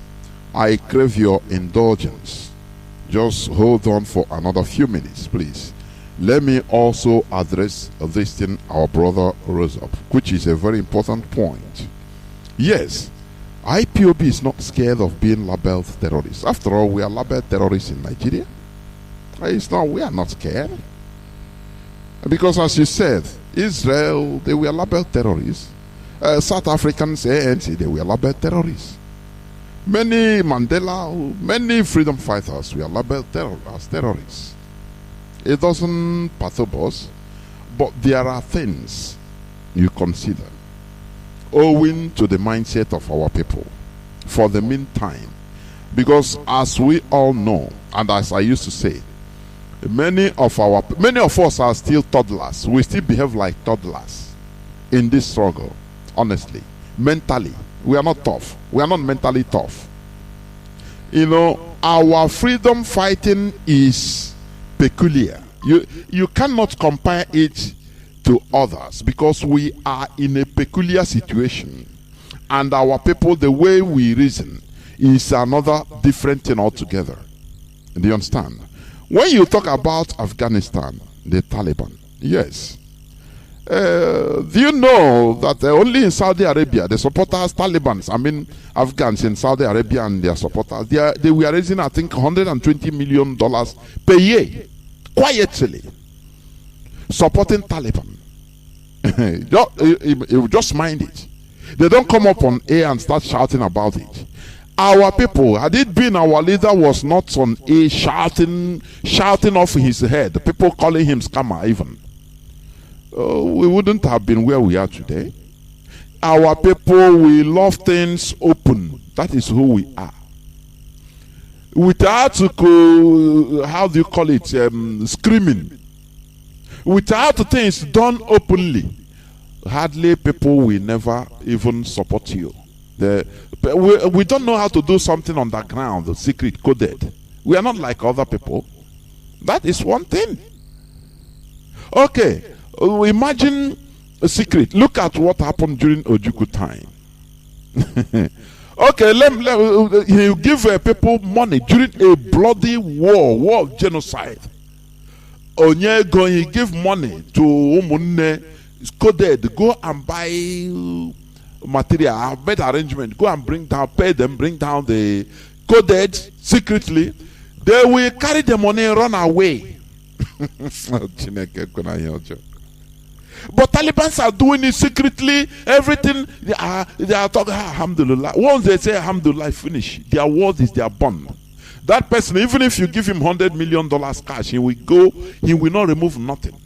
I crave your indulgence. Just hold on for another few minutes, please. Let me also address this thing our brother rose up, which is a very important point. Yes, IPOB is not scared of being labeled terrorists. After all, we are labeled terrorists in Nigeria. We are not scared. Because as you said, Israel, they were labeled terrorists. South Africans, ANC, they were labeled terrorists. Many many freedom fighters were labeled as terrorists. It doesn't perturb us, but there are things you consider owing to the mindset of our people for the meantime. Because as we all know, and as I used to say, many of us are still toddlers. We still behave like toddlers in this struggle. Honestly, mentally, we are not tough. We are not mentally tough. Our freedom fighting is peculiar. You cannot compare it to others because we are in a peculiar situation, and our people, the way we reason is another different thing altogether. Do you understand? When you talk about Afghanistan, the Taliban, yes, do you know that only in Saudi Arabia the supporters, Afghans in Saudi Arabia and their supporters, they were raising, I think, $120 million per year, quietly, supporting Taliban. Just mind it. They don't come up on air and start shouting about it. Our people, had it been our leader was not on air shouting off his head, people calling him scammer even, we wouldn't have been where we are today. Our people, we love things open. That is who we are. Without, how do you call it, screaming. Without things done openly, hardly people will never even support you. We don't know how to do something underground, secret, coded. We are not like other people. That is one thing. Okay, imagine a secret. Look at what happened during Ojukwu time. Okay, you give people money during a bloody war of genocide. Onyego, he give money to Umunne, coded, go and buy material, I've made arrangement, go and bring down the coded secretly. They will carry the money and run away. But Taliban are doing it secretly. Everything they are talking. Alhamdulillah. Once they say Alhamdulillah, finish. Their word is their bond. That person, even if you give him $100 million cash, he will go. He will not remove nothing.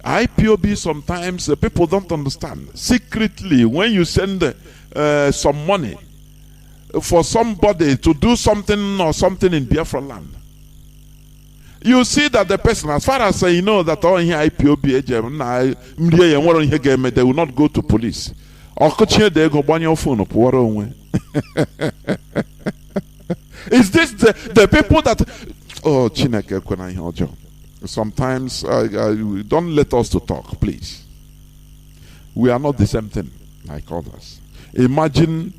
IPOB sometimes people don't understand. Secretly, when you send some money for somebody to do something or something in Biafra land, you see that the person, as far as you know that all here IPOB agent, they will not go to police. Is this the people that sometimes don't let us to talk, please. We are not the same thing like others. Imagine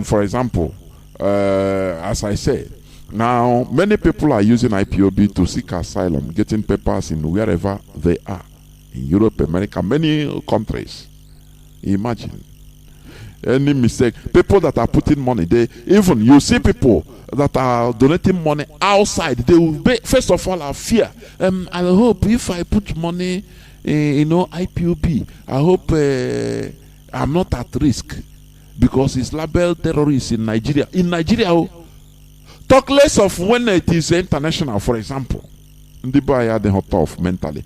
for example, as I said, now many people are using IPOB to seek asylum, getting papers in wherever they are, in Europe, America, many countries. Imagine any mistake. People that are putting money, even you see people that are donating money outside, they will first of all have fear. I hope if I put money, IPOB, I hope I'm not at risk because it's labeled terrorists in Nigeria. In Nigeria, talk less of when it is international, for example. They hot off mentally.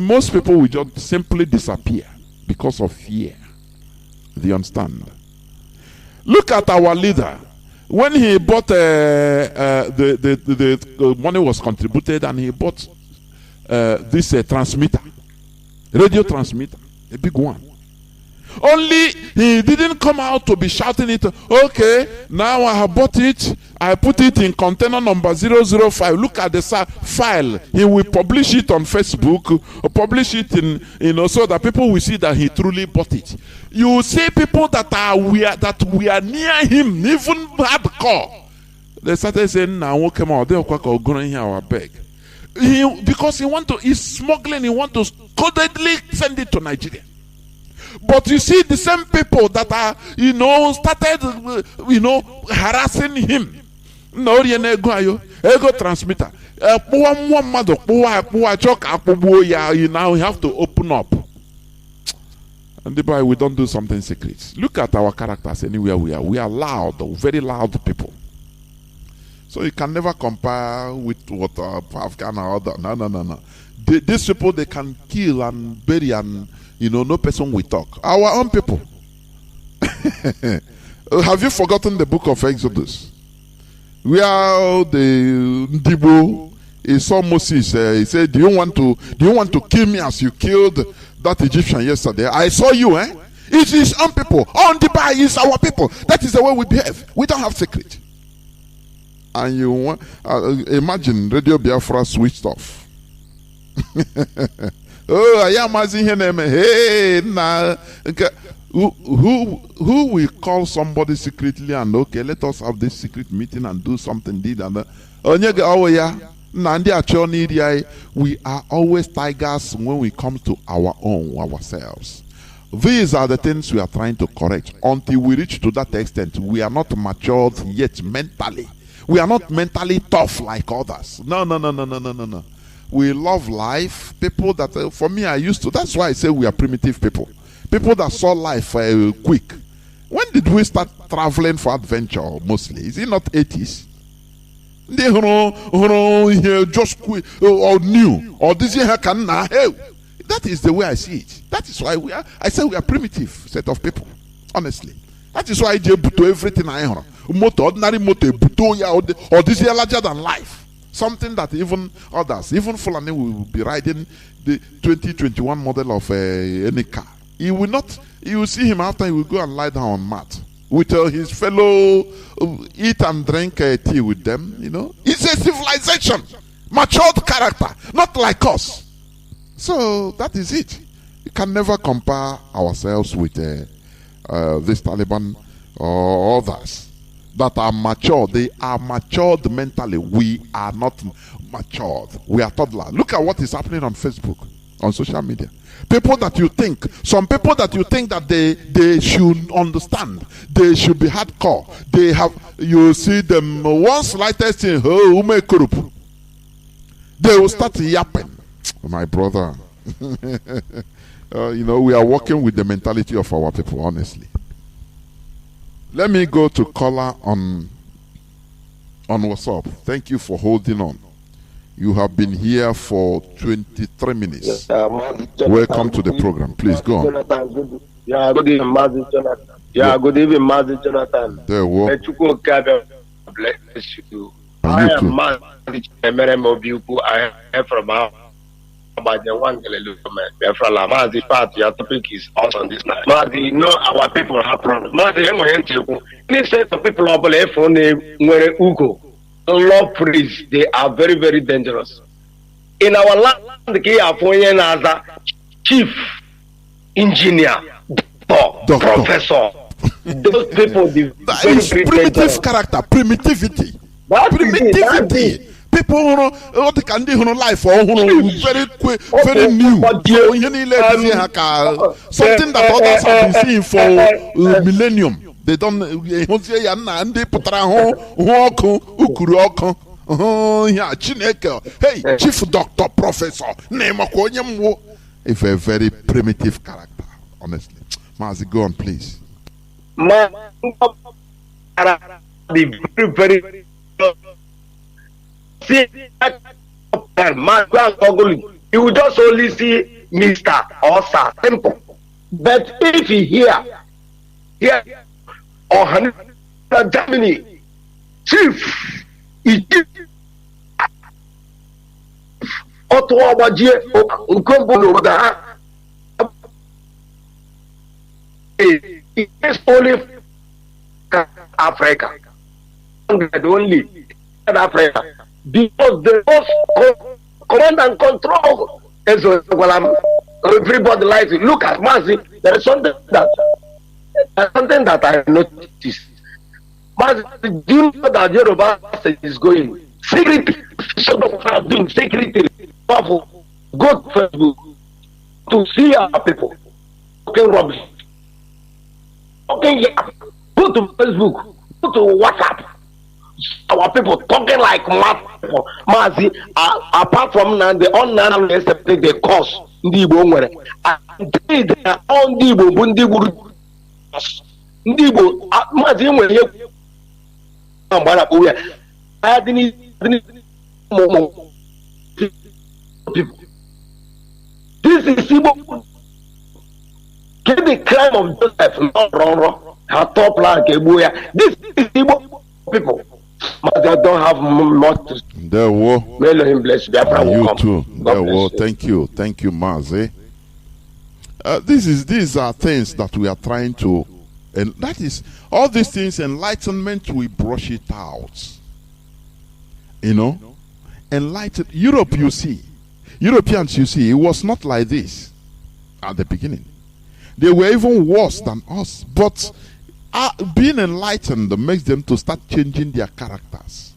Most people will just simply disappear because of fear. Do you understand? Look at our leader. When he bought the money was contributed, and he bought this transmitter, radio transmitter, a big one. Only he didn't come out to be shouting it. Okay, now I have bought it. I put it in container number 005. Look at the file. He will publish it on Facebook, or publish it in, so that people will see that he truly bought it. You see people that we are near him, even hardcore. They started saying, "Now we'll come out. They're going here our beg." Because he's smuggling. He want to codedly send it to Nigeria. But you see the same people that are, started, harassing him. No, ego transmitter. Now we have to open up. And thereby we don't do something secret. Look at our characters anywhere we are. We are loud, very loud people. So you can never compare with what Afghan or other. No. These people, they can kill and bury and no person will talk. Our own people. Have you forgotten the book of Exodus? Where the Ndibo, he saw Moses. He said, "Do you want to kill me as you killed that Egyptian yesterday? I saw you, eh? It is own people. On the by is our people. That is the way we behave. We don't have secret." And you want imagine Radio Biafra switched off. Oh, I am Mazi here. Hey, nah. Who will call somebody secretly and okay, let us have this secret meeting and do something? We are always tigers when we come to ourselves. These are the things we are trying to correct. Until we reach to that extent, we are not matured yet mentally. We are not mentally tough like others. No. We love life. People that, for me, that's why I say we are primitive people. People that saw life quick. When did we start traveling for adventure mostly? Is it not 80s? They just quick or new. Or this year can now. That is the way I see it. That is why I say we are primitive set of people. Honestly. That is why I do everything I have. Ordinary motor, or this year larger than life. Something that even others, even Fulani will be riding the 2021 model of any car. He will not, you will see him after he will go and lie down on mat with his fellow, eat and drink tea with them, It's a civilization, matured character, not like us. So that is it. You can never compare ourselves with this Taliban or others that are mature. They are matured mentally. We are not matured. We are toddler. Look at what is happening on Facebook, on social media. People that you think, some people that you think that they should understand, they should be hardcore. They have, you see them one slightest thing, they will start yapping. My brother, we are working with the mentality of our people, honestly. Let me go to caller on WhatsApp. Thank you for holding on. You have been here for 23 minutes. Welcome to the program. Please go on. Good evening, Mazi Jonathan. Good evening, Mazi Jonathan. There we bless you. I am Mazi Jonathan. I am from about the one Biafra. Mazi, part your topic is also on this night. Mazi, our people have problems. Mazi, I'm going to please say to people about the phone where Ugo. Law priests, they are very, very dangerous. In our land, they are appointed as a chief engineer, doctor, professor. Those people, that is primitive character, primitivity. Primitivity. People who can do life or very quick, very new. Something that others have been seeing for millennium. They don't hey, chief doctor, professor, name a very primitive character, honestly. Mazi, go on, please. Very you will just only see Mr. or Sir Temple. But if he here or Germany, chief, it is only Africa, only Africa, because the most command and control is everybody likes it. Look at Mazi. There is something that I noticed. Mazi, do you know that Yoruba is going secretly? Doing secretly. Go to Facebook to see our people talking rubbish. Go to Facebook. Go to WhatsApp. Our people talking like mad people. Mazi, apart from now, the unknown accepted the cause. Ndibo nwere. And they are on Ndibo, Bundibu. Ndibo, Mazi nwere. I didn't this is Igbo. Get the crime of Joseph, not wrong. Her top line, this is Igbo people. But they don't have much to say. There were. May Lord bless you too. There were. Thank you, Mazi. These are things that we are trying to, and that is all these things. Enlightenment, we brush it out. Enlightened Europe. Europeans, you see, it was not like this at the beginning. They were even worse than us. But being enlightened makes them to start changing their characters.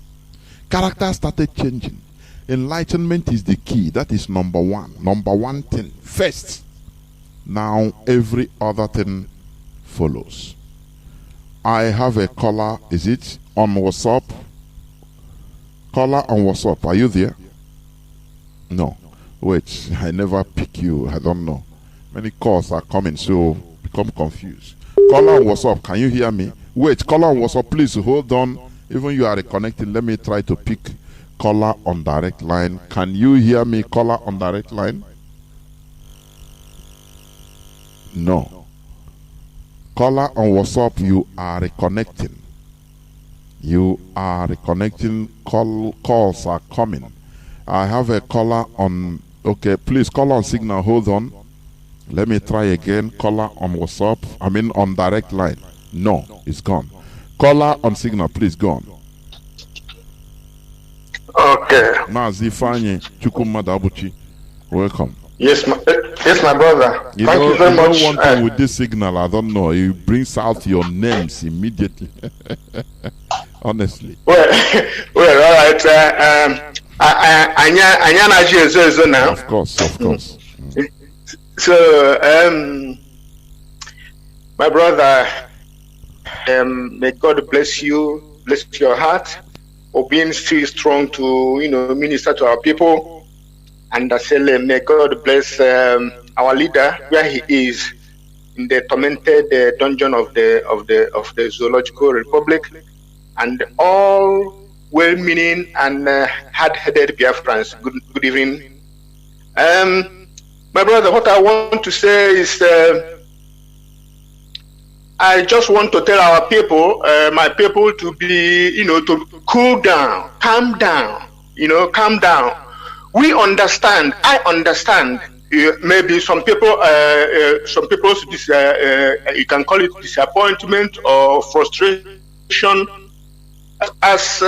Characters started changing. Enlightenment is the key. That is number one. Number one thing. First. Now every other thing follows. I have a caller. Is it on WhatsApp? Caller on WhatsApp. Are you there? No. Wait. I never pick you. I don't know. Many calls are coming, so become confused. Caller on WhatsApp, can you hear me? Wait, caller on WhatsApp, please hold on. Even you are reconnecting, let me try to pick caller on direct line. Can you hear me, caller on direct line? No. Caller on WhatsApp, you are reconnecting. You are reconnecting. Calls are coming. I have a caller on. Okay, please, caller on signal, hold on. Let me try again. Caller on WhatsApp. I mean on direct line. No, it's gone. Caller on signal, please go on. Okay. Mazi Fanye Chukwumadabuchi. Welcome. Yes, my brother. Thank you very much. One thing with this signal, I don't know. It brings out your names immediately. Honestly. Well, all right. Now. Of course. So, my brother, may God bless you, bless your heart, for being still strong to, minister to our people. And I say, may God bless our leader where he is in the tormented dungeon of the Zoological Republic, and all well-meaning and hard-headed Biafrans. Good evening. My brother, what I want to say is, I just want to tell our people, my people, to be, to cool down, calm down, calm down. We understand. I understand. Maybe some people, you can call it disappointment or frustration, as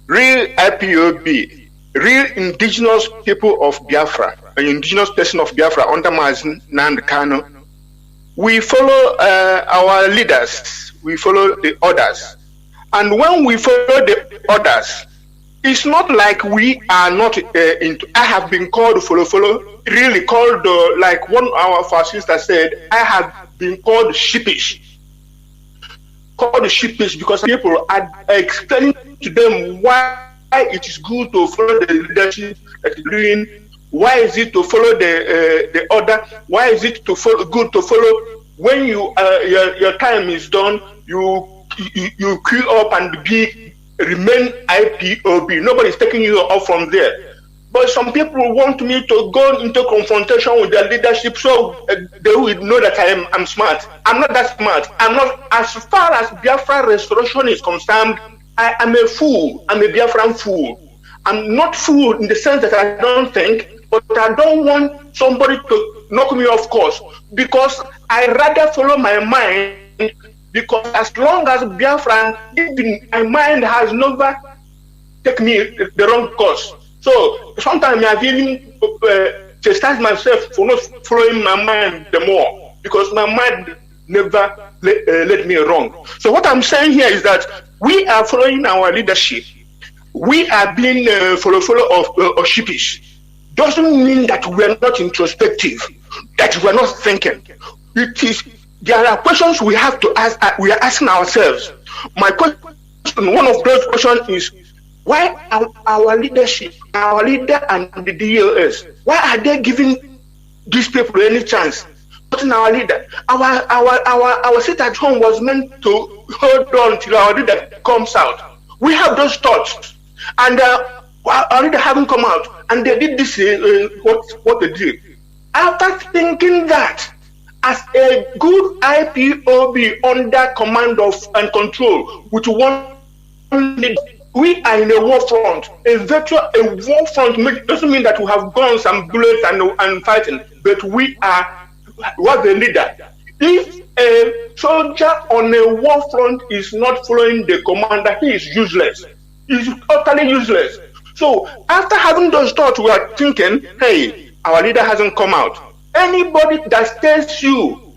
real IPOB, real indigenous people of Biafra, an indigenous person of Biafra under Mazi, Nnamdi Kanu. We follow our leaders, we follow the others. And when we follow the others, it's not like we are not into. I have been called follow, really called, like one of our sisters said, I have been called sheepish. Called sheepish because people are explaining to them why it is good to follow the leadership that is doing. Why is it to follow the order? Why is it to follow, good to follow when you your time is done? You queue up and remain IPOB. Nobody's taking you off from there. But some people want me to go into confrontation with their leadership so they will know that I'm smart. I'm not that smart. I'm not, as far as Biafra restoration is concerned, I am a fool. I'm a Biafran fool. I'm not fool in the sense that I don't think, but I don't want somebody to knock me off course, because I rather follow my mind. Because as long as Biafra, my mind has never taken me the wrong course. So sometimes I even chastise myself for not following my mind the more, because my mind never led me wrong. So what I'm saying here is that we are following our leadership. We are being follow of sheepish. Doesn't mean that we are not introspective, that we are not thinking. It is. There are questions we have to ask. We are asking ourselves. My question, one of those questions is, why our leadership, our leader and the DOS, why are they giving these people any chance? But our leader, our sit at home was meant to hold on till our leader comes out. We have those thoughts, and our leader haven't come out, and they did this what they did. After thinking that, as a good IPOB under command of and control, with one leader, we are in a war front. A war front doesn't mean that we have guns and bullets and fighting, but we are the leader. If a soldier on a war front is not following the commander, he is useless. He is utterly useless. So after having those thoughts, we are thinking, hey, our leader hasn't come out. Anybody that tells you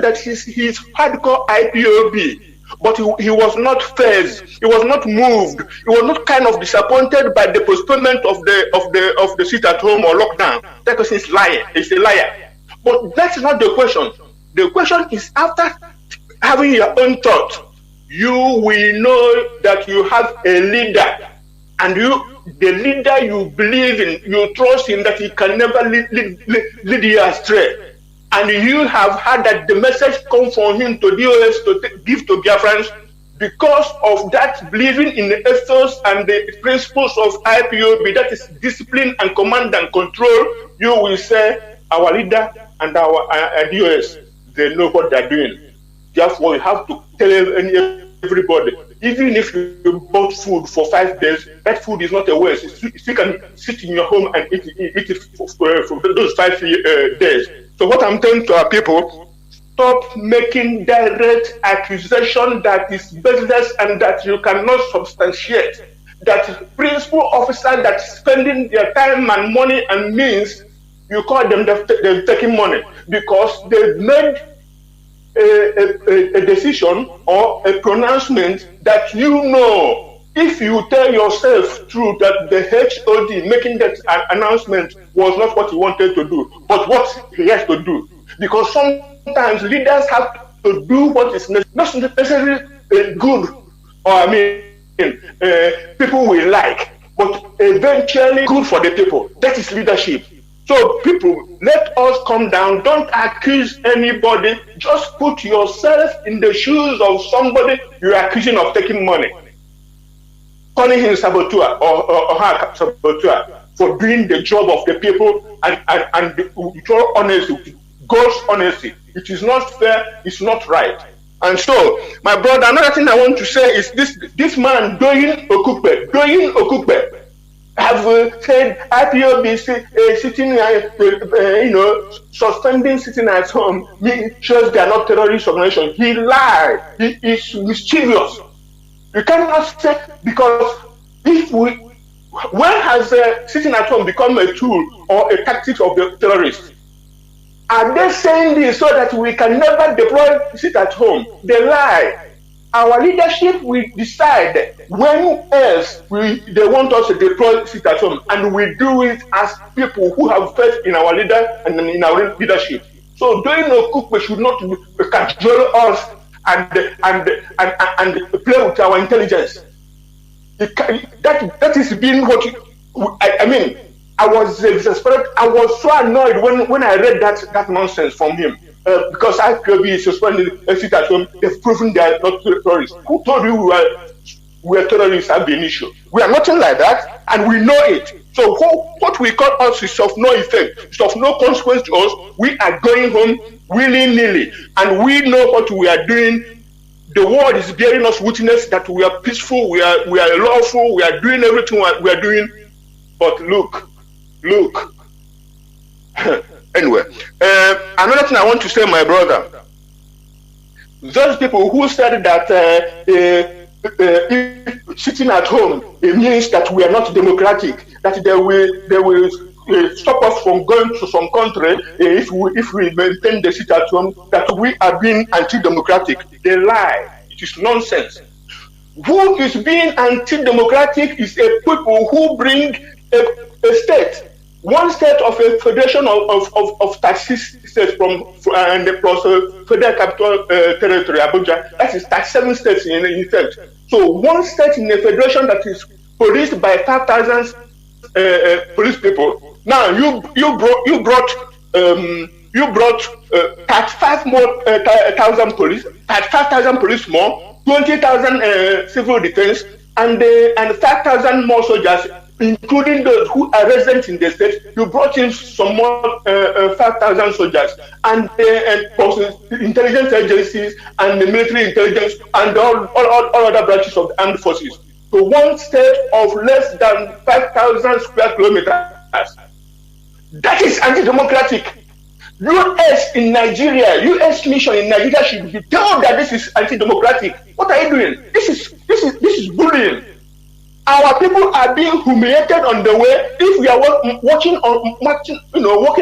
that he's hardcore IPOB, but he was not fazed, he was not moved, he was not kind of disappointed by the postponement of the sit at home or lockdown, that person is lying. He's a liar. But that's not the question. The question is, after having your own thought, you will know that you have a leader, and the leader you believe in, you trust in, that he can never lead you astray. And you have had that the message come from him to DOS to give to Biafrans. Because of that, believing in the ethos and the principles of IPOB, that is discipline and command and control, you will say, our leader and our DOS, they know what they're doing. Therefore, you have to tell everybody, even if you bought food for 5 days, that food is not a waste. You can sit in your home and eat it for those 5 days. So what I'm telling to our people, stop making direct accusation that is baseless and that you cannot substantiate. That principal officer that's spending their time and money and means, you call them they're taking money because they've made a decision or a pronouncement that if you tell yourself true that the HOD making that announcement was not what he wanted to do, but what he has to do. Because sometimes leaders have to do what is not necessarily good, or people will like, but eventually good for the people. That is leadership. So people, let us come down. Don't accuse anybody. Just put yourself in the shoes of somebody you're accusing of taking money, calling him saboteur or her saboteur for doing the job of the people and with all honesty, God's honesty. It is not fair. It's not right. And so, my brother, another thing I want to say is this man Doyin Okupe have said IPOB sitting, suspending sitting at home shows they are not terrorist organization. He lied. He is mischievous. You cannot say, because when has sitting at home become a tool or a tactic of the terrorists? Are they saying this so that we can never deploy sit at home? They lie. Our leadership will decide when else they want us to deploy sit at home, and we do it as people who have faith in our leader and in our leadership. So doing no cook, we should not cajole us and play with our intelligence. That is being what I mean. I was exasperated. I was so annoyed when I read that nonsense from him. Because IPOB is suspended sit at home, they've proven they are not terrorists. Who told you we are terrorists have been issue? We are nothing like that, and we know it. So what we call us is of no effect, it's of no consequence to us. We are going home willy-nilly, and we know what we are doing. The world is bearing us witness that we are peaceful, we are lawful, we are doing everything we are doing. But look. Anyway, another thing I want to say, my brother, those people who said that sitting at home, it means that we are not democratic, that they will stop us from going to some country if we maintain the sit at home, that we are being anti-democratic. They lie. It is nonsense. Who is being anti-democratic is a people who bring a state. One state of a federation of 36 states from and plus federal capital territory, Abuja. That is 37 states in effect. So one state in a federation that is policed by 5,000 police people. Now you brought 35 more thousand police, 35,000 police more, 20,000 civil defense, and 5,000 more soldiers, including those who are resident in the state. You brought in some more 5,000 soldiers and intelligence agencies and the military intelligence and all other branches of the armed forces. So one state of less than 5,000 square kilometers. That is anti-democratic. U.S. in Nigeria, U.S. mission in Nigeria should be told that this is anti-democratic. What are you doing? This is bullying. Our people are being humiliated on the way. If we are walking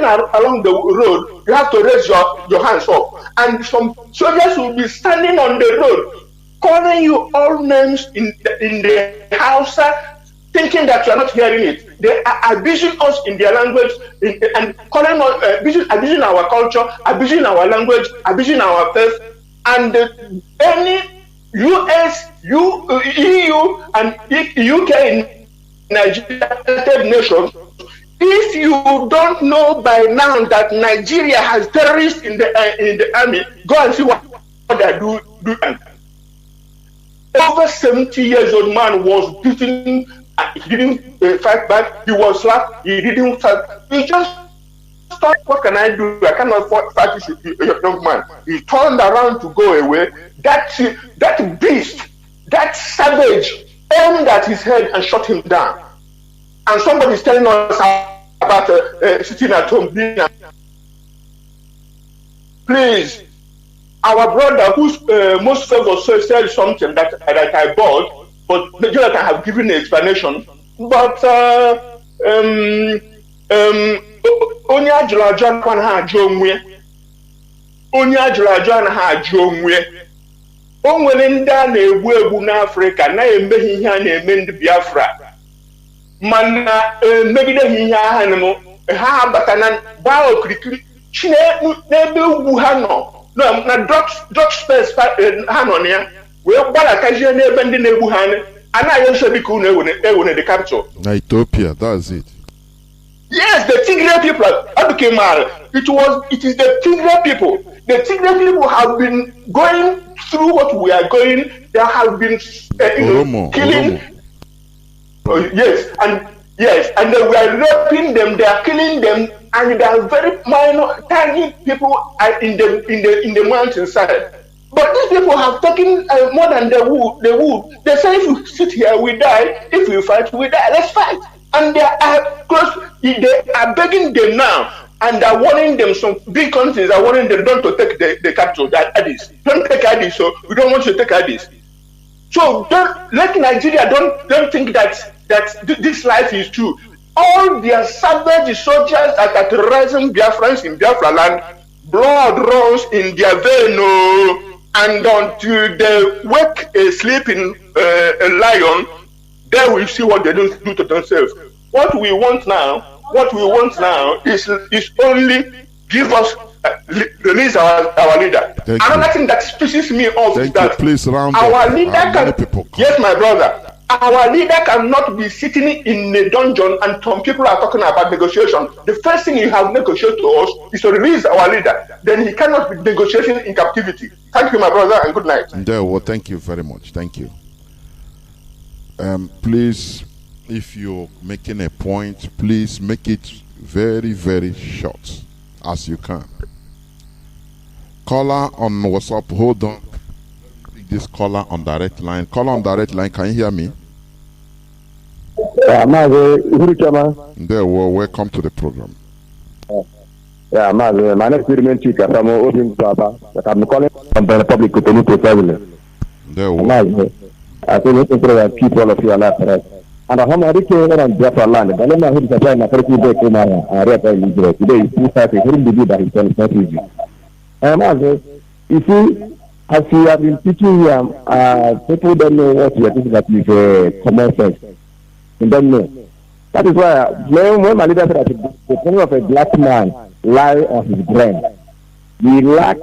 along the road, you have to raise your hands up. And some soldiers will be standing on the road, calling you all names in the Hausa, thinking that you are not hearing it. They are abusing us in their language and calling us, abusing our culture, abusing our language, abusing our faith. And any US, EU, and UK in Nigeria, United Nations, if you don't know by now that Nigeria has terrorists in the army, go and see what they are doing. Over 70 years old man was beaten. He didn't fight back. He was slapped. He didn't fight. He just thought, what can I do? I cannot fight this young man. He turned around to go away. That beast, that savage, aimed at his head and shot him down. And somebody is telling us about sitting at home. Please, our brother, who's most famous, said something that I bought, but Jonathan have given an explanation. But onye ajụrụ ajụ anaghị ajụ onwe. Onye ajụrụ ajụ anaghị ajụ onwe. O nwere ndị a na-egbu n'Afrịka na-emeghị ihe a na-eme ndị Biafra, mana megideghị ihe ahụ ha abata na gbaa okirikiri n'ebe ugwu ha nọ na drug space ha nọ na ya, wee gbalatazie n'ebe ndị na-egbu ha And I also be cool when they capture. Ethiopia, that's it. Yes, the Tigray people. It is the Tigray people. The Tigray people have been going through what we are going. They have been killing. Yes, and they were raping them. They are killing them, and they are very minor, tiny people in the mountainside. But these people have taken more than they would. They say if we sit here, we die. If we fight, we die. Let's fight. And they are close. They are begging them now, and they are warning them. Some big countries are warning them not to take the capital, that Addis. Don't take Addis. So we don't want you to take Addis. So don't let Nigeria don't think that this life is true. All their savage soldiers are terrorizing Biafrans in Biafra land. Blood runs in their veins. And until they wake a sleeping lion, they will see what they do to themselves. What we want now is only give us release our leader. Another thing that pisses me off is that our leader can. Yes, my brother. Our leader cannot be sitting in a dungeon and some people are talking about negotiation. The first thing you have negotiated to us is to release our leader. Then he cannot be negotiating in captivity. Thank you, my brother, and good night. Well, thank you very much. Thank you. Please, if you're making a point, please make it very, very short as you can. Caller on WhatsApp, hold on. This caller on direct line. Caller on direct line, can you hear me? Mazi, there, well, welcome to the program. Mazi, my name is Chika from Odin Papa, but I'm calling from the Republic of Benin. There, well. Mazi, I think we can keep all of you alive for us. And I'm going to Biafra land. But I'm going to try my first day to my Israel. Today is 2:30. He didn't believe that it's not easy. Mazi, you see, as you have been teaching here, people don't know what you are teaching that is common sense. They don't know. That is why when my leader said that the problem of a black man lies on his brain, we lack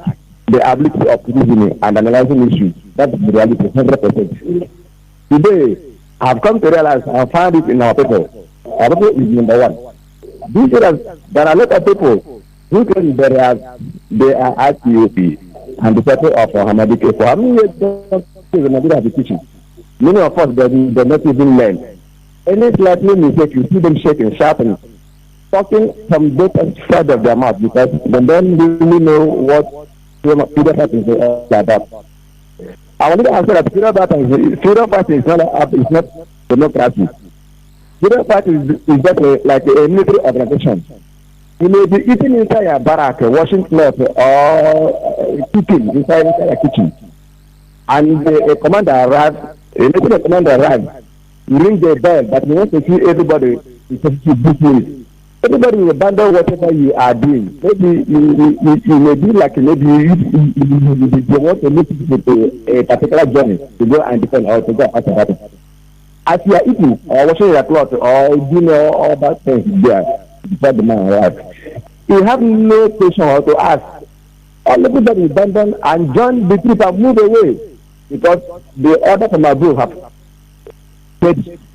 the ability of reasoning and analyzing issues. That's the reality, 100%. Today, I have come to realize and find it in our people. Our people is number one. There are a lot of people who claim they are IPOP and the people of Hamadike. For how many years does Nigeria have been teaching? Many of us, they not even learn. Any slightly mistake, you see them shaking, sharpening, talking from both sides of their mouth because they don't really know what freedom fighting is about. I want to answer that freedom fighting is not democracy. Freedom fighting is just like a military organization. You may be eating inside your barrack, washing clothes, or cooking inside a kitchen. And a commander arrives, you ring the bell, but you want to see everybody everybody will abandon whatever you are doing. Maybe you may be like maybe you want to look to a particular journey to go and defend or to go after that. As you are eating or washing your clothes or doing all that things there before the man arrives, you have no question or to ask. All everybody will abandon and join the troop and move away because the order from above have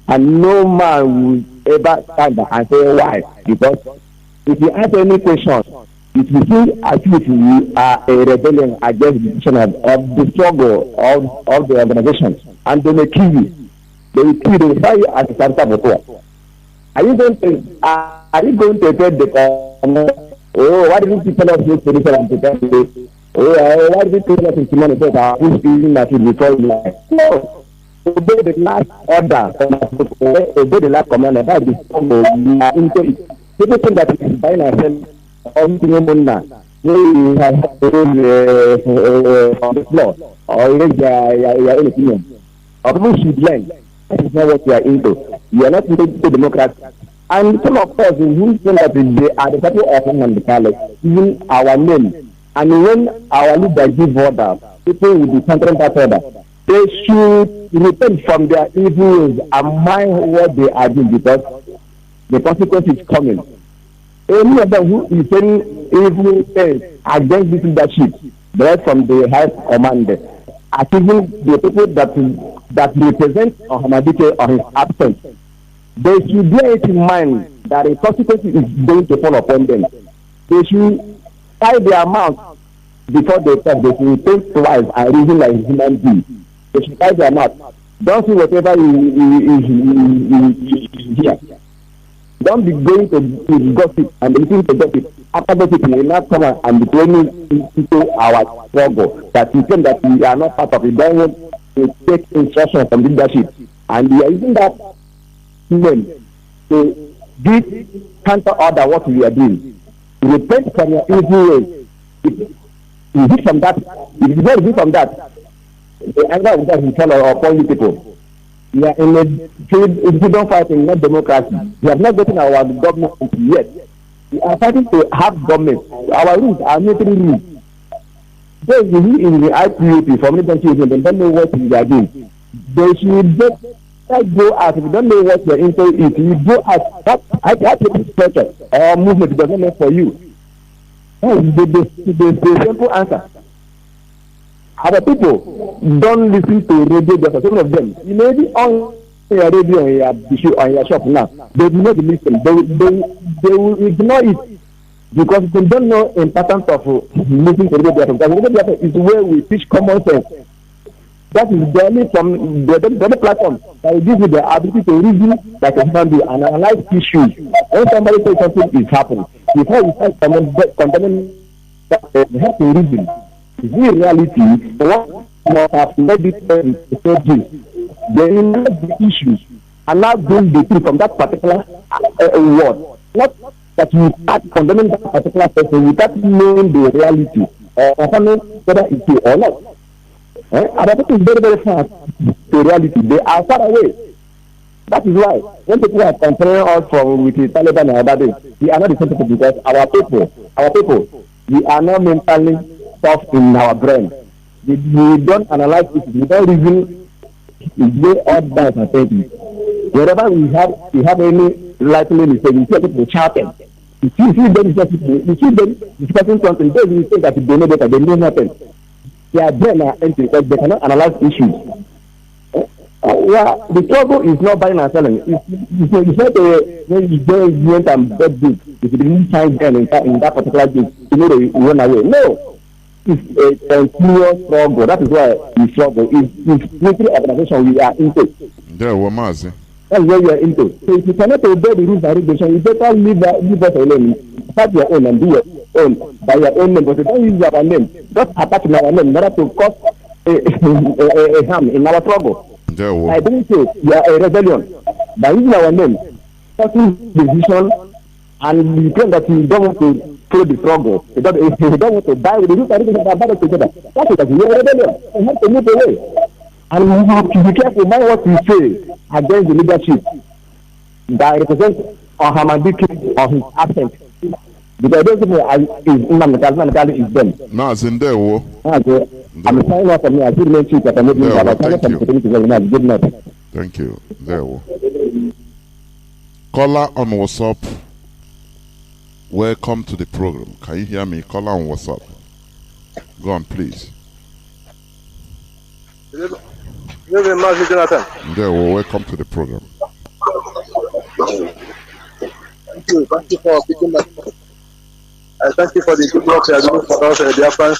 and no man will ever stand and say why. Because if you ask any question, it will seem as if you are a rebellion against the decision of the struggle of the organization, and they may kill you. They will kill you, they will fire you as a saboteur. Are you going to tell the why didn't you tell us this position and prepare today? Why did you tell us in Simon that who's feeling that you before you lie? No. Obey the last order, obey the last command. That is into it. People think that it is buying ourselves on you have to on the floor or raise your own opinion. Or people should learn. That is not what you are into. You are not into democracy. And some of us who think that they are the people of Nnamdi, even our name. And when our leader give order, people will be countering that order. They should repent from their evil ways and mind what they are doing because the consequence is coming. Any of them who is saying evil things against this leadership, right from the high command, accusing the people that that represent Ahmadike or his absence, they should bear it in mind that a consequence is going to fall upon them. They should tie their mouth before they talk. They should think twice and reason like a human being. They should tie their mouth. Don't see whatever you hear. Don't be going to gossip and listening to gossip. After gossip, you will not come and be blaming into our struggle. That you claim that we are not part of it. Don't want to take instruction from leadership. And we are using that name to give counter order what we are doing. Repent from your evil ways. If you do from that, if you don't do from that, the anger of God will fall upon you people. We are in a freedom fighting, not democracy. We have not gotten our government yet. We are fighting to have government. Our rules are military rules. Those who in the IPOP for military children, they don't know what we are doing. They should just go out. If you don't know what your info is, you go out. I take this structure or movement doesn't make for you. The simple answer. Our people don't listen to radio, because some of them, you may be on your radio on your shop now. They do not listen. They will ignore it because they don't know the importance of listening to radio. Because radio is where we teach common sense. That is the only from the other platform that will give you the ability to reason like a human being and analyze issues. When somebody says something is happening, before you start condemning, you have to reason. In reality, what must have made it to say this, they know the issues and now bring the truth from that particular word. Not that you start condemning that particular person without knowing the reality or confirming whether it's true or not. Other people is very, very fast to reality. They are far away. That is why when people are comparing us with the Taliban and other days, we are not the same people because our people, we are not mentally soft in our brain. We don't analyze it. We don't reason. We go out down and say it. Wherever we have any likely mistake, we see people shouting. You see them discussing something. They will say that they know better. They know nothing. Their brain are empty because they cannot analyze issues. The struggle is not buying and selling. It's not when you go and get big. If you didn't find them in that particular big, you know they run away. No. It's a continuous struggle. That is why we struggle. It's military organization we are into. There, Mazi. That's where we are into. So if you cannot obey the rules and regulations, you better leave us alone. Start your own and do your own by your own name. But you don't use our name. Just attack our name in order to cause a harm in our struggle. There, I didn't say you are a rebellion. By using our name, causing division, and you claim that you don't want to follow the struggle. You don't want to die with the rules and regulations that battle together. That's because you are a rebellion. You have to move away. And we have to be careful about what we say against the leadership that represents Ahmadike or his absence. Because those people is Nnamdi is them. Mazi, there, I'm signing off for me. I did mention that I'm making good night. Thank you. There. Caller on WhatsApp. Welcome to the program. Can you hear me? Caller on WhatsApp. Go on, please. There, welcome to the program. Thank you for picking my phone. I thank you for the good work you are doing for us, Biafrans.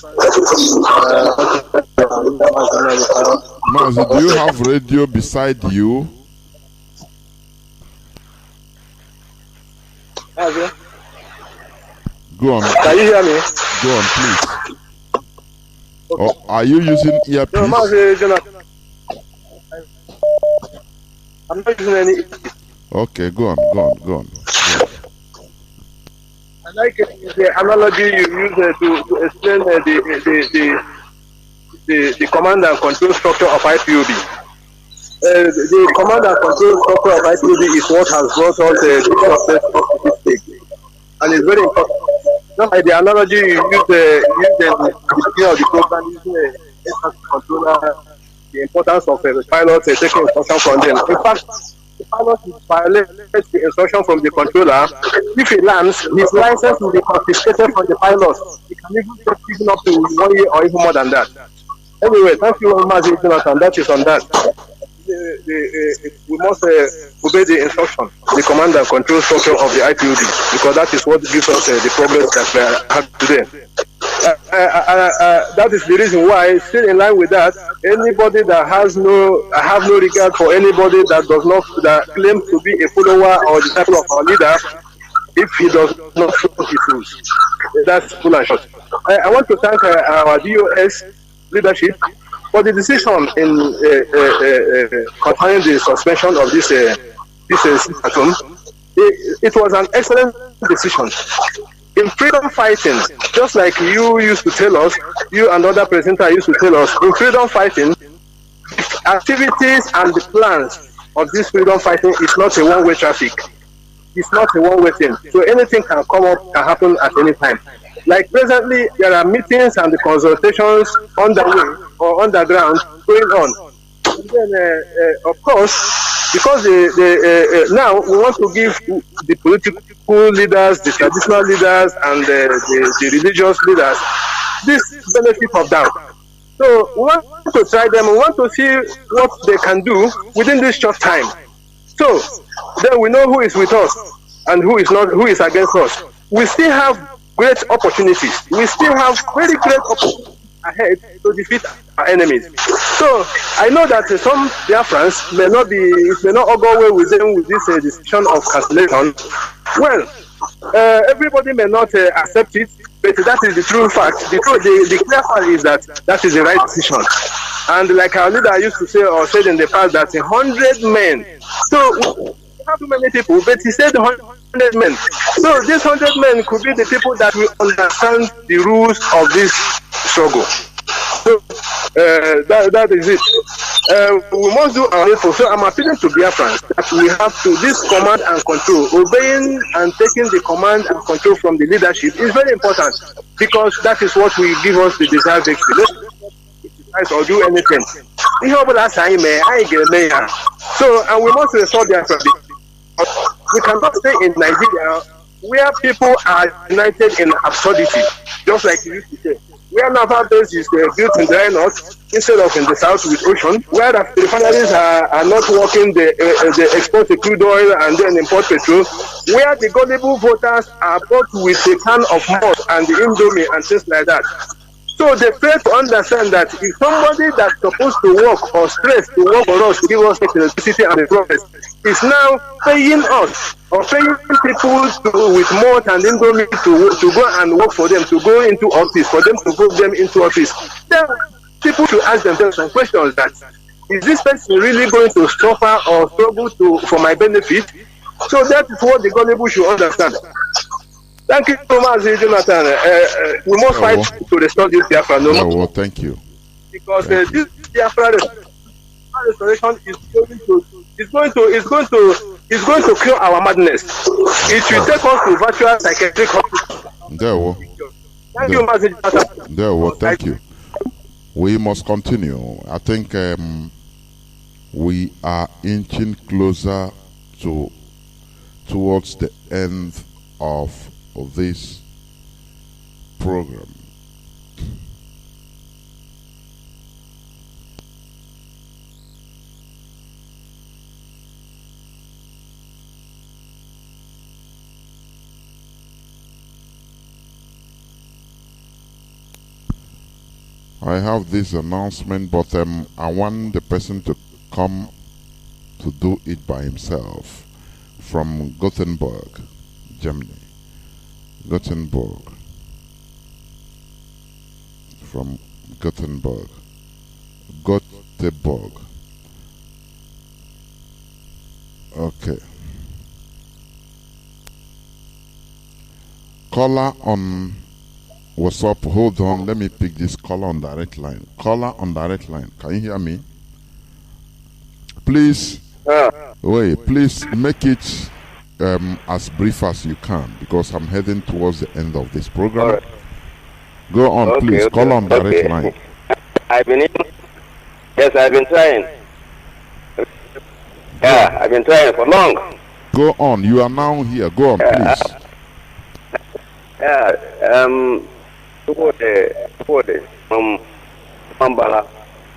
Mazi, do you have radio beside you? Go on. Can you hear me? Go on, please. Okay. Or are you using earpiece? No, Mazi, Jonathan. I'm not using any. Okay, go on. I like the analogy you use to explain the command and control structure of IPOB. The command and control structure of IPOB is what has brought us this process of this stage, and it's very important. Not like the analogy you use the beginning of the program, using a controller, the importance of pilots taking instruction from them. In fact, the pilot violates the instruction from the controller. If he lands, his license will be confiscated from the pilot. It can even get even up to 1 year or even more than that. Anyway, thank you very much, Jonathan. That is on that. we must obey the instruction, the command and control structure of the IPOB, because that is what gives us the progress that we have today. That is the reason why, still in line with that, anybody that have no regard for anybody that claims to be a follower or disciple of our leader, if he does not follow his rules, that's full and short. I want to thank our DOS leadership for the decision in concerning the suspension of this atom. It was an excellent decision. In freedom fighting, just like you used to tell us, you and other presenters used to tell us, in freedom fighting, activities and the plans of this freedom fighting is not a one-way traffic. It's not a one-way thing. So anything can come up, can happen at any time. Like presently, there are meetings and the consultations underway or underground going on. And then, of course, because now we want to give the political leaders, the traditional leaders, and the religious leaders this benefit of doubt. So we want to try them. We want to see what they can do within this short time. So then we know who is with us and who is not, who is against us. We still have great opportunities. We still have very great opportunities ahead to defeat our enemies. So I know that some Biafrans may not go away with them with this decision of cancellation. Well, everybody may not accept it, but that is the true fact. The clear fact is that is the right decision. And like our leader used to say or said in the past, that 100 men. So we have too many people, but he said 100 men. So these 100 men could be the people that will understand the rules of this struggle. So that is it. We must do our needful. So I'm appealing to Biafrans that we have to, this command and control, obeying and taking the command and control from the leadership is very important, because that is what will give us the desired victory. Or do anything. So, and we must restore their family. We cannot stay in Nigeria where people are united in absurdity, just like you used to say. Where naval base is built in the north instead of in the south with ocean, where the refineries are not working, they export the crude oil and then import petrol, where the gullible voters are bought with a can of malt and the indomie and things like that. So they fail to understand that if somebody that's supposed to work or stress to work for us to give us electricity and the progress is now paying us or paying people with malt and indomie to go and work for them, to go into office, for them to vote them into office, then people should ask themselves some questions: that is this person really going to suffer or struggle for my benefit? So that is what the gullible should understand. Thank you so much, Jonathan. We must fight to restore this Biafra. Well, thank you. Because this Biafra restoration is going to cure our madness. It will take us to virtual psychiatric hospital. Thank you, Mazi. Thank you. We must continue. I think we are inching closer towards the end of this program. I have this announcement, but I want the person to come to do it by himself from Gothenburg, Germany. From Gothenburg. Okay. Caller on WhatsApp. Hold on. Let me pick this caller on direct line. Caller on direct line. Can you hear me? Please. Wait. Please make it as brief as you can, because I'm heading towards the end of this program. Right. Go on, please. Call on direct line. I've been trying. Yeah, I've been trying for long. Go on. You are now here. Go on, please.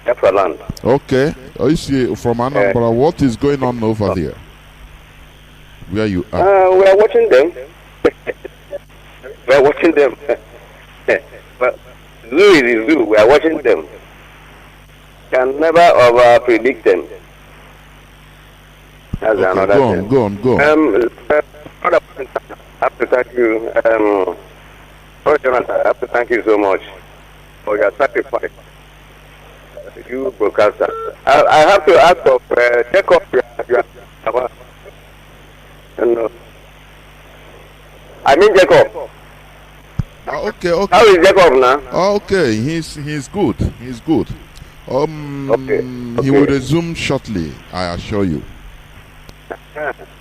Biafra land. Okay. You see, from Anambra, what is going on over there? Where you are? We are watching them. We are watching them. But zoo is a zoo. We are watching them. Can never over predict them. That's Okay, another go thing. on, go on, go on. I have to thank you. Jonathan, I have to thank you so much for your sacrifice. You broadcaster. I have to ask of Jacob. I mean Jacob. Okay, okay. How is Jacob now? Okay, he's good. He's good. Okay. He will resume shortly, I assure you.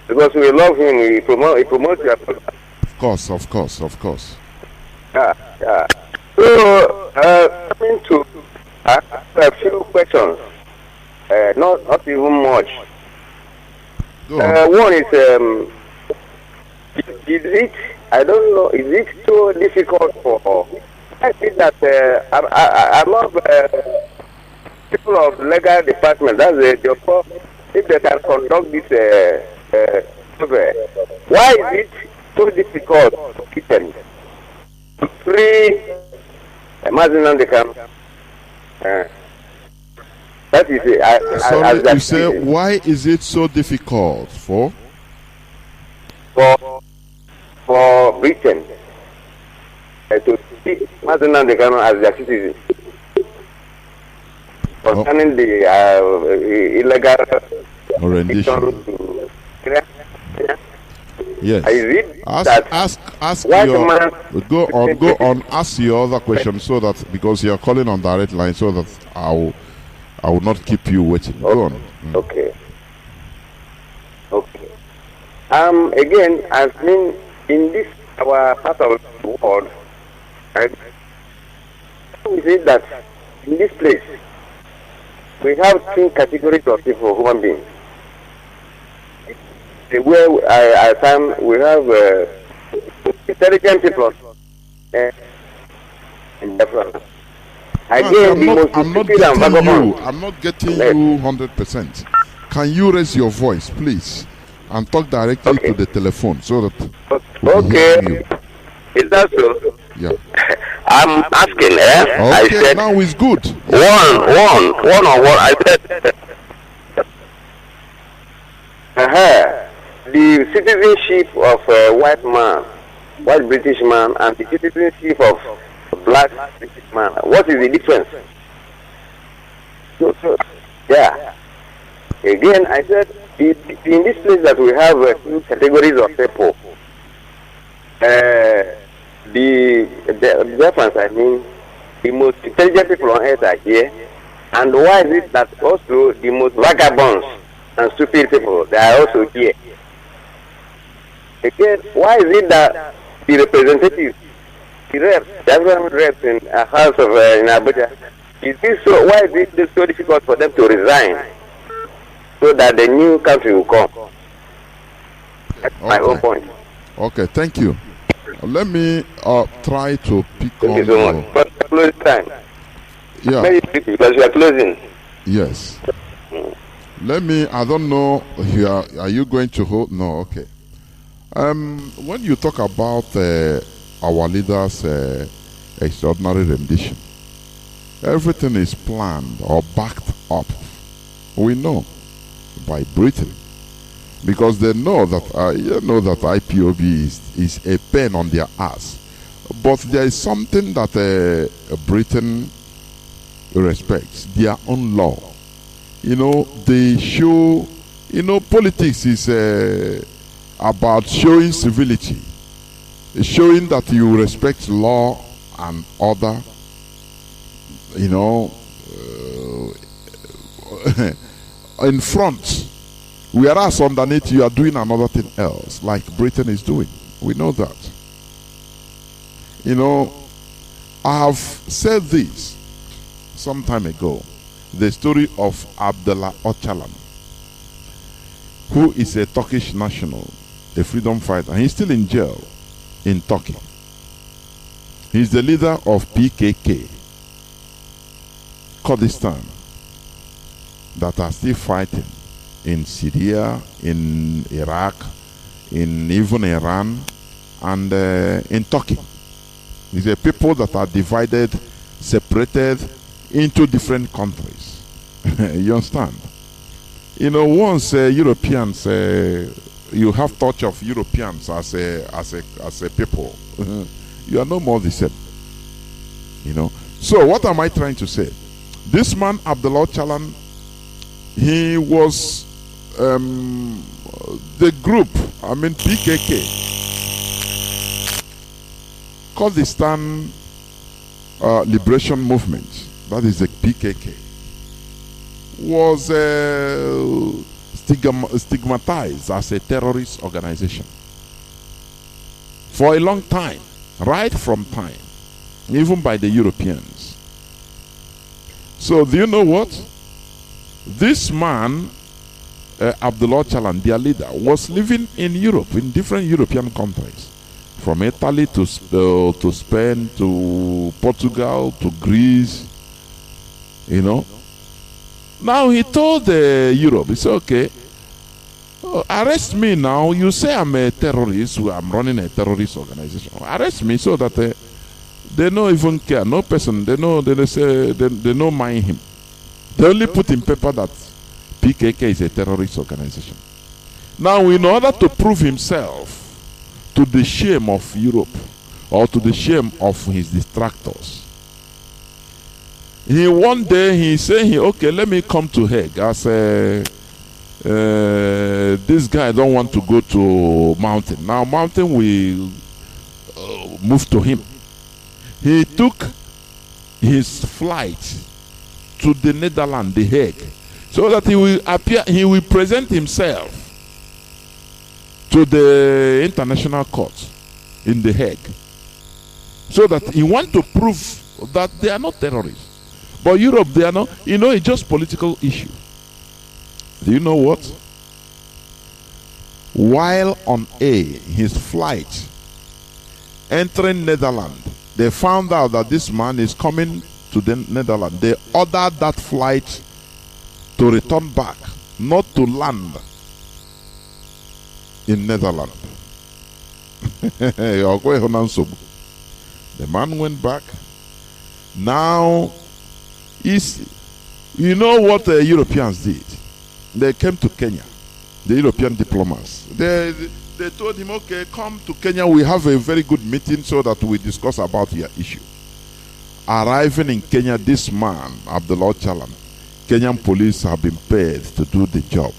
Because we love him, he promotes your program. Of course, of course, of course. Yeah. So, coming to a few questions, not even much. Go on. One is it? I don't know. Is it too difficult for? I think that I love people of legal department. That's the job. If they can conduct this survey, why is it so difficult for people to free Mazi Nnamdi? That is it. Sorry, you say why is it so difficult for Britain to see Mazi Nnamdi as their citizen concerning the illegal rendition? Yes. Ask your go on. Ask your other question so that because you are calling on direct line, so that I will not keep you waiting. Go on. Okay. Again, I've been in this our part of the world, right? We say that in this place we have two categories of people, human beings. Where I find we have intelligent people in Biafra. Again, I'm not getting you 100%. Can you raise your voice, please, and talk directly to the telephone so that we can hear you? Is that so? Yeah. I'm asking, Okay, I said, now it's good. One on one. I said, the citizenship of a white British man, and the citizenship of a black British man. What is the difference? So, yeah. Again, I said, in this place that we have two categories of people, the difference, I mean, the most intelligent people on earth are here, and why is it that also the most vagabonds and stupid people, they are also here? Again, why is it that the representatives, the reps, the reps in a house of in Abuja, why is it so difficult for them to resign so that the new country will come? That's my own point. Okay, thank you. Let me try to pick on. Thank you so much. But close time. Yeah. Because you are closing. Yes. Let me. I don't know. Are you going to hold? No. Okay. When you talk about our leaders' extraordinary rendition, everything is planned or backed up. We know by Britain, because they know that IPOB is a pain on their ass. But there is something that Britain respects: their own law. They show. Politics is about showing civility, showing that you respect law and order. In front, whereas underneath you are doing another thing else, like Britain is doing. We know that. I have said this some time ago, the story of Abdullah Öcalan, who is a Turkish national, a freedom fighter. He's still in jail in Turkey. He's the leader of PKK, Kurdistan. that are still fighting in Syria, in Iraq, in even Iran, and in Turkey. These are people that are divided, separated into different countries. You understand? You know, once Europeans, you have touch of Europeans as a people, you are no more the same. You know. So what am I trying to say? This man Abdullah Chalan, he was the group, I mean PKK, Kurdistan Liberation Movement, that is the PKK, was stigmatized as a terrorist organization for a long time, right from time, even by the Europeans. So do you know what? This man, Abdullah Chalan, their leader, was living in Europe, in different European countries, from Italy to Spain to Portugal to Greece, you know. Now he told Europe, he said, okay, arrest me now. You say I'm a terrorist, I'm running a terrorist organization. Arrest me so that they don't even care. No person, they don't mind him. They only put in paper that PKK is a terrorist organization. Now, in order to prove himself to the shame of Europe, or to the shame of his detractors, one day he said, okay, let me come to Hague as this guy don't want to go to Mountain. Now Mountain will move to him. He took his flight to the Netherlands, The Hague, so that he will appear, he will present himself to the International Court in The Hague, so that he want to prove that they are not terrorists. But Europe, they are not, you know, it's just political issue. Do you know what? While on his flight entering Netherlands, they found out that this man is coming to the Netherlands. They ordered that flight to return back, not to land in Netherlands. The man went back. Now, you know what the Europeans did? They came to Kenya, the European diplomats. They told him, okay, come to Kenya, we have a very good meeting so that we discuss about your issue. Arriving in Kenya, this man, Abdullah Chalan, Kenyan police have been paid to do the job.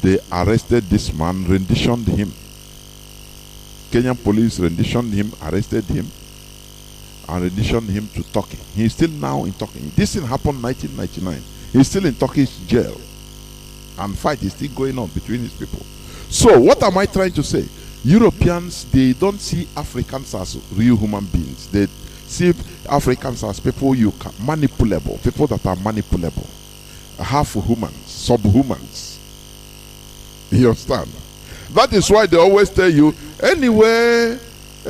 They arrested this man, renditioned him. Kenyan police renditioned him, arrested him, and renditioned him to Turkey. He's still now in Turkey. This thing happened in 1999. He's still in Turkish jail. And fight is still going on between his people. So what am I trying to say? Europeans, they don't see Africans as real human beings. They see Africans as people you can manipulable, people that are manipulable, half humans, subhumans. You understand? That is why they always tell you, anyway,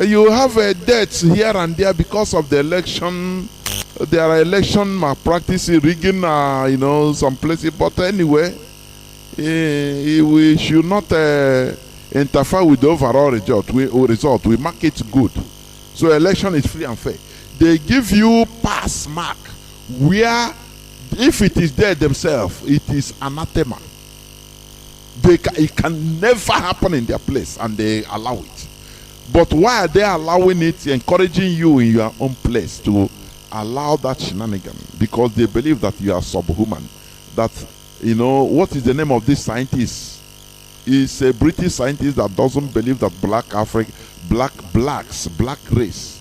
you have a debt here and there because of the election. There are election malpractice, rigging, you know, some places. But anyway, we should not interfere with the overall result. We mark it good. So election is free and fair. They give you pass mark where, if it is there themselves, it is anathema. It can never happen in their place, and they allow it. But why are they allowing it, encouraging you in your own place to allow that shenanigan? Because they believe that you are subhuman. That, you know, what is the name of this scientist? He's a British scientist that doesn't believe that black race.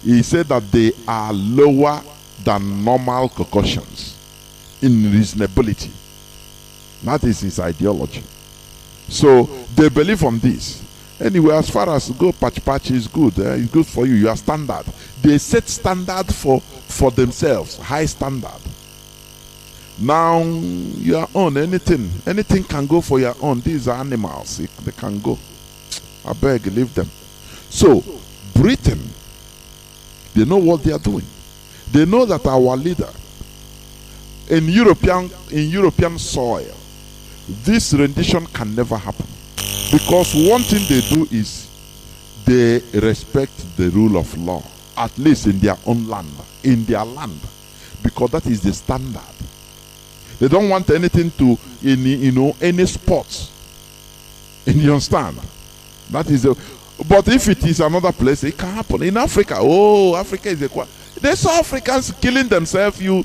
He said that they are lower than normal Caucasians in reasonability. That is his ideology. So they believe on this. Anyway, as far as go patch is good, it's good for you. You are standard. They set standard for themselves, high standard. Now your own, anything can go for your own. These are animals, they can go. I beg, leave them. So Britain, they know what they are doing. They know that our leader in European soil, this rendition can never happen, because one thing they do is they respect the rule of law, at least in their own land, because that is the standard. They don't want anything to any sports. And you understand? That is but if it is another place, it can happen. In Africa, Africa is they saw Africans killing themselves. You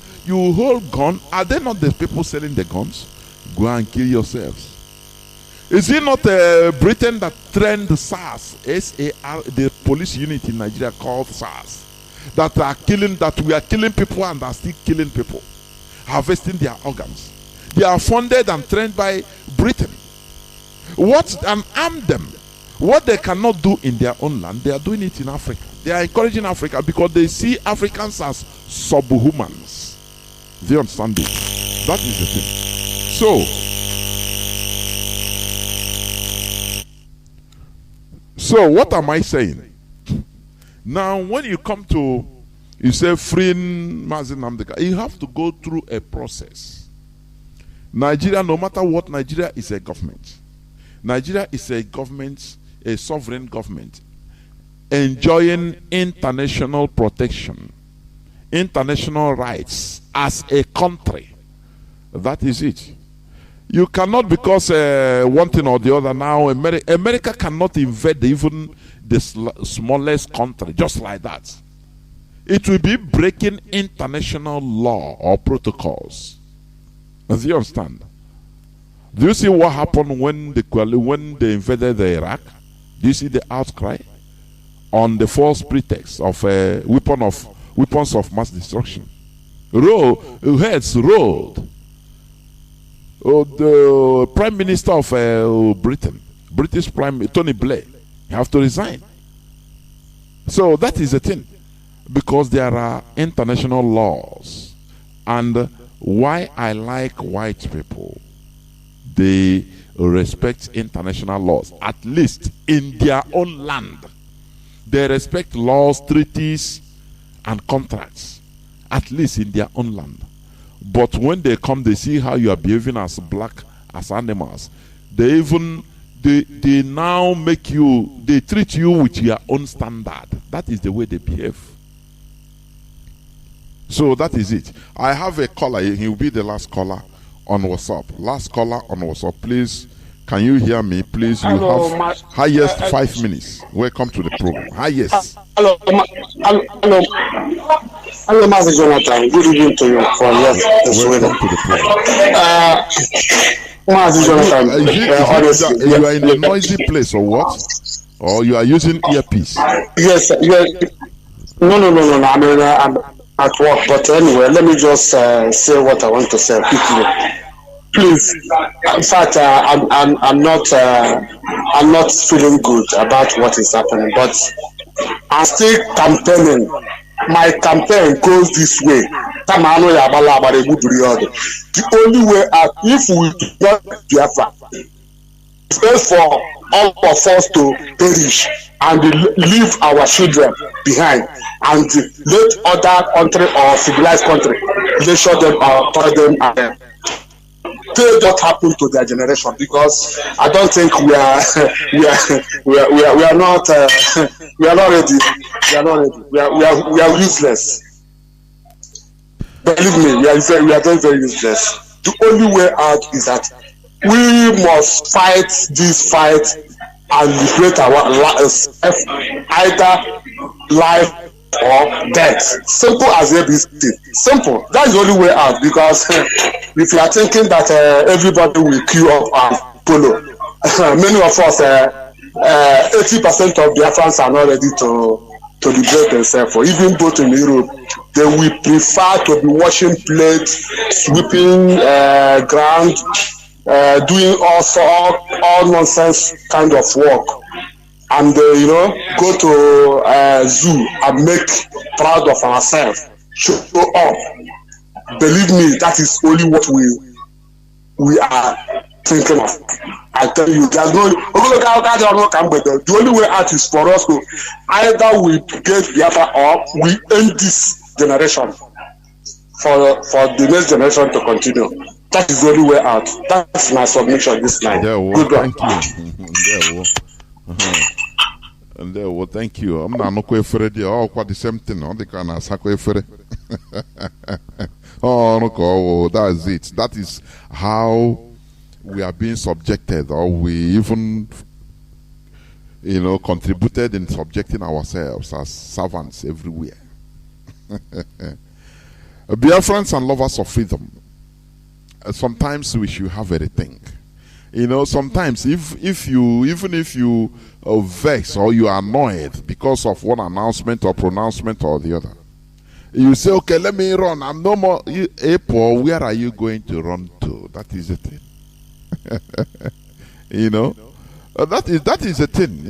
hold gun. Are they not the people selling the guns? Go and kill yourselves. Is it not Britain that trained the SARS, S-A-R, the police unit in Nigeria called SARS, that we are killing people and are still killing people, harvesting their organs? They are funded and trained by Britain. And arm them. What they cannot do in their own land, they are doing it in Africa. They are encouraging Africa because they see Africans as subhumans. They understand it. That is the thing. So what am I saying? Now, when you come to, you say freeing Mazi Nnamdi, you have to go through a process. Nigeria, no matter what, Nigeria is a government. Nigeria is a government, a sovereign government, enjoying international protection, international rights as a country. That is it. You cannot, because one thing or the other now, America cannot invade even the smallest country, just like that. It will be breaking international law or protocols. Do you understand? Do you see what happened when they invaded Iraq? Do you see the outcry on the false pretext of weapons of mass destruction? Heads rolled. The Prime Minister of Britain, British Prime Tony Blair, have to resign. So that is the thing, because there are international laws, and why I like white people, they respect international laws, at least in their own land. They respect laws, treaties, and contracts, at least in their own land. But when they come, they see how you are behaving as black, as animals. They now they treat you with your own standard. That is the way they behave. So that is it. I have a caller. He will be the last caller on WhatsApp. Last caller on WhatsApp. Please, can you hear me? Please, you have highest 5 minutes. Welcome to the program. Highest. Hello, Mazi Jonathan. Good evening to you from Welcome to the program. Mazi Jonathan. You are in a noisy place or what? Or you are using earpiece? Yes. No. I'm at work, but anyway, let me just say what I want to say quickly. Please, in fact, I'm not feeling good about what is happening, but I'm still campaigning. My campaign goes this way. The only way out, if we do not Biafra, is for all of us to perish and leave our children behind, and let other country or civilized country they show them or tell them and tell what happened to their generation, because I don't think we are not ready. We are useless. Believe me, we are very useless. The only way out is that we must fight this fight and liberate our life, either life or death. Simple as ABC. Simple. That's the only way out, because if you are thinking that everybody will queue up and follow, many of us, 80% of Biafrans are not ready to liberate themselves. Or even both in Europe, they will prefer to be washing plates, sweeping ground, doing all nonsense kind of work, and go to zoo and make proud of ourselves, show up. Believe me, that is only what we are thinking of. I tell you, there's no. The only way out is for us to either we get Biafra or we end this generation. for the next generation to continue. That is the only way out. That's my submission this night. Good luck. Thank you. Thank you. I'm not afraid. Oh, quite the same thing. Oh, they can ask. Oh, that's it. That is how we are being subjected, or we even, contributed in subjecting ourselves as servants everywhere. Biafrans and lovers of freedom, sometimes we should have a rethink. Sometimes if you vex or you are annoyed because of one announcement or pronouncement or the other, you say, okay, let me run. I'm no more. Paul, where are you going to run to? That is the thing. That is the thing.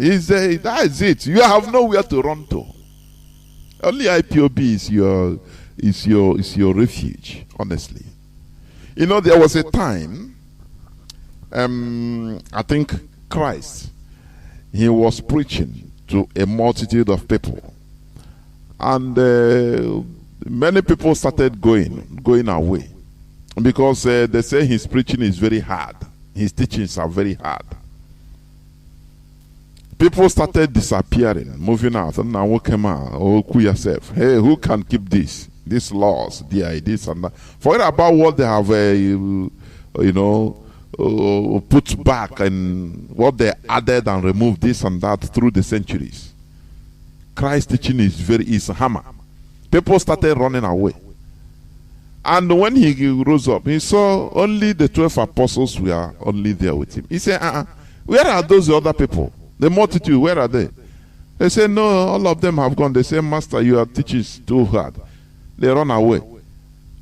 That is it. You have nowhere to run to. Only IPOB is your refuge. Honestly, there was a time. I think Christ, he was preaching to a multitude of people, and many people started going away because they say his preaching is very hard. His teachings are very hard. People started disappearing, moving out. And now came out, cool yourself. Hey, who can keep these laws, the ideas and that? Forget about what they have, put back and what they added and removed this and that through the centuries. Christ's teaching is a hammer. People started running away. And when he rose up, he saw only the 12 apostles were only there with him. He said, where are those other people? The multitude, where are they? They said, no, all of them have gone. They say, Master, your teaching is too hard. They run away.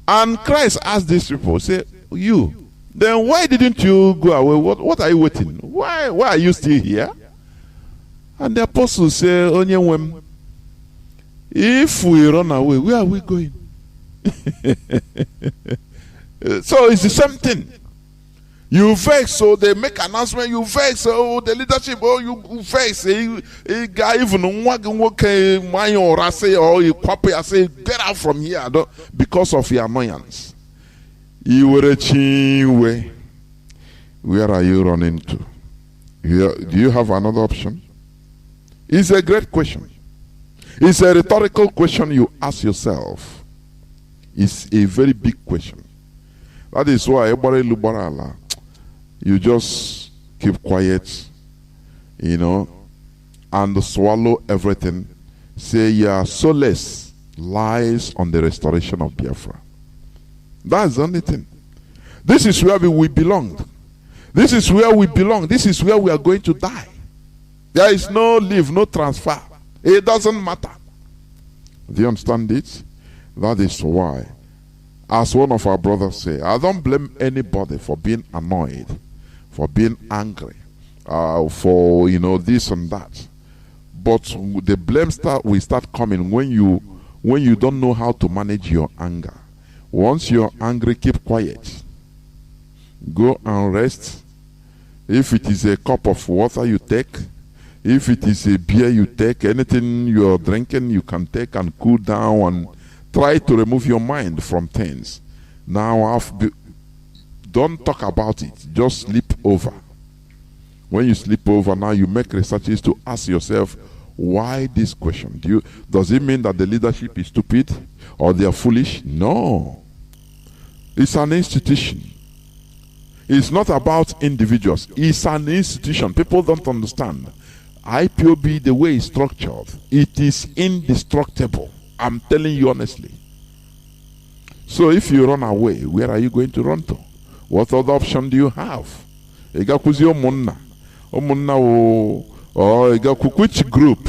And Christ asked these people, say, you, then why didn't you go away? What are you waiting? Why are you still here? And the apostles say, Onyenwem, if we run away, where are we going? So it's the same thing. You vex, so they make announcement. You vex, so the leadership. Oh, you vex. A guy even walk or say, or you copy. I say, get out from here, because of your annoyance. You were a chinwe. Where are you running to? Do you have another option? It's a great question. It's a rhetorical question you ask yourself. It's a very big question. That is why you just keep quiet, and swallow everything. Say your solace lies on the restoration of Biafra. That's the only thing. This is where we belong. This is where we belong. This is where we are going to die. There is no leave, no transfer. It doesn't matter. Do you understand it? That is why, as one of our brothers say, I don't blame anybody for being annoyed, for being angry, for this and that. But the blame will start coming when you don't know how to manage your anger. Once you're angry, keep quiet. Go and rest. If it is a cup of water, you take. If it is a beer, you take. Anything you're drinking, you can take and cool down and try to remove your mind from things. Now, don't talk about it. Just sleep over. When you sleep over, now you make researches to ask yourself, why this question? Does it mean that the leadership is stupid or they are foolish? No. It's an institution. It's not about individuals. It's an institution. People don't understand. IPOB, the way it's structured, it is indestructible. I'm telling you honestly. So if you run away, where are you going to run to? What other option do you have? Which group?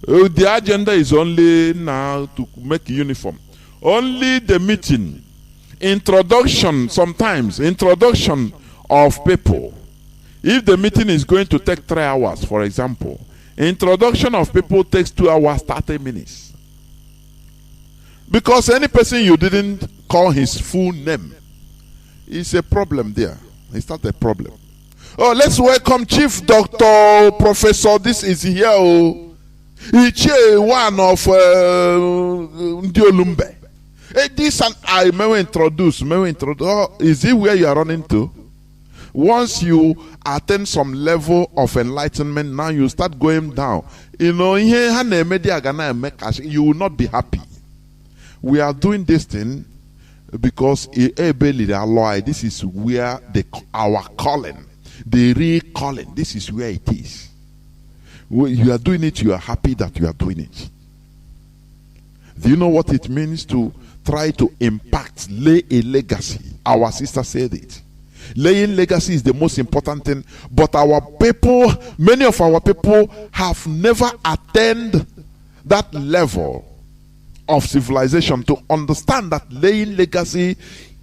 The agenda is only now to make uniform. Only the meeting, introduction of people. If the meeting is going to take 3 hours, for example, introduction of people takes 2 hours, 30 minutes. Because any person you didn't call his full name is a problem there. It's not a problem. Oh, let's welcome Chief Dr. Professor. This is here. Iche one of Ndiolumbe. Hey, this and I may introduce. Oh, is it where you are running to? Once you attain some level of enlightenment, now you start going down. You know, you will not be happy. We are doing this thing because this is where our calling, the real calling, this is where it is. When you are doing it, you are happy that you are doing it. Do you know what it means to try to impact, lay a legacy? Our sister said it. Laying legacy is the most important thing, but our people, many of our people have never attained that level of civilization to understand that laying legacy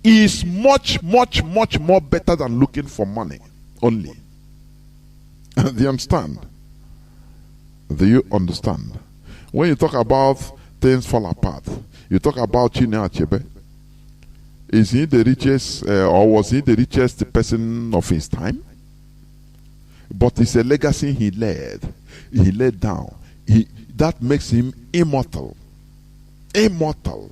is much more better than looking for money only. Do you understand? Do you understand? When you talk about things fall apart, you talk about Chinedu Achebe. Is he the richest, or was he the richest person of his time? But it's a legacy he laid. He laid down. That makes him immortal. Immortal.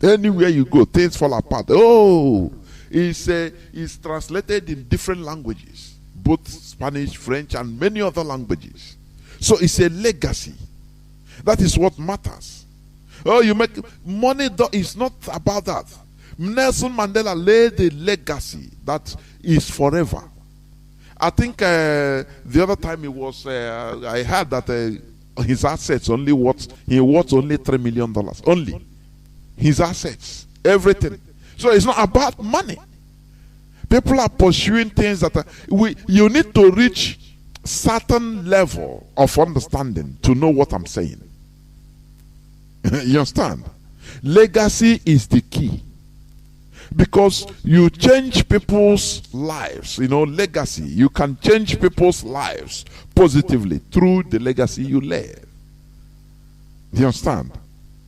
Anywhere you go, things fall apart. Oh, it's translated in different languages, both Spanish, French, and many other languages. So it's a legacy. That is what matters. Oh, you make money. It's not about that. Nelson Mandela laid a legacy that is forever. I think the other time it was, I heard that his assets only worth only $3 million. Only his assets, everything. So it's not about money. People are pursuing things that you need to reach certain level of understanding to know what I'm saying. You understand? Legacy is the key, because you change people's lives. You know, legacy, you can change people's lives positively through the legacy you left. Do you understand?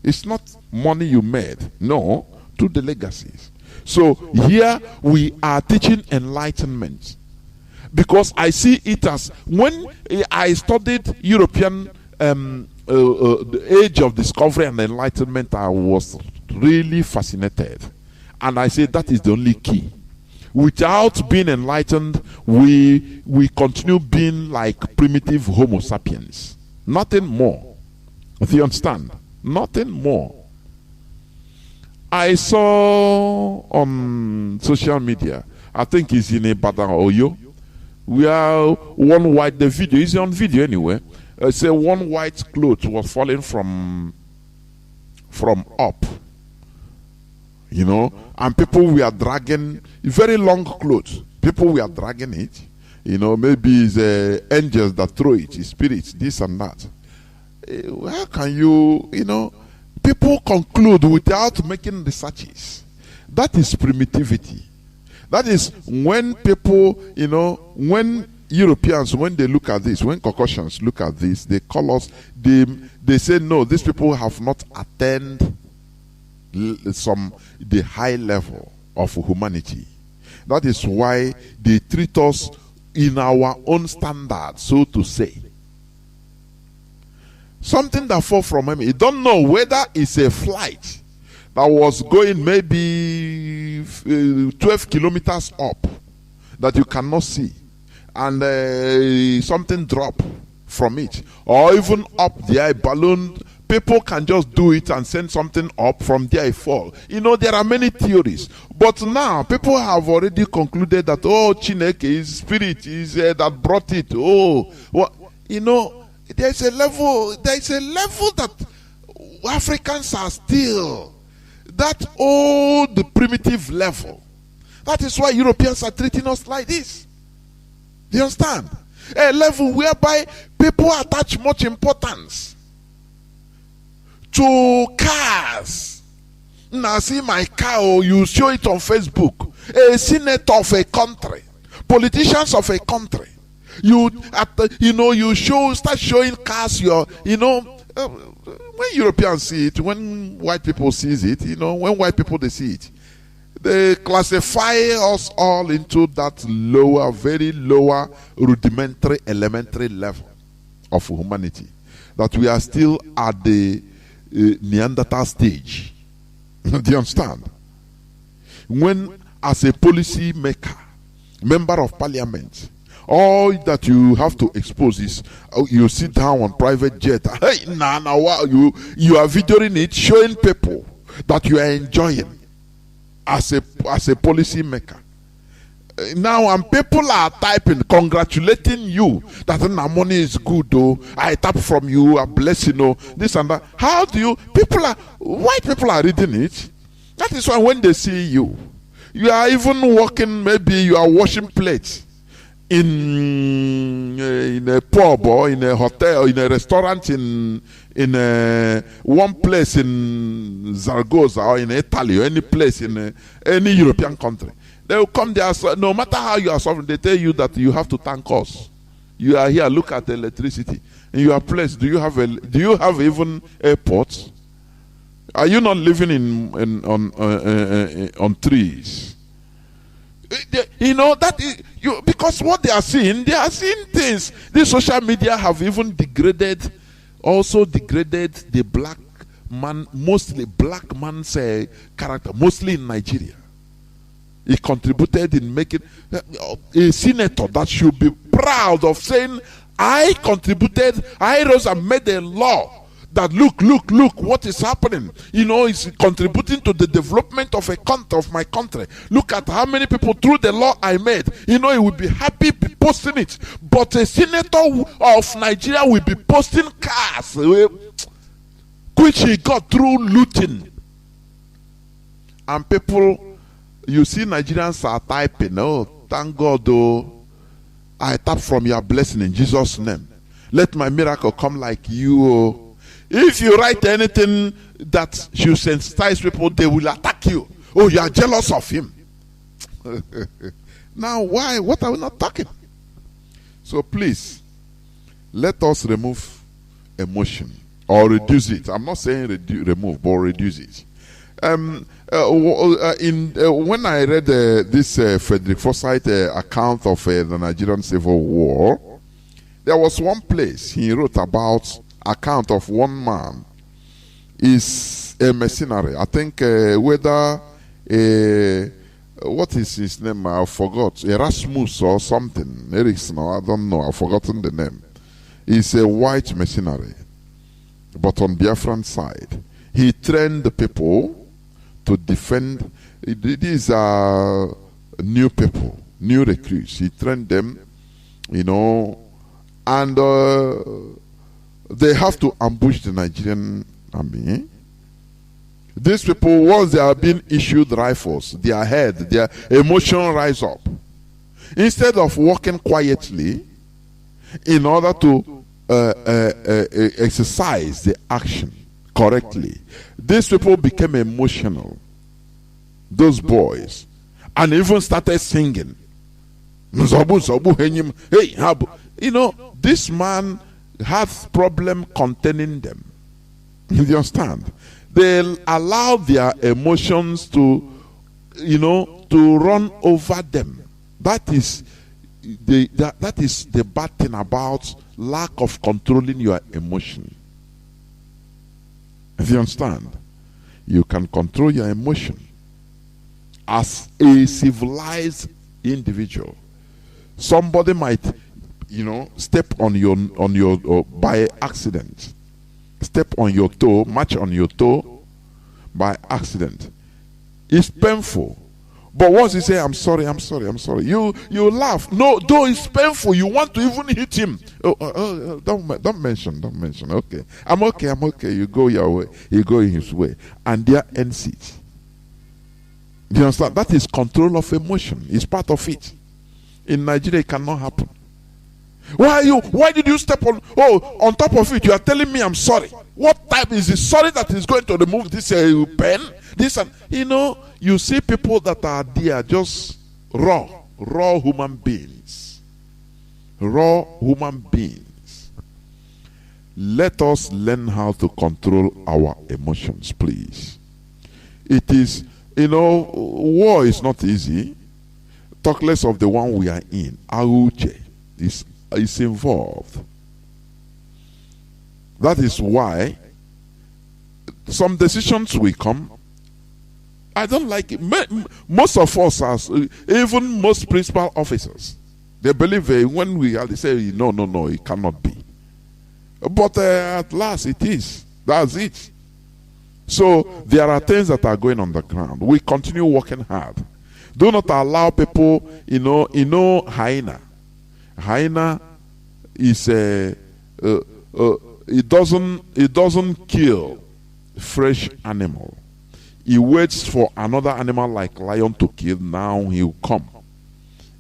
It's not money you made, no, through the legacies. So here we are teaching enlightenment, because I see it as, when I studied European the age of discovery and enlightenment, I was really fascinated, and I say that is the only key. Without being enlightened, we continue being like primitive Homo sapiens, nothing more. Do you understand? Nothing more. I saw on social media, I think it's in Ibadan, Oyo, where one white, the video is on video anyway. Say one white cloth was falling from up, you know, and people were dragging very long clothes. People were dragging it, you know. Maybe it's angels that throw it, it's spirits, this and that. How can you know? People conclude without making researches. That is primitivity. That is when people, you know, when Europeans, when they look at this, when Caucasians look at this, they call us, they say, no, these people have not attained the high level of humanity. That is why they treat us in our own standard, so to say. Something that fall from him, you don't know whether it's a flight that was going maybe 12 kilometers up that you cannot see, and something drop from it, or even up there, a balloon. People can just do it and send something up, from there it fall. You know, there are many theories, but now people have already concluded that, oh, Chineke is spirit, is that brought it. Oh, well, you know, there's a level that Africans are still that old primitive level. That is why Europeans are treating us like this. Do you understand? A level whereby people attach much importance to cars. Now see my car, or you show it on Facebook. A senator of a country, politicians of a country. You start showing cars. When Europeans see it, when white people sees it, when white people they see it, they classify us all into that lower, very lower, rudimentary, elementary level of humanity. That we are still at the Neanderthal stage. Do you understand? When, as a policy maker, member of parliament, all that you have to expose is you sit down on private jet. Hey, wow, you are videoing it, showing people that you are enjoying as a policy maker. Now, and people are typing, congratulating you that the money is good, oh, I tap from you, a blessing, oh, this and that. How do you, white people are reading it. That is why when they see you, you are even walking, maybe you are washing plates in a pub or in a hotel, in a restaurant, in one place in Zaragoza or in Italy or any place in any European country. They will come there, no matter how you are suffering, they tell you that you have to thank us. You are here, look at the electricity. In your place, do you have even airports? Are you not living on trees? You know that is because what they are seeing things. This social media have even degraded the black man, mostly black man's character, mostly in Nigeria. He contributed in making a senator that should be proud of saying, I contributed, I rose and made a law that look what is happening. You know, it's contributing to the development of my country. Look at how many people through the law I made. You know, he will be happy posting it. But a senator of Nigeria will be posting cars which he got through looting. And people, you see Nigerians are typing, oh, thank God, oh, I tap from your blessing in Jesus' name. Let my miracle come like you, oh. If you write anything that should sensitize people, they will attack you. Oh, you are jealous of him. Now, why? What are we not talking? So please, let us remove emotion or reduce it. I'm not saying remove, but reduce it. When I read this Frederick Forsyth account of the Nigerian Civil War, there was one place he wrote about account of one man is a mercenary. I think whether what is his name? I forgot. Erasmus or something. Erickson, I don't know. I've forgotten the name. He's a white mercenary, but on Biafran side, he trained the people to defend. These are new people, new recruits. He trained them, you know, and they have to ambush the Nigerian army. These people, once they are being issued rifles, their head, their emotion rise up. Instead of walking quietly in order to exercise the action correctly, these people became emotional. Those boys, and even started singing. Hey, you know, this man has problem containing them. You understand? They allow their emotions to, you know, to run over them. That is the bad thing about lack of controlling your emotion. If you understand, you can control your emotion as a civilized individual. Somebody might, you know, step on your by accident, step on your toe, march on your toe by accident. It's painful, but once you say I'm sorry, you laugh. No, though it's painful, you want to even hit him. Don't mention. Okay, I'm okay. You go your way, he go his way, and there ends it. Do you understand? That is control of emotion. It's part of it. In Nigeria, it cannot happen. Why did you step on top of it? You are telling me I'm sorry. What type is the sorry that is going to remove this pen? This, and you know, you see people that are there just raw human beings. Raw human beings. Let us learn how to control our emotions, please. It is, you know, war is not easy. Talk less of the one we are in. Auche is involved. That is why some decisions will come I don't like it. Most of us, even most principal officers, they believe when they say, no, it cannot be. But at last it is. That's it. So there are things that are going on the ground. We continue working hard. Do not allow people, hyena. Hyena is it doesn't kill fresh animal. He waits for another animal like lion to kill. Now he will come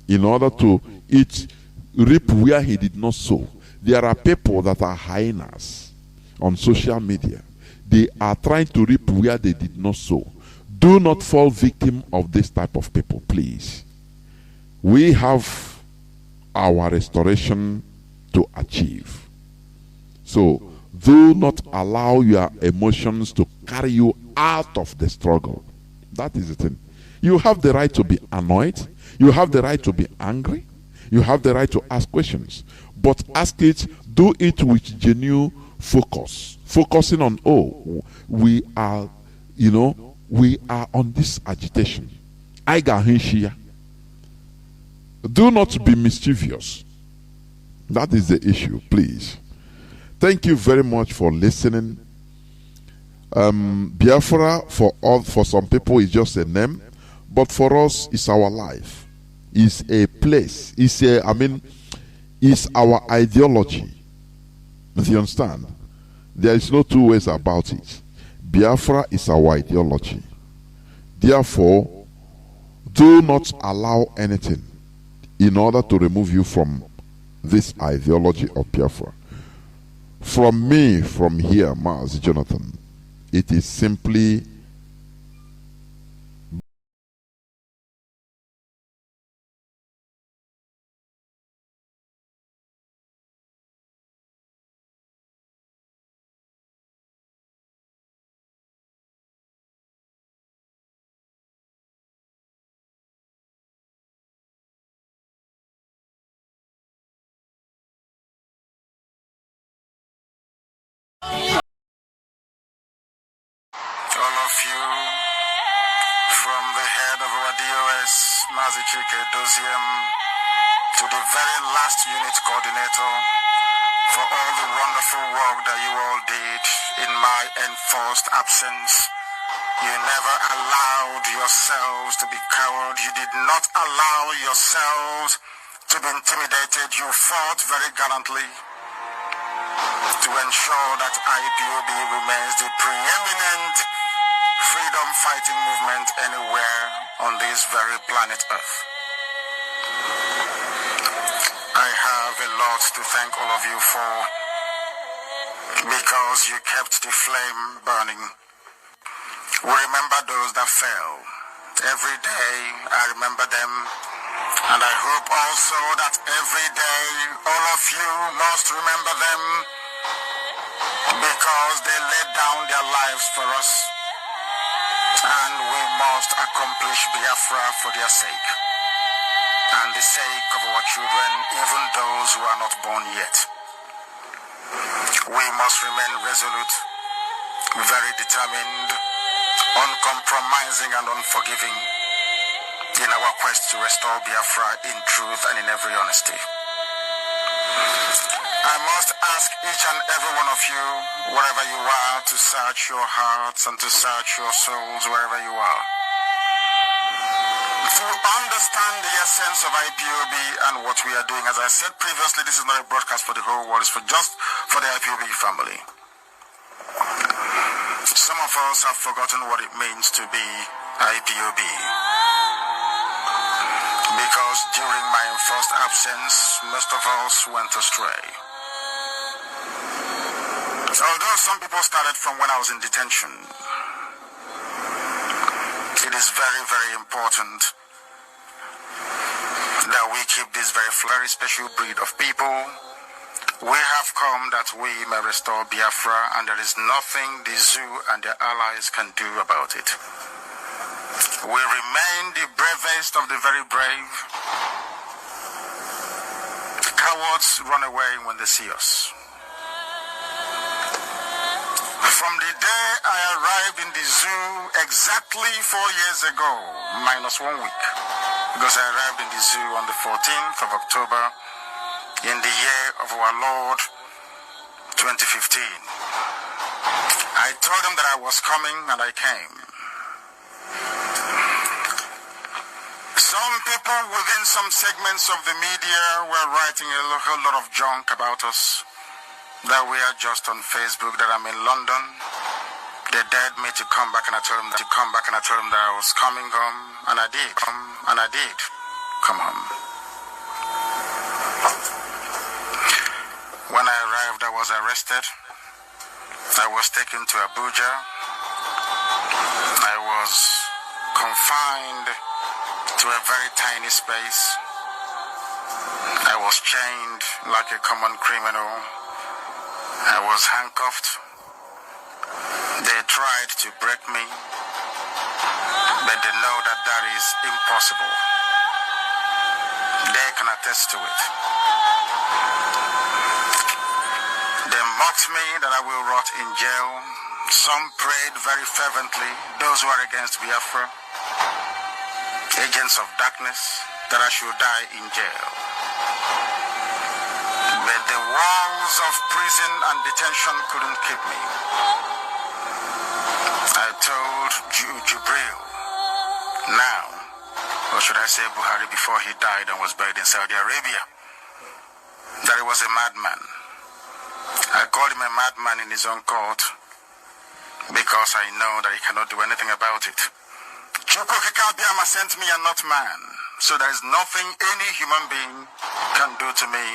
in order to reap where he did not sow. There are people that are hyenas on social media. They are trying to reap where they did not sow. Do not fall victim of this type of people, please. We have our restoration to achieve. So do not allow your emotions to carry you out of the struggle. That is the thing. You have the right to be annoyed. You have the right to be angry. You have the right to ask questions. But ask it, do it with genuine focus. Focusing on, we are on this agitation. Do not be mischievous. That is the issue, please. Thank you very much for listening. Biafra, for some people, is just a name, but for us, it's our life. It's a place. It's our ideology. Do you understand? There is no two ways about it. Biafra is our ideology. Therefore, do not allow anything in order to remove you from this ideology of Biafra. From me, from here, Mazi Jonathan, it is simply Mazi to the very last unit coordinator for all the wonderful work that you all did in my enforced absence. You never allowed yourselves to be cowed. You did not allow yourselves to be intimidated. You fought very gallantly to ensure that IPOB remains the preeminent freedom fighting movement anywhere on this very planet Earth. I have a lot to thank all of you for, because you kept the flame burning. We remember those that fell. Every day I remember them, and I hope also that every day all of you must remember them, because they laid down their lives for us. And we must accomplish Biafra for their sake, and the sake of our children, even those who are not born yet. We must remain resolute, very determined, uncompromising and unforgiving in our quest to restore Biafra in truth and in every honesty. I must ask each and every one of you, wherever you are, to search your hearts and to search your souls wherever you are, to understand the essence of IPOB and what we are doing. As I said previously, this is not a broadcast for the whole world, it's just for the IPOB family. Some of us have forgotten what it means to be IPOB, because during my enforced absence, most of us went astray. Although some people started from when I was in detention, it is very, very important that we keep this very special breed of people. We have come that we may restore Biafra, and there is nothing the zoo and their allies can do about it. We remain the bravest of the very brave. Cowards run away when they see us. From the day I arrived in the zoo exactly 4 years ago, minus 1 week, because I arrived in the zoo on the 14th of October in the year of our Lord 2015. I told them that I was coming and I came. Some people within some segments of the media were writing a whole lot of junk about us, that we are just on Facebook, that I'm in London. They dared me to come back and I told them that I was coming home, and I did come home. When I arrived, I was arrested. I was taken to Abuja. I was confined to a very tiny space. I was chained like a common criminal. I was handcuffed. They tried to break me, but they know that that is impossible. They can attest to it. They mocked me that I will rot in jail. Some prayed very fervently, those who are against Biafra, agents of darkness, that I should die in jail. But the walls of prison and detention couldn't keep me. I told Jubril, now, or should I say Buhari, before he died and was buried in Saudi Arabia, that he was a madman. I called him a madman in his own court because I know that he cannot do anything about it. Chukwukikabiyama sent me and not man, so there is nothing any human being can do to me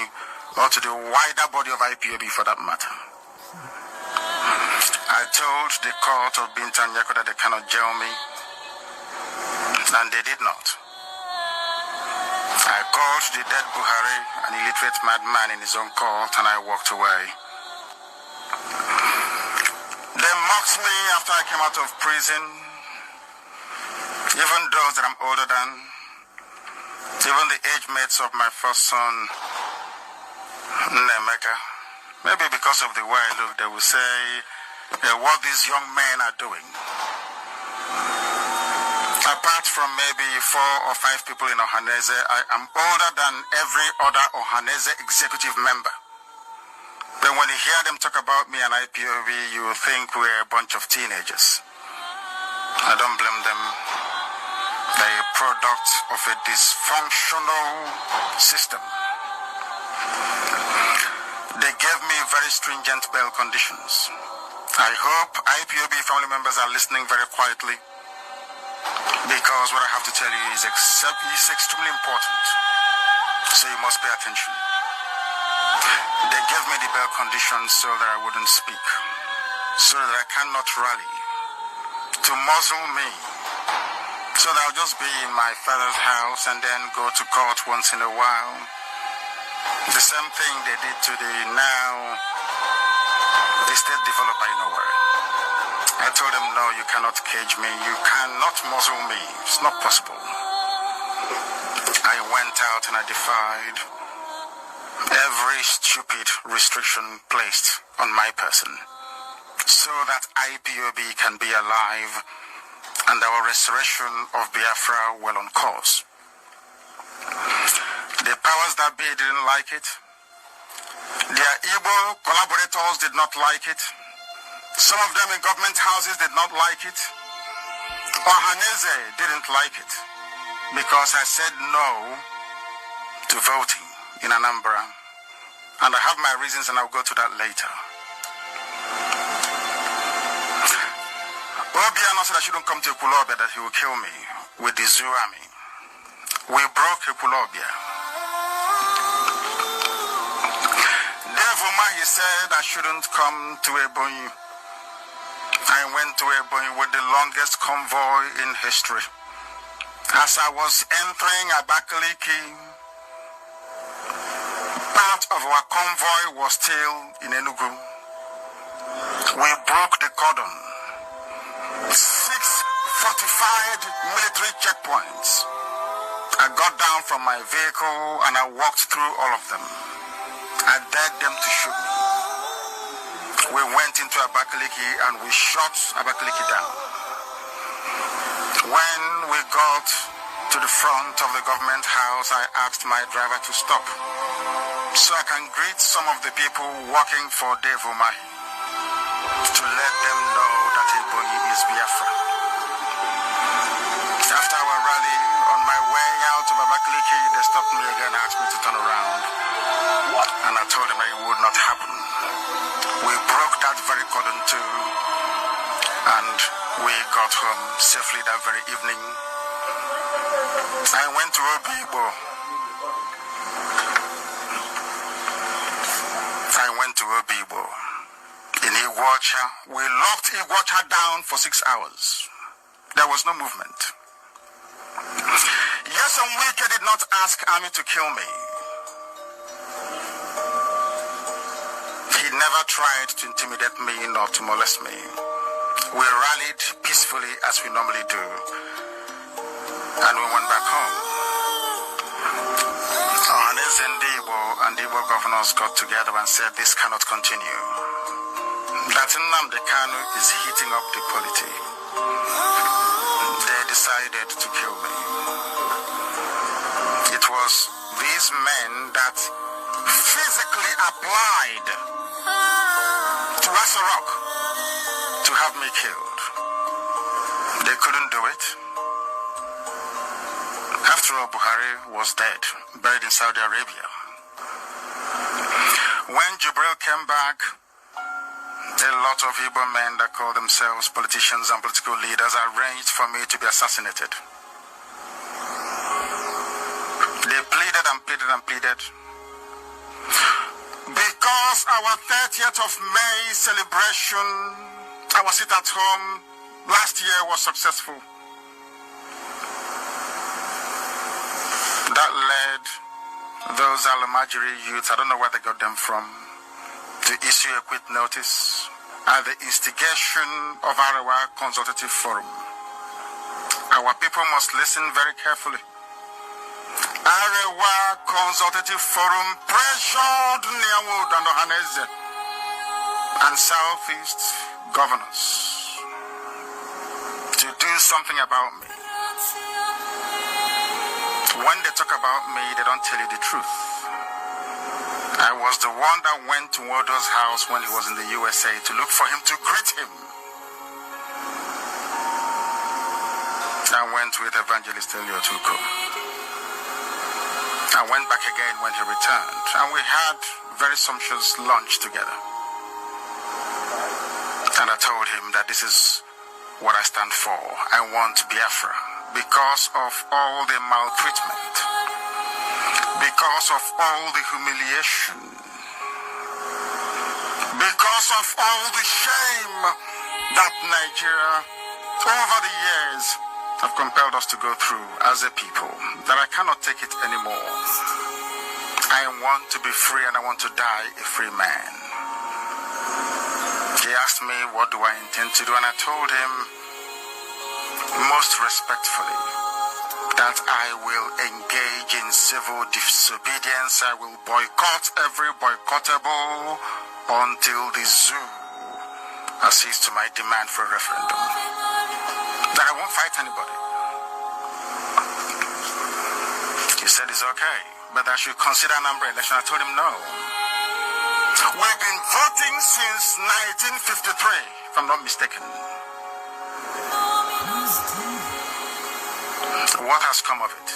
or to the wider body of IPOB for that matter. I told the court of Bintan Yako that they cannot jail me, and they did not. I called the dead Buhari, an illiterate madman, in his own court, and I walked away. They mocked me after I came out of prison, even those that I'm older than, even the age mates of my first son, Nemeka. Maybe because of the way I look, they will say, what these young men are doing. Apart from maybe 4 or 5 people in Ohanese, I am older than every other Ohanese executive member. But when you hear them talk about me and IPOB, you think we're a bunch of teenagers. I don't blame them. They're a product of a dysfunctional system. They gave me very stringent bail conditions. I hope IPOB family members are listening very quietly, because what I have to tell you is extremely important. So you must pay attention. They gave me the bail conditions so that I wouldn't speak, so that I cannot rally, to muzzle me, so that I'll just be in my father's house and then go to court once in a while. The same thing they did to the now estate developer in Owerri. I told them, no, you cannot cage me. You cannot muzzle me. It's not possible. I went out and I defied every stupid restriction placed on my person so that IPOB can be alive and our restoration of Biafra well on course. The powers that be didn't like it. Their Igbo collaborators did not like it. Some of them in government houses did not like it. Ohanese didn't like it because I said no to voting in Anambra. And I have my reasons and I'll go to that later. Obiano said I shouldn't come to Ekulobia, that he will kill me with the Zoo army. We broke Ekulobia. Devuma, he said I shouldn't come to Ebonyi. I went to Ebonyi with the longest convoy in history. As I was entering Abakaliki, part of our convoy was still in Enugu. We broke the cordon. 6 fortified military checkpoints. I got down from my vehicle and I walked through all of them. I begged them to shoot me. We went into Abakaliki and we shot Abakaliki down. When we got to the front of the government house, I asked my driver to stop so I can greet some of the people working for Dave Umahi to let them know that Ebonyi is Biafra. After our rally, on my way out of Abakaliki, they stopped me again and asked me to turn around. And I told them that it would not happen. We broke that very cordon too, and we got home safely that very evening. I went to Obibo. In Iguacha, we locked Iguacha down for 6 hours. There was no movement. Yes, and Wike did not ask army to kill me. He never tried to intimidate me nor to molest me. We rallied peacefully as we normally do, and we went back home. Ohanes and Igbo governors got together and said this cannot continue. That Nnamdi Kanu is heating up the polity. They decided to kill me. It was these men that physically applied to Asarok to have me killed. They couldn't do it. After all, Buhari was dead, buried in Saudi Arabia. When Jibril came back, a lot of Igbo men that call themselves politicians and political leaders arranged for me to be assassinated. They pleaded and pleaded and pleaded. Because our 30th of May celebration, our sit at home last year was successful. That led those Alamajiri youths, I don't know where they got them from, to issue a quit notice at the instigation of Arewa Consultative Forum. Our people must listen very carefully. Arewa Consultative Forum pressured Niamud and Ohaneze and Southeast governors to do something about me. When they talk about me, they don't tell you the truth. I was the one that went to Waldo's house when he was in the USA to look for him, to greet him. I went with Evangelist Elio Tuko. I went back again when he returned, and we had very sumptuous lunch together. And I told him that this is what I stand for. I want Biafra because of all the maltreatment, because of all the humiliation, because of all the shame that Nigeria over the years have compelled us to go through as a people, that I cannot take it anymore. I want to be free and I want to die a free man. He asked me, what do I intend to do? And I told him, most respectfully, that I will engage in civil disobedience. I will boycott every boycottable until the zoo accedes to my demand for a referendum. That I won't fight anybody. He said it's okay, but I should consider an umbrella election. I told him no. We've been voting since 1953, if I'm not mistaken. What has come of it?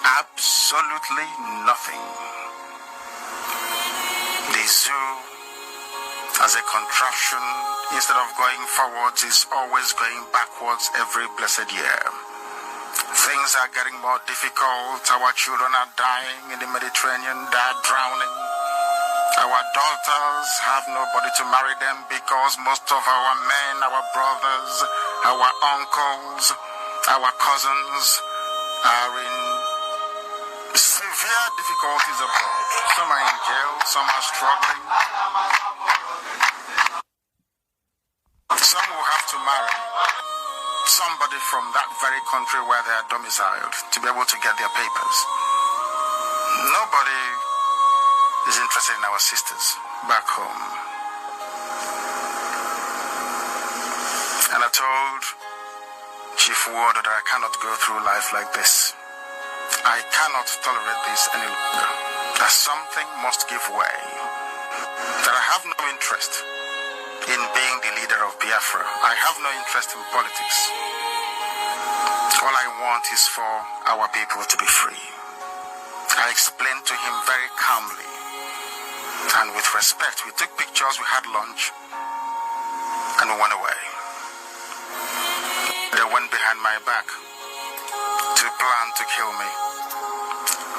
Absolutely nothing. The zoo, as a contraption, instead of going forwards, is always going backwards every blessed year. Things are getting more difficult. Our children are dying in the Mediterranean, they're drowning. Our daughters have nobody to marry them because most of our men, our brothers, our uncles, our cousins are in severe difficulties abroad. Some are in jail, some are struggling. Some will have to marry somebody from that very country where they are domiciled to be able to get their papers. Nobody is interested in our sisters back home. told Chief Ward that I cannot go through life like this. I cannot tolerate this any longer. That something must give way. That I have no interest in being the leader of Biafra. I have no interest in politics. All I want is for our people to be free. I explained to him very calmly and with respect. We took pictures, we had lunch, and we went away. They went behind my back to plan to kill me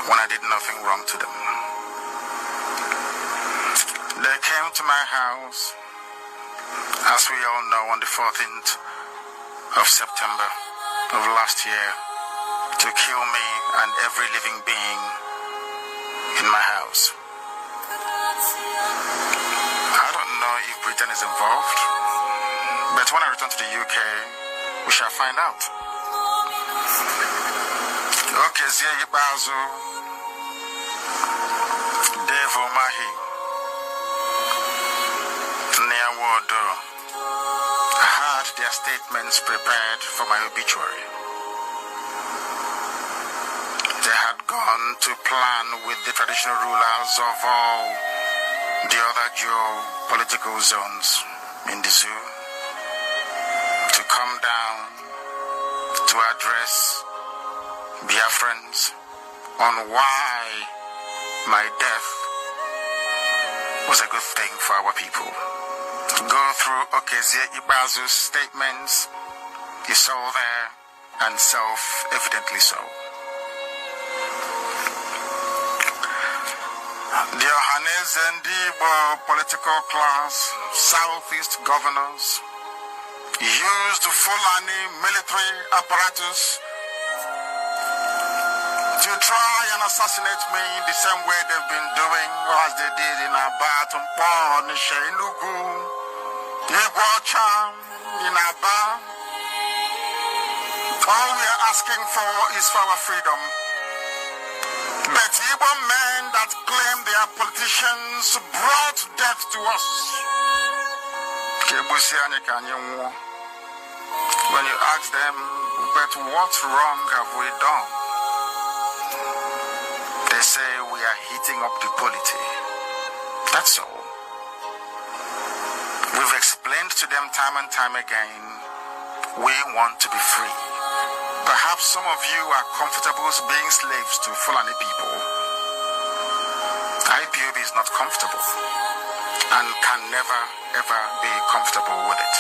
when I did nothing wrong to them. They came to my house, as we all know, on the 14th of September of last year, to kill me and every living being in my house. I don't know if Britain is involved, but when I return to the UK, we shall find out. Okay, Zia Yibazo, Devo Mahi, Nia Wardo. I had their statements prepared for my obituary. They had gone to plan with the traditional rulers of all the other geopolitical zones in the zoo to come down to address Biafrans on why my death was a good thing for our people. To go through Okezie Ibazu's statements is all there and self-evidently so. The Ohaneze and Igbo political class, Southeast governors, used Fulani military apparatus to try and assassinate me the same way they've been doing, as they did in Aba, Enugu, Igbocham, in Aba. All we are asking for is for our freedom. But Igbo men that claim they are politicians brought death to us. When you ask them, but what wrong have we done? They say we are heating up the polity. That's all. We've explained to them time and time again, we want to be free. Perhaps some of you are comfortable being slaves to Fulani people. IPOB is not comfortable and can never ever be comfortable with it.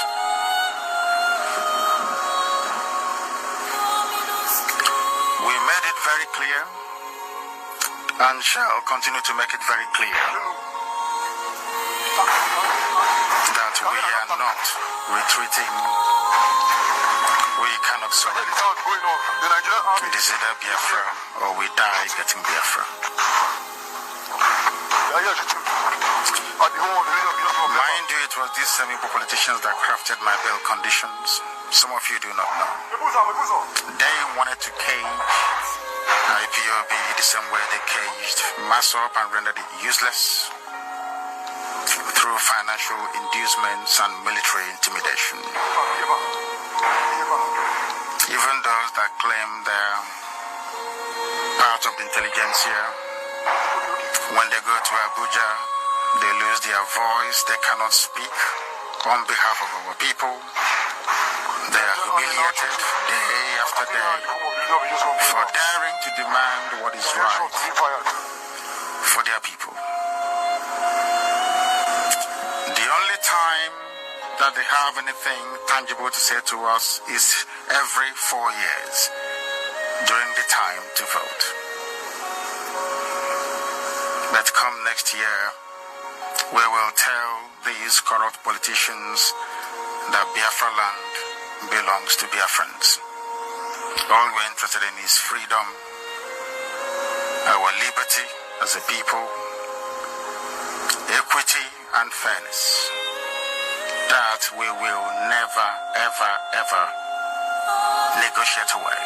We made it very clear and shall continue to make it very clear that we are not retreating. We cannot surrender. It is either Biafra or we die getting Biafra. Mind you, it was these semi-Igbo politicians that crafted my bail conditions. Some of you do not know. They wanted to cage IPOB the same way they caged MASOP and rendered it useless through financial inducements and military intimidation. Even those that claim they're part of the intelligentsia, when they go to Abuja, they lose their voice, they cannot speak on behalf of our people. They are humiliated day after day for daring to demand what is right for their people. The only time that they have anything tangible to say to us is every 4 years during the time to vote. But come next year, we will tell these corrupt politicians that Biafra land belongs to Biafrans. All we're interested in is freedom, our liberty as a people, equity and fairness. That we will never, ever, ever negotiate away.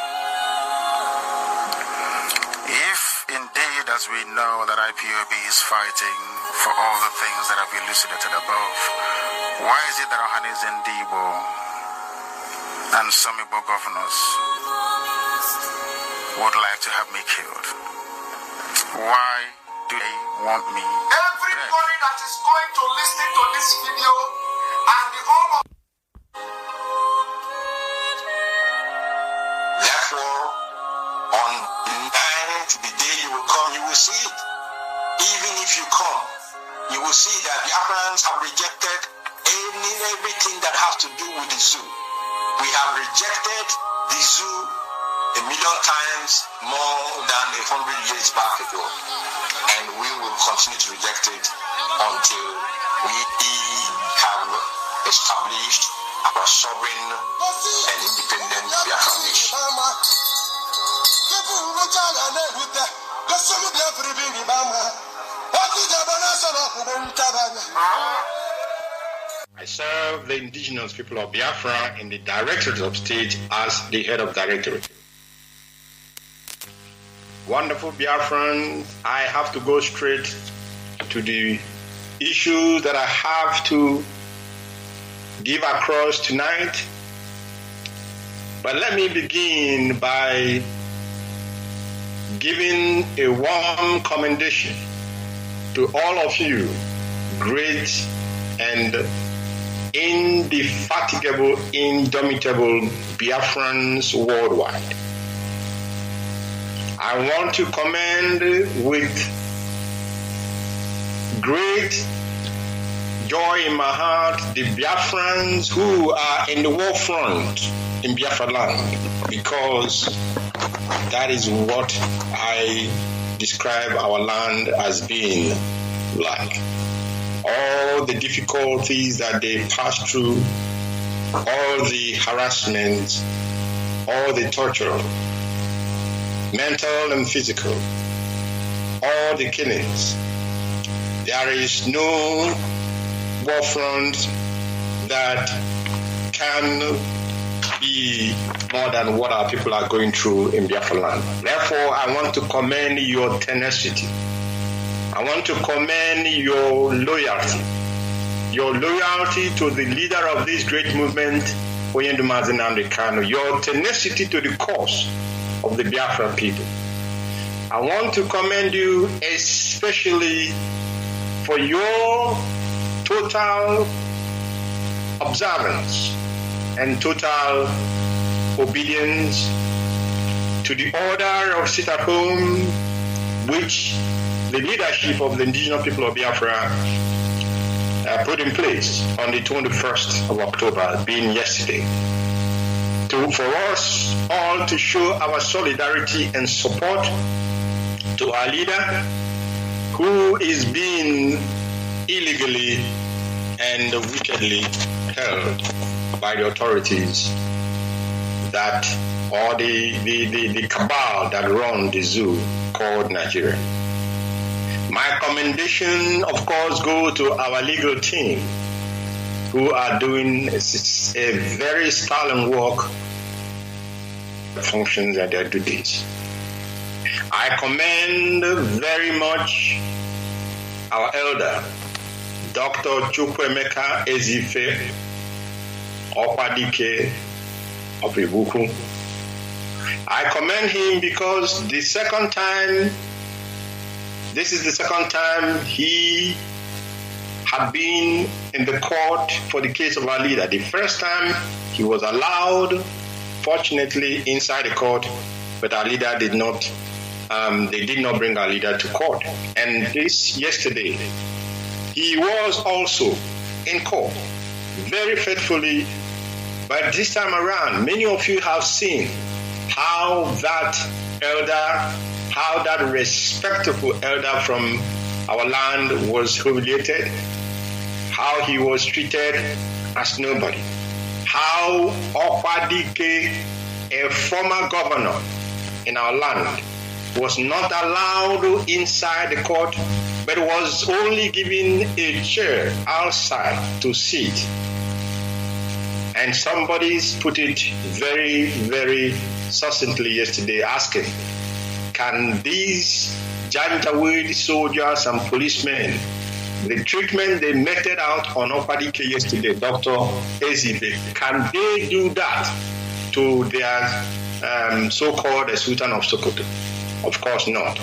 If indeed, as we know, that IPOB is fighting for all the things that I've elucidated above, why is it that Ohaneze and Igbo and some Igbo governors would like to have me killed. Why do they want me? Everybody that is going to listen to this video and the whole of Therefore, on the night, the day you will come, you will see it. Even if you come, you will see that Biafrans have rejected everything that has to do with the zoo. We have rejected the zoo 1,000,000 times more than 100 years back ago. And we will continue to reject it until we have established our sovereign and independent Biafran nation. I serve the indigenous people of Biafra in the Directorate of State as the head of directorate. Wonderful Biafrans, I have to go straight to the issues that I have to give across tonight. But let me begin by giving a warm commendation to all of you, great and indefatigable, indomitable Biafrans worldwide. I want to commend with great joy in my heart the Biafrans who are in the war front in Biafra land, because that is what I describe our land as being like. All the difficulties that they pass through, all the harassment, all the torture, mental and physical, all the killings. There is no war front that can be more than what our people are going through in Biafra land. Therefore, I want to commend your tenacity. I want to commend your loyalty to the leader of this great movement, Mazi Nnamdi Kanu, your tenacity to the cause of the Biafran people. I want to commend you especially for your total observance and total obedience to the order of sit at home, which the leadership of the indigenous people of Biafra put in place on the 21st of October, being yesterday, for us all to show our solidarity and support to our leader, who is being illegally and wickedly held by the authorities that, or the cabal that run the zoo called Nigeria. My commendation, of course, go to our legal team, who are doing a very sterling work, functions and their duties. I commend very much our elder, Dr. Chukwuemeka Ezife Okwadike of Ibuku. I commend him because this is the second time he had been in the court for the case of our leader. The first time he was allowed, fortunately, inside the court, but our leader did not, they did not bring our leader to court. And this yesterday, he was also in court, very faithfully. But this time around, many of you have seen how that respectable elder from our land was humiliated, how he was treated as nobody, how Okwadike, a former governor in our land, was not allowed inside the court, but was only given a chair outside to sit. And somebody's put it very, very succinctly yesterday, asking, can these Janjaweed soldiers and policemen, the treatment they meted out on Okwadike yesterday, Dr. Ezibe, can they do that to their so-called Sultan of Sokoto? Of course not.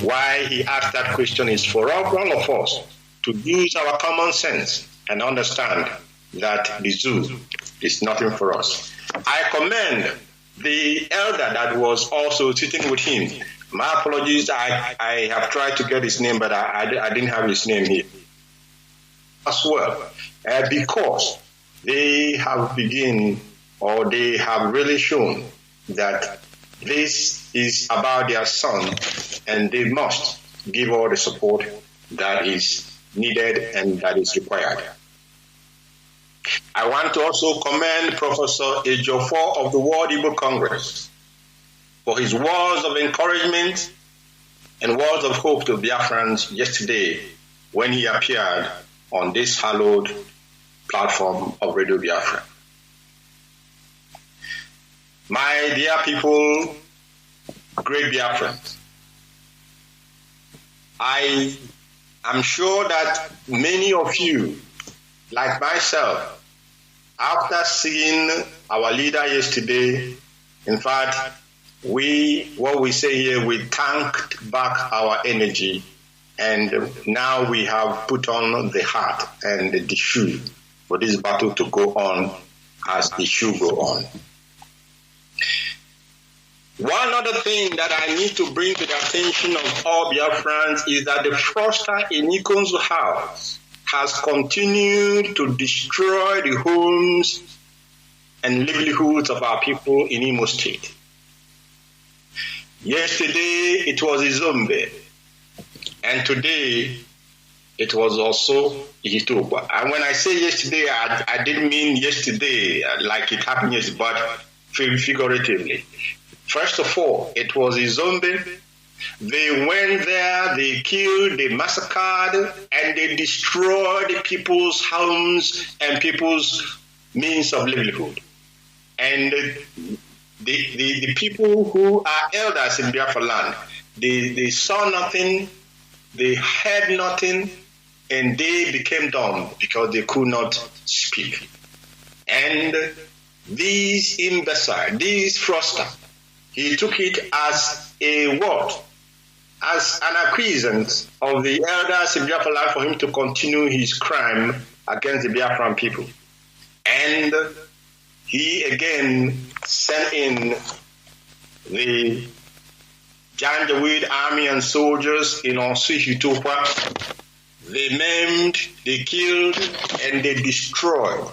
Why he asked that question is for all of us to use our common sense and understand that the zoo is nothing for us. I commend the elder that was also sitting with him. My apologies, I have tried to get his name, but I didn't have his name here as well, because they have they have really shown that this is about their son, and they must give all the support that is needed and that is required. I want to also commend Professor Ejiofor of the World Igbo Congress for his words of encouragement and words of hope to Biafrans yesterday when he appeared on this hallowed platform of Radio Biafra. My dear people, great Biafrans, I am sure that many of you, like myself, after seeing our leader yesterday, in fact, what we say here, we tanked back our energy, and now we have put on the heart and the shoe for this battle to go on as the shoe go on. One other thing that I need to bring to the attention of all Biafrans is that the fraudster in Ikon's house has continued to destroy the homes and livelihoods of our people in Imo State. Yesterday it was Izombe, and today it was also Ihitogwa. And when I say yesterday, I didn't mean yesterday like it happened yesterday, but figuratively. First of all, it was Izombe. They went there, they killed, they massacred, and they destroyed people's homes and people's means of livelihood. And the people who are elders in Biafra land, they saw nothing, they heard nothing, and they became dumb because they could not speak. And this imbecile, this fraudster, he took it as a word, as an acquiescence of the elders in Biafra land for him to continue his crime against the Biafran people. And he again sent in the Janjaweed army and soldiers in Osu-Ihitokwa. They maimed, they killed, and they destroyed.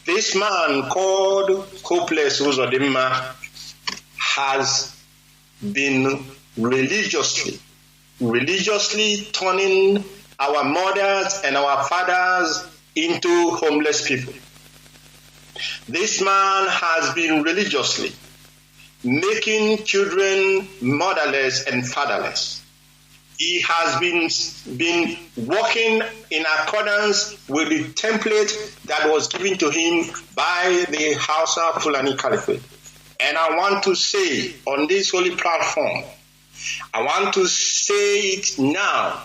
This man called Hopeless Uzodimma has been religiously turning our mothers and our fathers into homeless people. This man has been religiously making children motherless and fatherless. He has been working in accordance with the template that was given to him by the Hausa Fulani Caliphate. And I want to say on this holy platform, I want to say it now,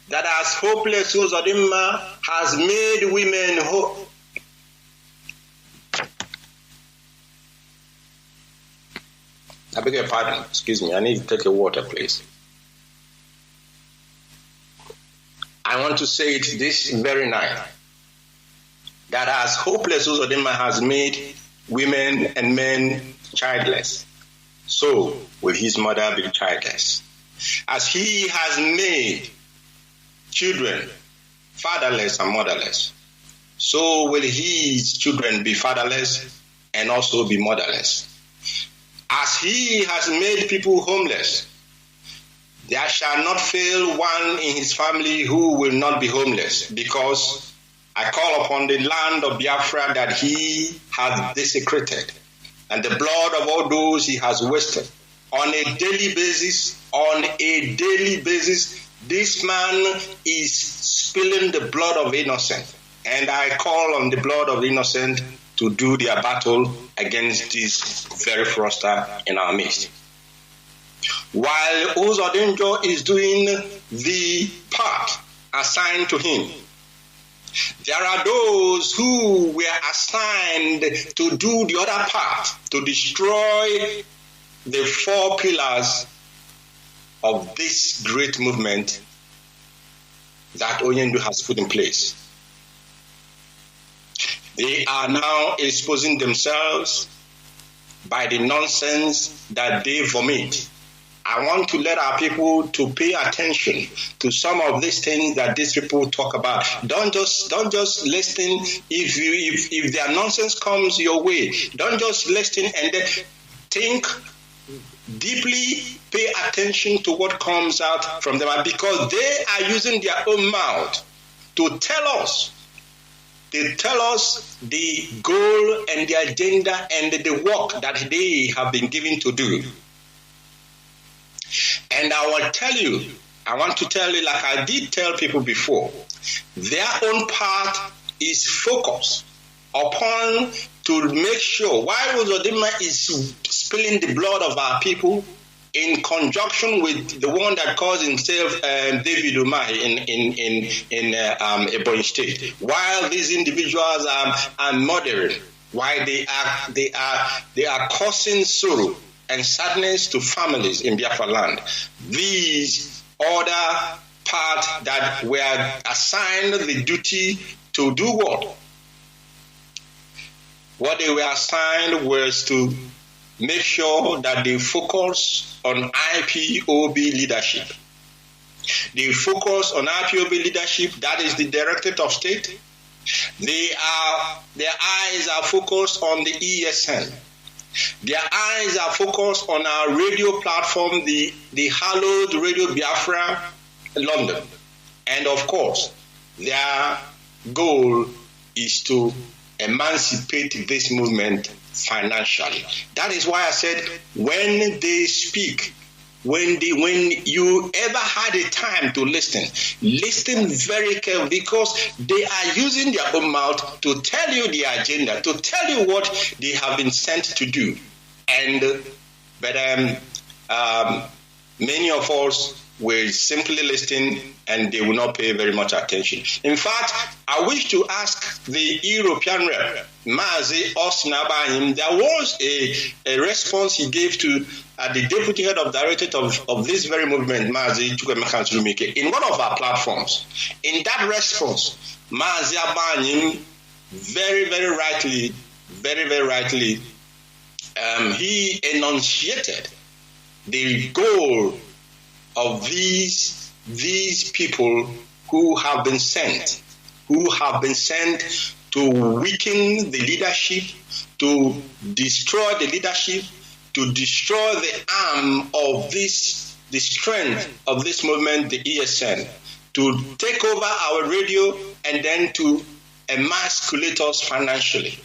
that as Hopeless Uzodimma has made women I beg your pardon, excuse me, I need to take a water, please. I want to say it this very night, that as Hopeless Uzodimma has made women and men childless, so will his mother be childless. As he has made children fatherless and motherless, so will his children be fatherless and also be motherless. As he has made people homeless, there shall not fail one in his family who will not be homeless, because I call upon the land of Biafra that he has desecrated, and the blood of all those he has wasted on a daily basis. This man is spilling the blood of innocent, and I call on the blood of innocent to do their battle against this very fraudster in our midst. While Uzodinjo is doing the part assigned to him, There are those who were assigned to do the other part, to destroy the 4 pillars of this great movement that Onyendu has put in place. They are now exposing themselves by the nonsense that they vomit. I want to let our people to pay attention to some of these things that these people talk about. Don't just listen if their nonsense comes your way. Don't just listen and then think deeply. Pay attention to what comes out from them, because they are using their own mouth to tell us. They tell us the goal and the agenda and the work that they have been given to do. And I want to tell you, like I did tell people before, their own part is focused upon to make sure while Uzodinma is spilling the blood of our people in conjunction with the one that calls himself David Umahi in Ebonyi State, while these individuals are murdering, while they are causing sorrow and sadness to families in Biafra land. These other parts that were assigned the duty to do what? What they were assigned was to make sure that they focus on IPOB leadership. They focus on IPOB leadership, that is the Directorate of State. Their eyes are focused on the ESN. Their eyes are focused on our radio platform, the hallowed Radio Biafra London. And of course, their goal is to emancipate this movement financially. That is why I said when they speak, when you ever had a time to listen very carefully, because they are using their own mouth to tell you the agenda, to tell you what they have been sent to do. But many of us will simply listen and they will not pay very much attention. In fact, I wish to ask the European rep, Mazi Osnabahim, there was a response he gave to the deputy head of directorate of this very movement, Mazi Chukwemeka, in one of our platforms. In that response, Mazi Abahim very rightly, he enunciated the goal of these people who have been sent to weaken the leadership, to destroy the leadership, to destroy the arm of the strength of this movement, the ESN, to take over our radio and then to emasculate us financially.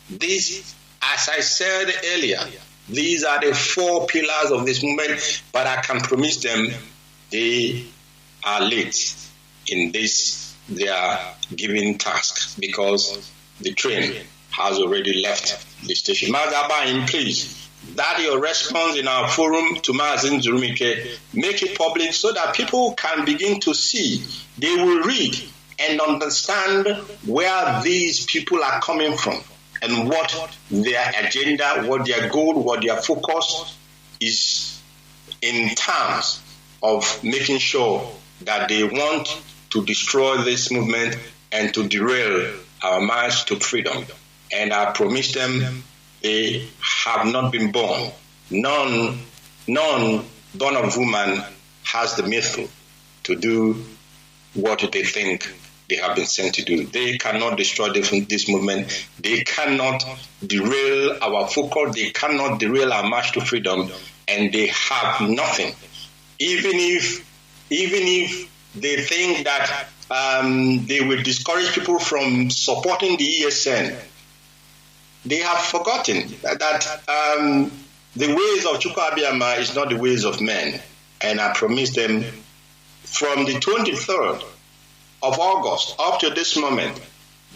This, as I said earlier, these are the 4 pillars of this movement, but I can promise them they are late in this their given task because the train has already left the station. Mazabain, please, that your response in our forum to Mazin Zurumike, make it public so that people can begin to see, they will read and understand where these people are coming from and what their agenda, what their goal, what their focus is in terms of making sure that they want to destroy this movement and to derail our march to freedom. And I promise them they have not been born. None born of woman has the mettle to do what they think they have been sent to do. They cannot destroy this movement. They cannot derail our focus. They cannot derail our march to freedom. And they have nothing. Even if they think that they will discourage people from supporting the ESN, they have forgotten that the ways of Chukwu Abiyama is not the ways of men. And I promise them from the 23rd of August up to this moment,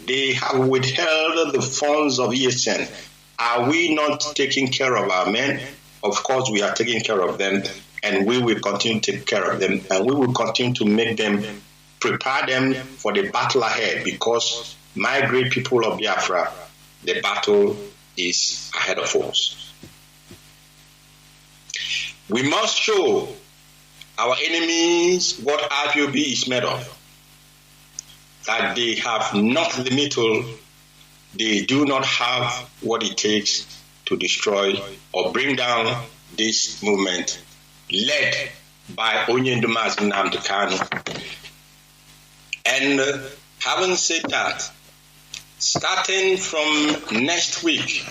they have withheld the funds of ESN. Are we not taking care of our men? Of course, we are taking care of them, and we will continue to take care of them, and we will continue to make them prepare them for the battle ahead, because my great people of Biafra, the battle is ahead of us. We must show our enemies what IPOB is made of, that they have not the metal, they do not have what it takes to destroy or bring down this movement led by Mazi Nnamdi Kanu. And having said that, starting from next week,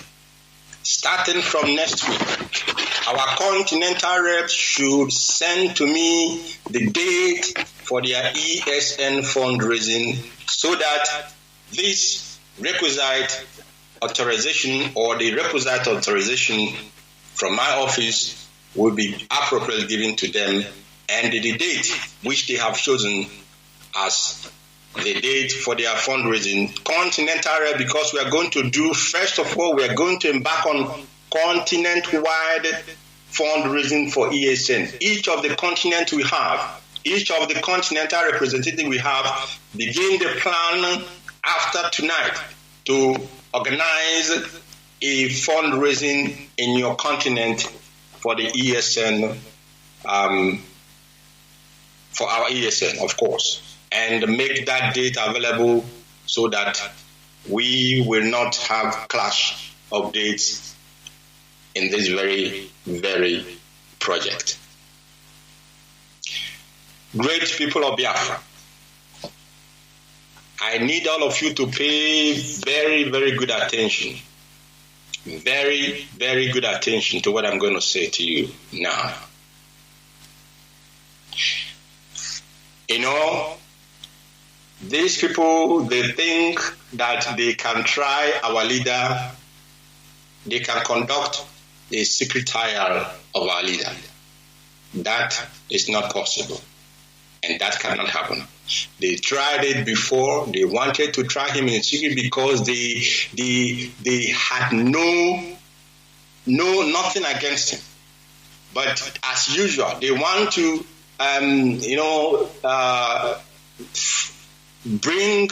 our continental reps should send to me the date for their ESN fundraising, so that this requisite authorization or the requisite authorization from my office will be appropriately given to them, and the date which they have chosen as the date for their fundraising, continental, because we are going to do, first of all, we are going to embark on continent-wide fundraising for ESN. Each of the continents we have, each of the continental representatives we have, begin the plan after tonight to organize a fundraising in your continent for the ESN, for our ESN, of course, and make that date available so that we will not have clash of dates in this very, very project. Great people of Biafra, I need all of you to pay very, very good attention. Very, very good attention to what I'm going to say to you now. You know, these people, they think that they can try our leader, they can conduct a secret trial of our leader. That is not possible, and that cannot happen. They tried it before. They wanted to try him in secret because they had nothing against him. But as usual, they want to bring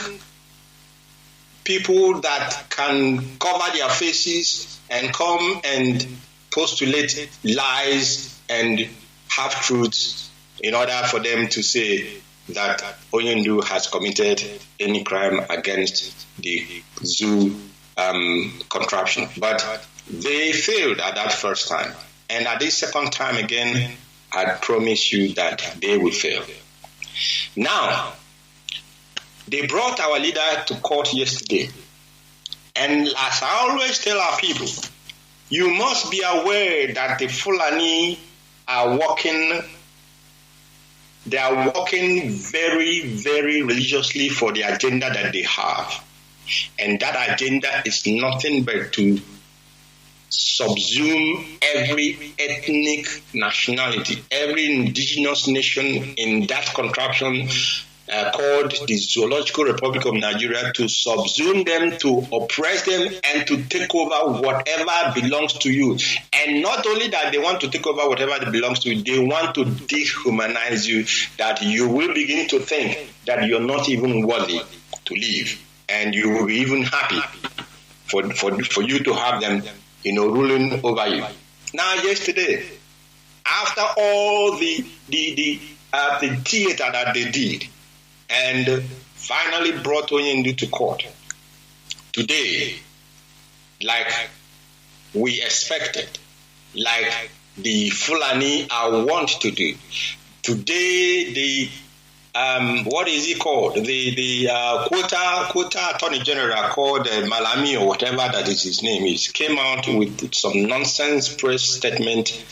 people that can cover their faces and come and postulate lies and half-truths in order for them to say that Onyendu has committed any crime against the zoo contraption. But they failed at that first time. And at this second time again, I promise you that they will fail. Now, they brought our leader to court yesterday. And as I always tell our people, you must be aware that the Fulani are working. They are working very, very religiously for the agenda that they have. And that agenda is nothing but to subsume every ethnic nationality, every indigenous nation in that contraption called the Zoological Republic of Nigeria, to subsume them, to oppress them, and to take over whatever belongs to you. And not only that, they want to take over whatever belongs to you, they want to dehumanize you, that you will begin to think that you're not even worthy to live, and you will be even happy for you to have them, ruling over you. Now, yesterday, after all the theater that they did, and finally brought Onyendu to court, today, like we expected, like the Fulani are want to do, today the what is he called? The quota attorney general called Malami or whatever that is his name is, came out with some nonsense press statement,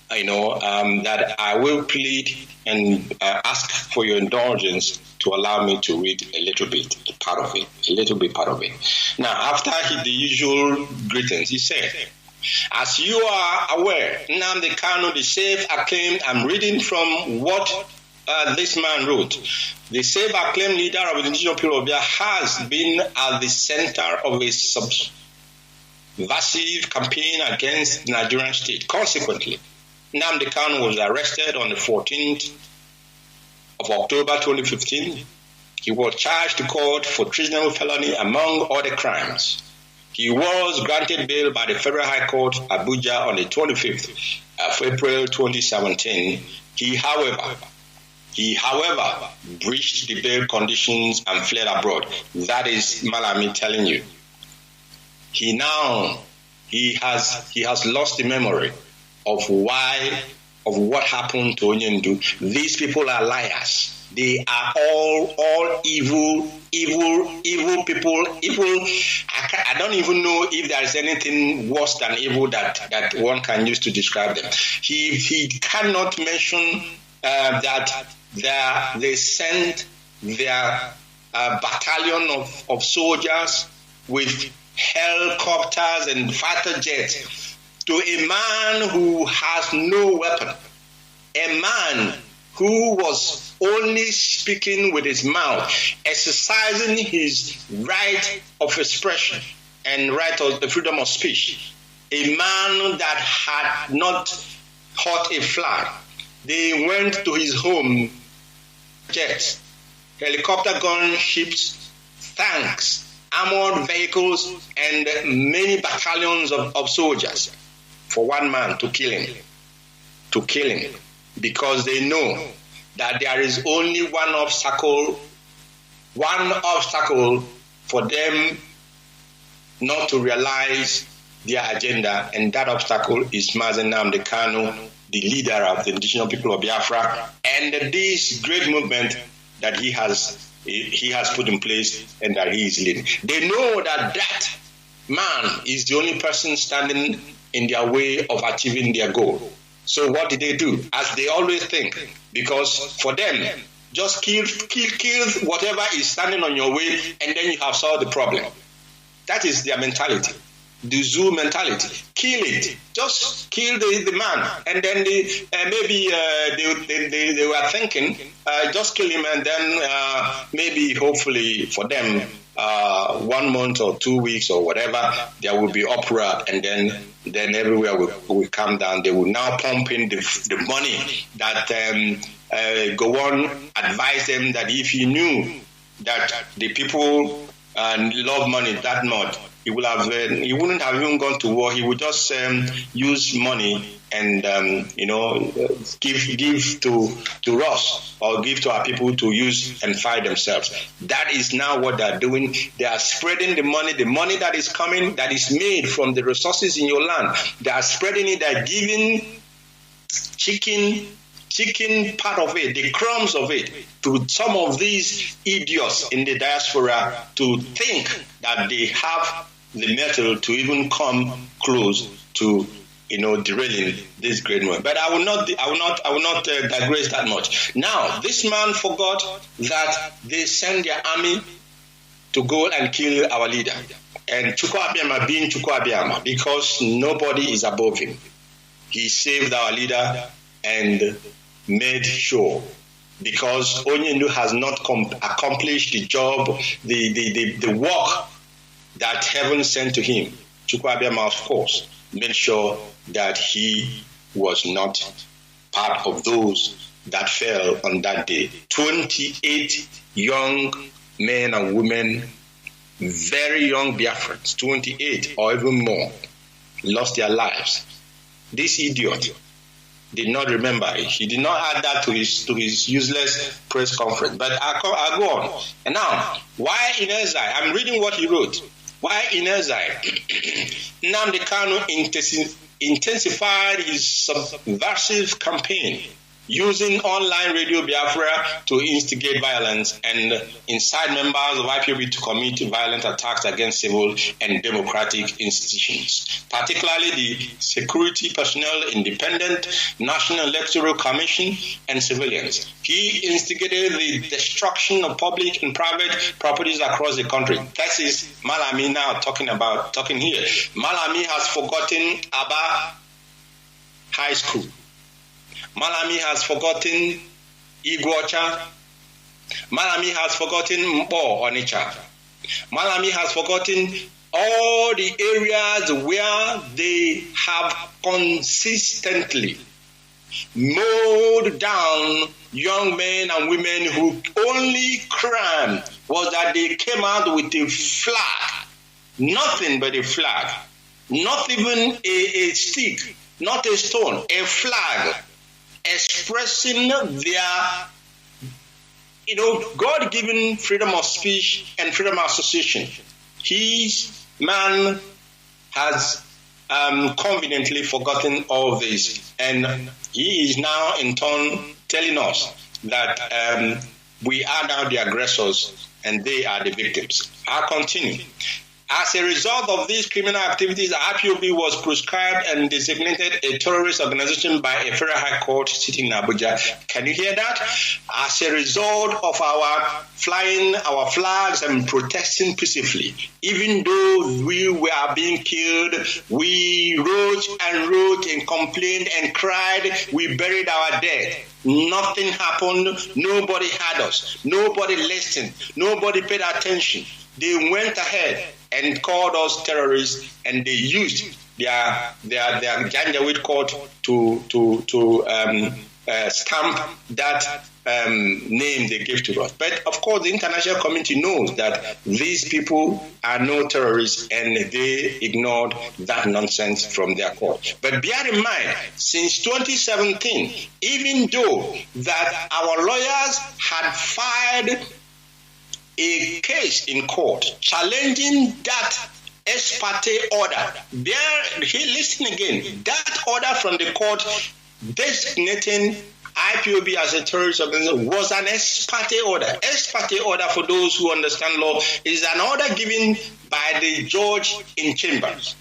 that I will plead and ask for your indulgence to allow me to read a little bit part of it. Now, after the usual greetings, he said, as you are aware, Nnamdi Kanu, the self-acclaimed, I'm reading from what this man wrote. The self-acclaimed leader of the indigenous people of Biafra has been at the center of a subversive campaign against the Nigerian state. Consequently, Nnamdi Kanu was arrested on the 14th of October 2015 He was charged to court for treasonable felony among other crimes. He was granted bail by the Federal High Court, Abuja, on the 25th of April 2017. He, however, breached the bail conditions and fled abroad. That is Malami telling you. He has lost the memory of what happened to Onyindu. These people are liars. They are all evil people. I don't even know if there is anything worse than evil that one can use to describe them. He cannot mention that they sent their battalion of soldiers with helicopters and fighter jets to a man who has no weapon, a man who was only speaking with his mouth, exercising his right of expression and right of the freedom of speech, a man that had not hurt a fly. They went to his home, jets, helicopter gunships, tanks, armored vehicles, and many battalions of soldiers for one man to kill him. Because they know that there is only one obstacle for them not to realize their agenda, and that obstacle is Mazi Nnamdi Kanu, the leader of the indigenous people of Biafra, and this great movement that he has put in place and that he is leading. They know that man is the only person standing in their way of achieving their goal. So what did they do? As they always think, because for them, just kill whatever is standing on your way, and then you have solved the problem. That is their mentality, the zoo mentality. Kill it, just kill the man, and then they were thinking, just kill him, and then maybe hopefully for them, 1 month or 2 weeks or whatever, there will be uproar, and then everywhere will calm down. They will now pump in the money that Gowon advised them that if he knew that the people love money that much, he wouldn't have even gone to war. He would just use money and give to us or give to our people to use and fight themselves. That is now what they're doing. They are spreading the money that is coming, that is made from the resources in your land. They are spreading it. They're giving chicken part of it, the crumbs of it, to some of these idiots in the diaspora to think that they have the metal to even come close to derailing this great movement. But I will not digress that much. Now, this man forgot that they sent their army to go and kill our leader. And Chukwu Abiyama being Chukwu Abiyama, because nobody is above him. He saved our leader and made sure, because Onyindu has not accomplished the job, the work that heaven sent to him. Chukwu Abiyama, of course, made sure that he was not part of those that fell on that day. 28 young men and women, very young Biafrans, 28 or even more, lost their lives. This idiot did not remember it. He did not add that to his useless press conference. But I'll go on. And now, why in exile? I'm reading what he wrote. Why in exile? Nnamdi Kanu intensified his subversive campaign, using online Radio Biafra to instigate violence and incite members of IPOB to commit violent attacks against civil and democratic institutions, particularly the security personnel, independent National Electoral Commission, and civilians. He instigated the destruction of public and private properties across the country. That is Malami now talking here. Malami has forgotten Aba High School. Malami has forgotten Iguacha. Malami has forgotten Mpo Onitsha. Malami has forgotten all the areas where they have consistently mowed down young men and women who only crime was that they came out with a flag, nothing but a flag, not even a stick, not a stone, a flag, expressing their God-given freedom of speech and freedom of association. His man has conveniently forgotten all this, and he is now in turn telling us that we are now the aggressors and they are the victims. I'll continue. As a result of these criminal activities, IPOB was proscribed and designated a terrorist organization by a federal high court sitting in Abuja. Can you hear that? As a result of our flying our flags and protesting peacefully, even though we were being killed, we wrote and complained and cried, we buried our dead. Nothing happened. Nobody had us. Nobody listened. Nobody paid attention. They went ahead and called us terrorists, and they used their Janjaweed court to stamp that name they gave to us. But of course, the international community knows that these people are no terrorists, and they ignored that nonsense from their court. But bear in mind, since 2017, even though that our lawyers had filed a case in court challenging that ex parte order. Listen again, that order from the court designating IPOB as a terrorist organization was an ex parte order. Ex parte order, for those who understand law, is an order given by the judge in chambers.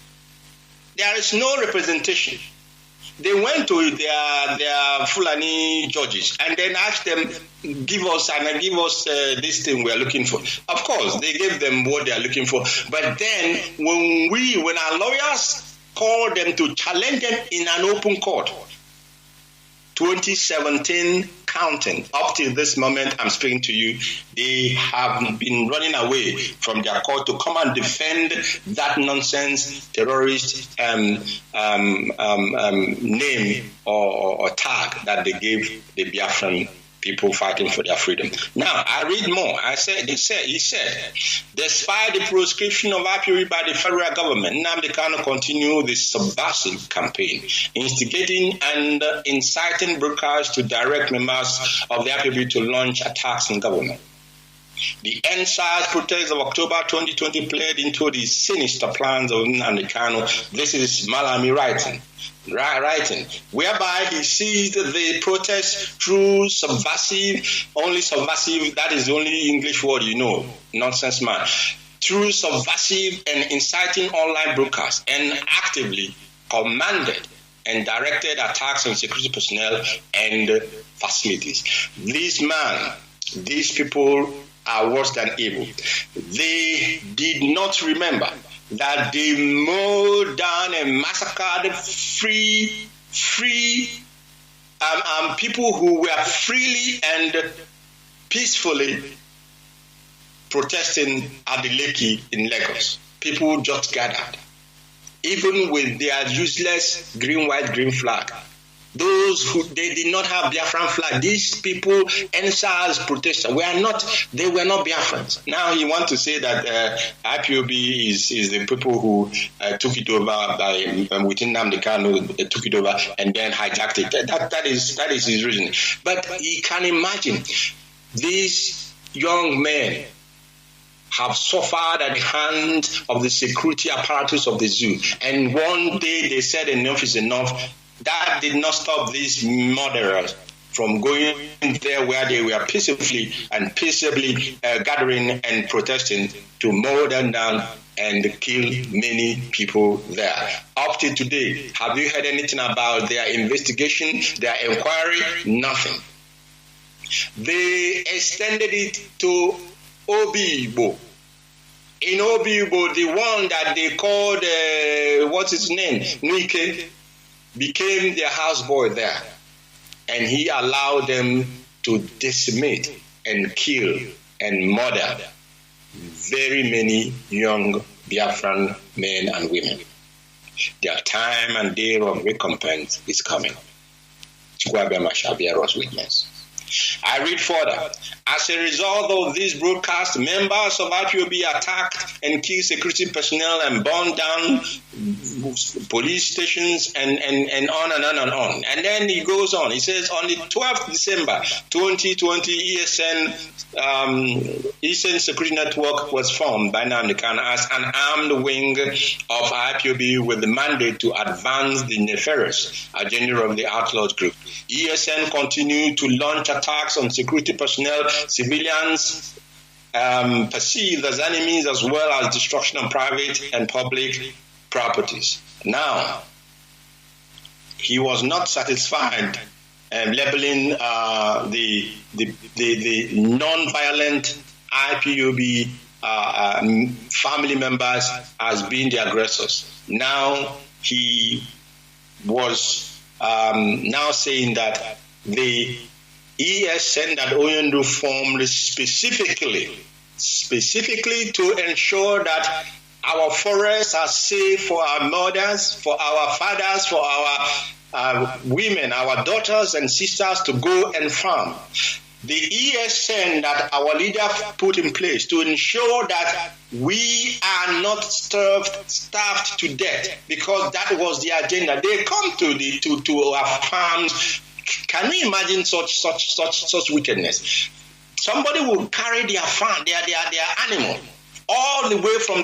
There is no representation. They went to their Fulani judges and then asked them, give us this thing we are looking for. Of course, they gave them what they are looking for. But then when our lawyers called them to challenge them in an open court, 2017 counting, up till this moment I'm speaking to you, they have been running away from their court to come and defend that nonsense terrorist name or tag that they gave the Biafran people fighting for their freedom. Now, I read more. He said, despite the proscription of IPOB by the federal government, Nnamdi Kanu continued the subversive campaign, instigating and inciting brokers to direct members of the IPOB to launch attacks on government. The NSAS protests of October 2020 played into the sinister plans of Nnamdi Kanu. This is Malami writing, whereby he seized the protest through subversive, that is the only English word you know, nonsense man, through subversive and inciting online broadcasts, and actively commanded and directed attacks on security personnel and facilities. These people are worse than evil. They did not remember that they mowed down and massacred people who were freely and peacefully protesting at the Lekki in Lagos. People just gathered, even with their useless green, white, green flag. Those who they did not have Biafran flag. These people, NSAS protesters, they were not Biafrans. Now he wants to say that IPOB is the people who took it over by within Nnamdi Kanu, took it over and then hijacked it. That is his reason. But he can imagine these young men have suffered at the hands of the security apparatus of the zoo, and one day they said enough is enough. That did not stop these murderers from going there where they were peacefully gathering and protesting to mow them down and kill many people there. Up to today, have you heard anything about their investigation, their inquiry? Nothing. They extended it to Obibo. In Obibo, the one that they called, what's his name? Nwike, became their houseboy there, and he allowed them to decimate and kill and murder very many young Biafran men and women. Their time and day of recompense is coming. Chukwuabiama shall bear us witness. I read further. As a result of this broadcast, members of IPOB attacked and killed security personnel and burned down police stations and on and on and on. And then he goes on. He says, on the 12th December 2020, Eastern Security Network was formed by Nnamdi Kanu as an armed wing of IPOB with the mandate to advance the nefarious agenda of the outlawed group. ESN continued to launch attacks on security personnel, civilians perceived as enemies, as well as destruction of private and public properties. Now, he was not satisfied labeling the non-violent IPOB family members as being the aggressors. Now he was now saying that the ESN that Oyendo formed specifically to ensure that our forests are safe for our mothers, for our fathers, for our women, our daughters and sisters to go and farm. The ESN that our leader put in place to ensure that we are not starved to death, because that was the agenda. They come to our farms. Can we imagine such wickedness? Somebody will carry their farm, their animal, all the way from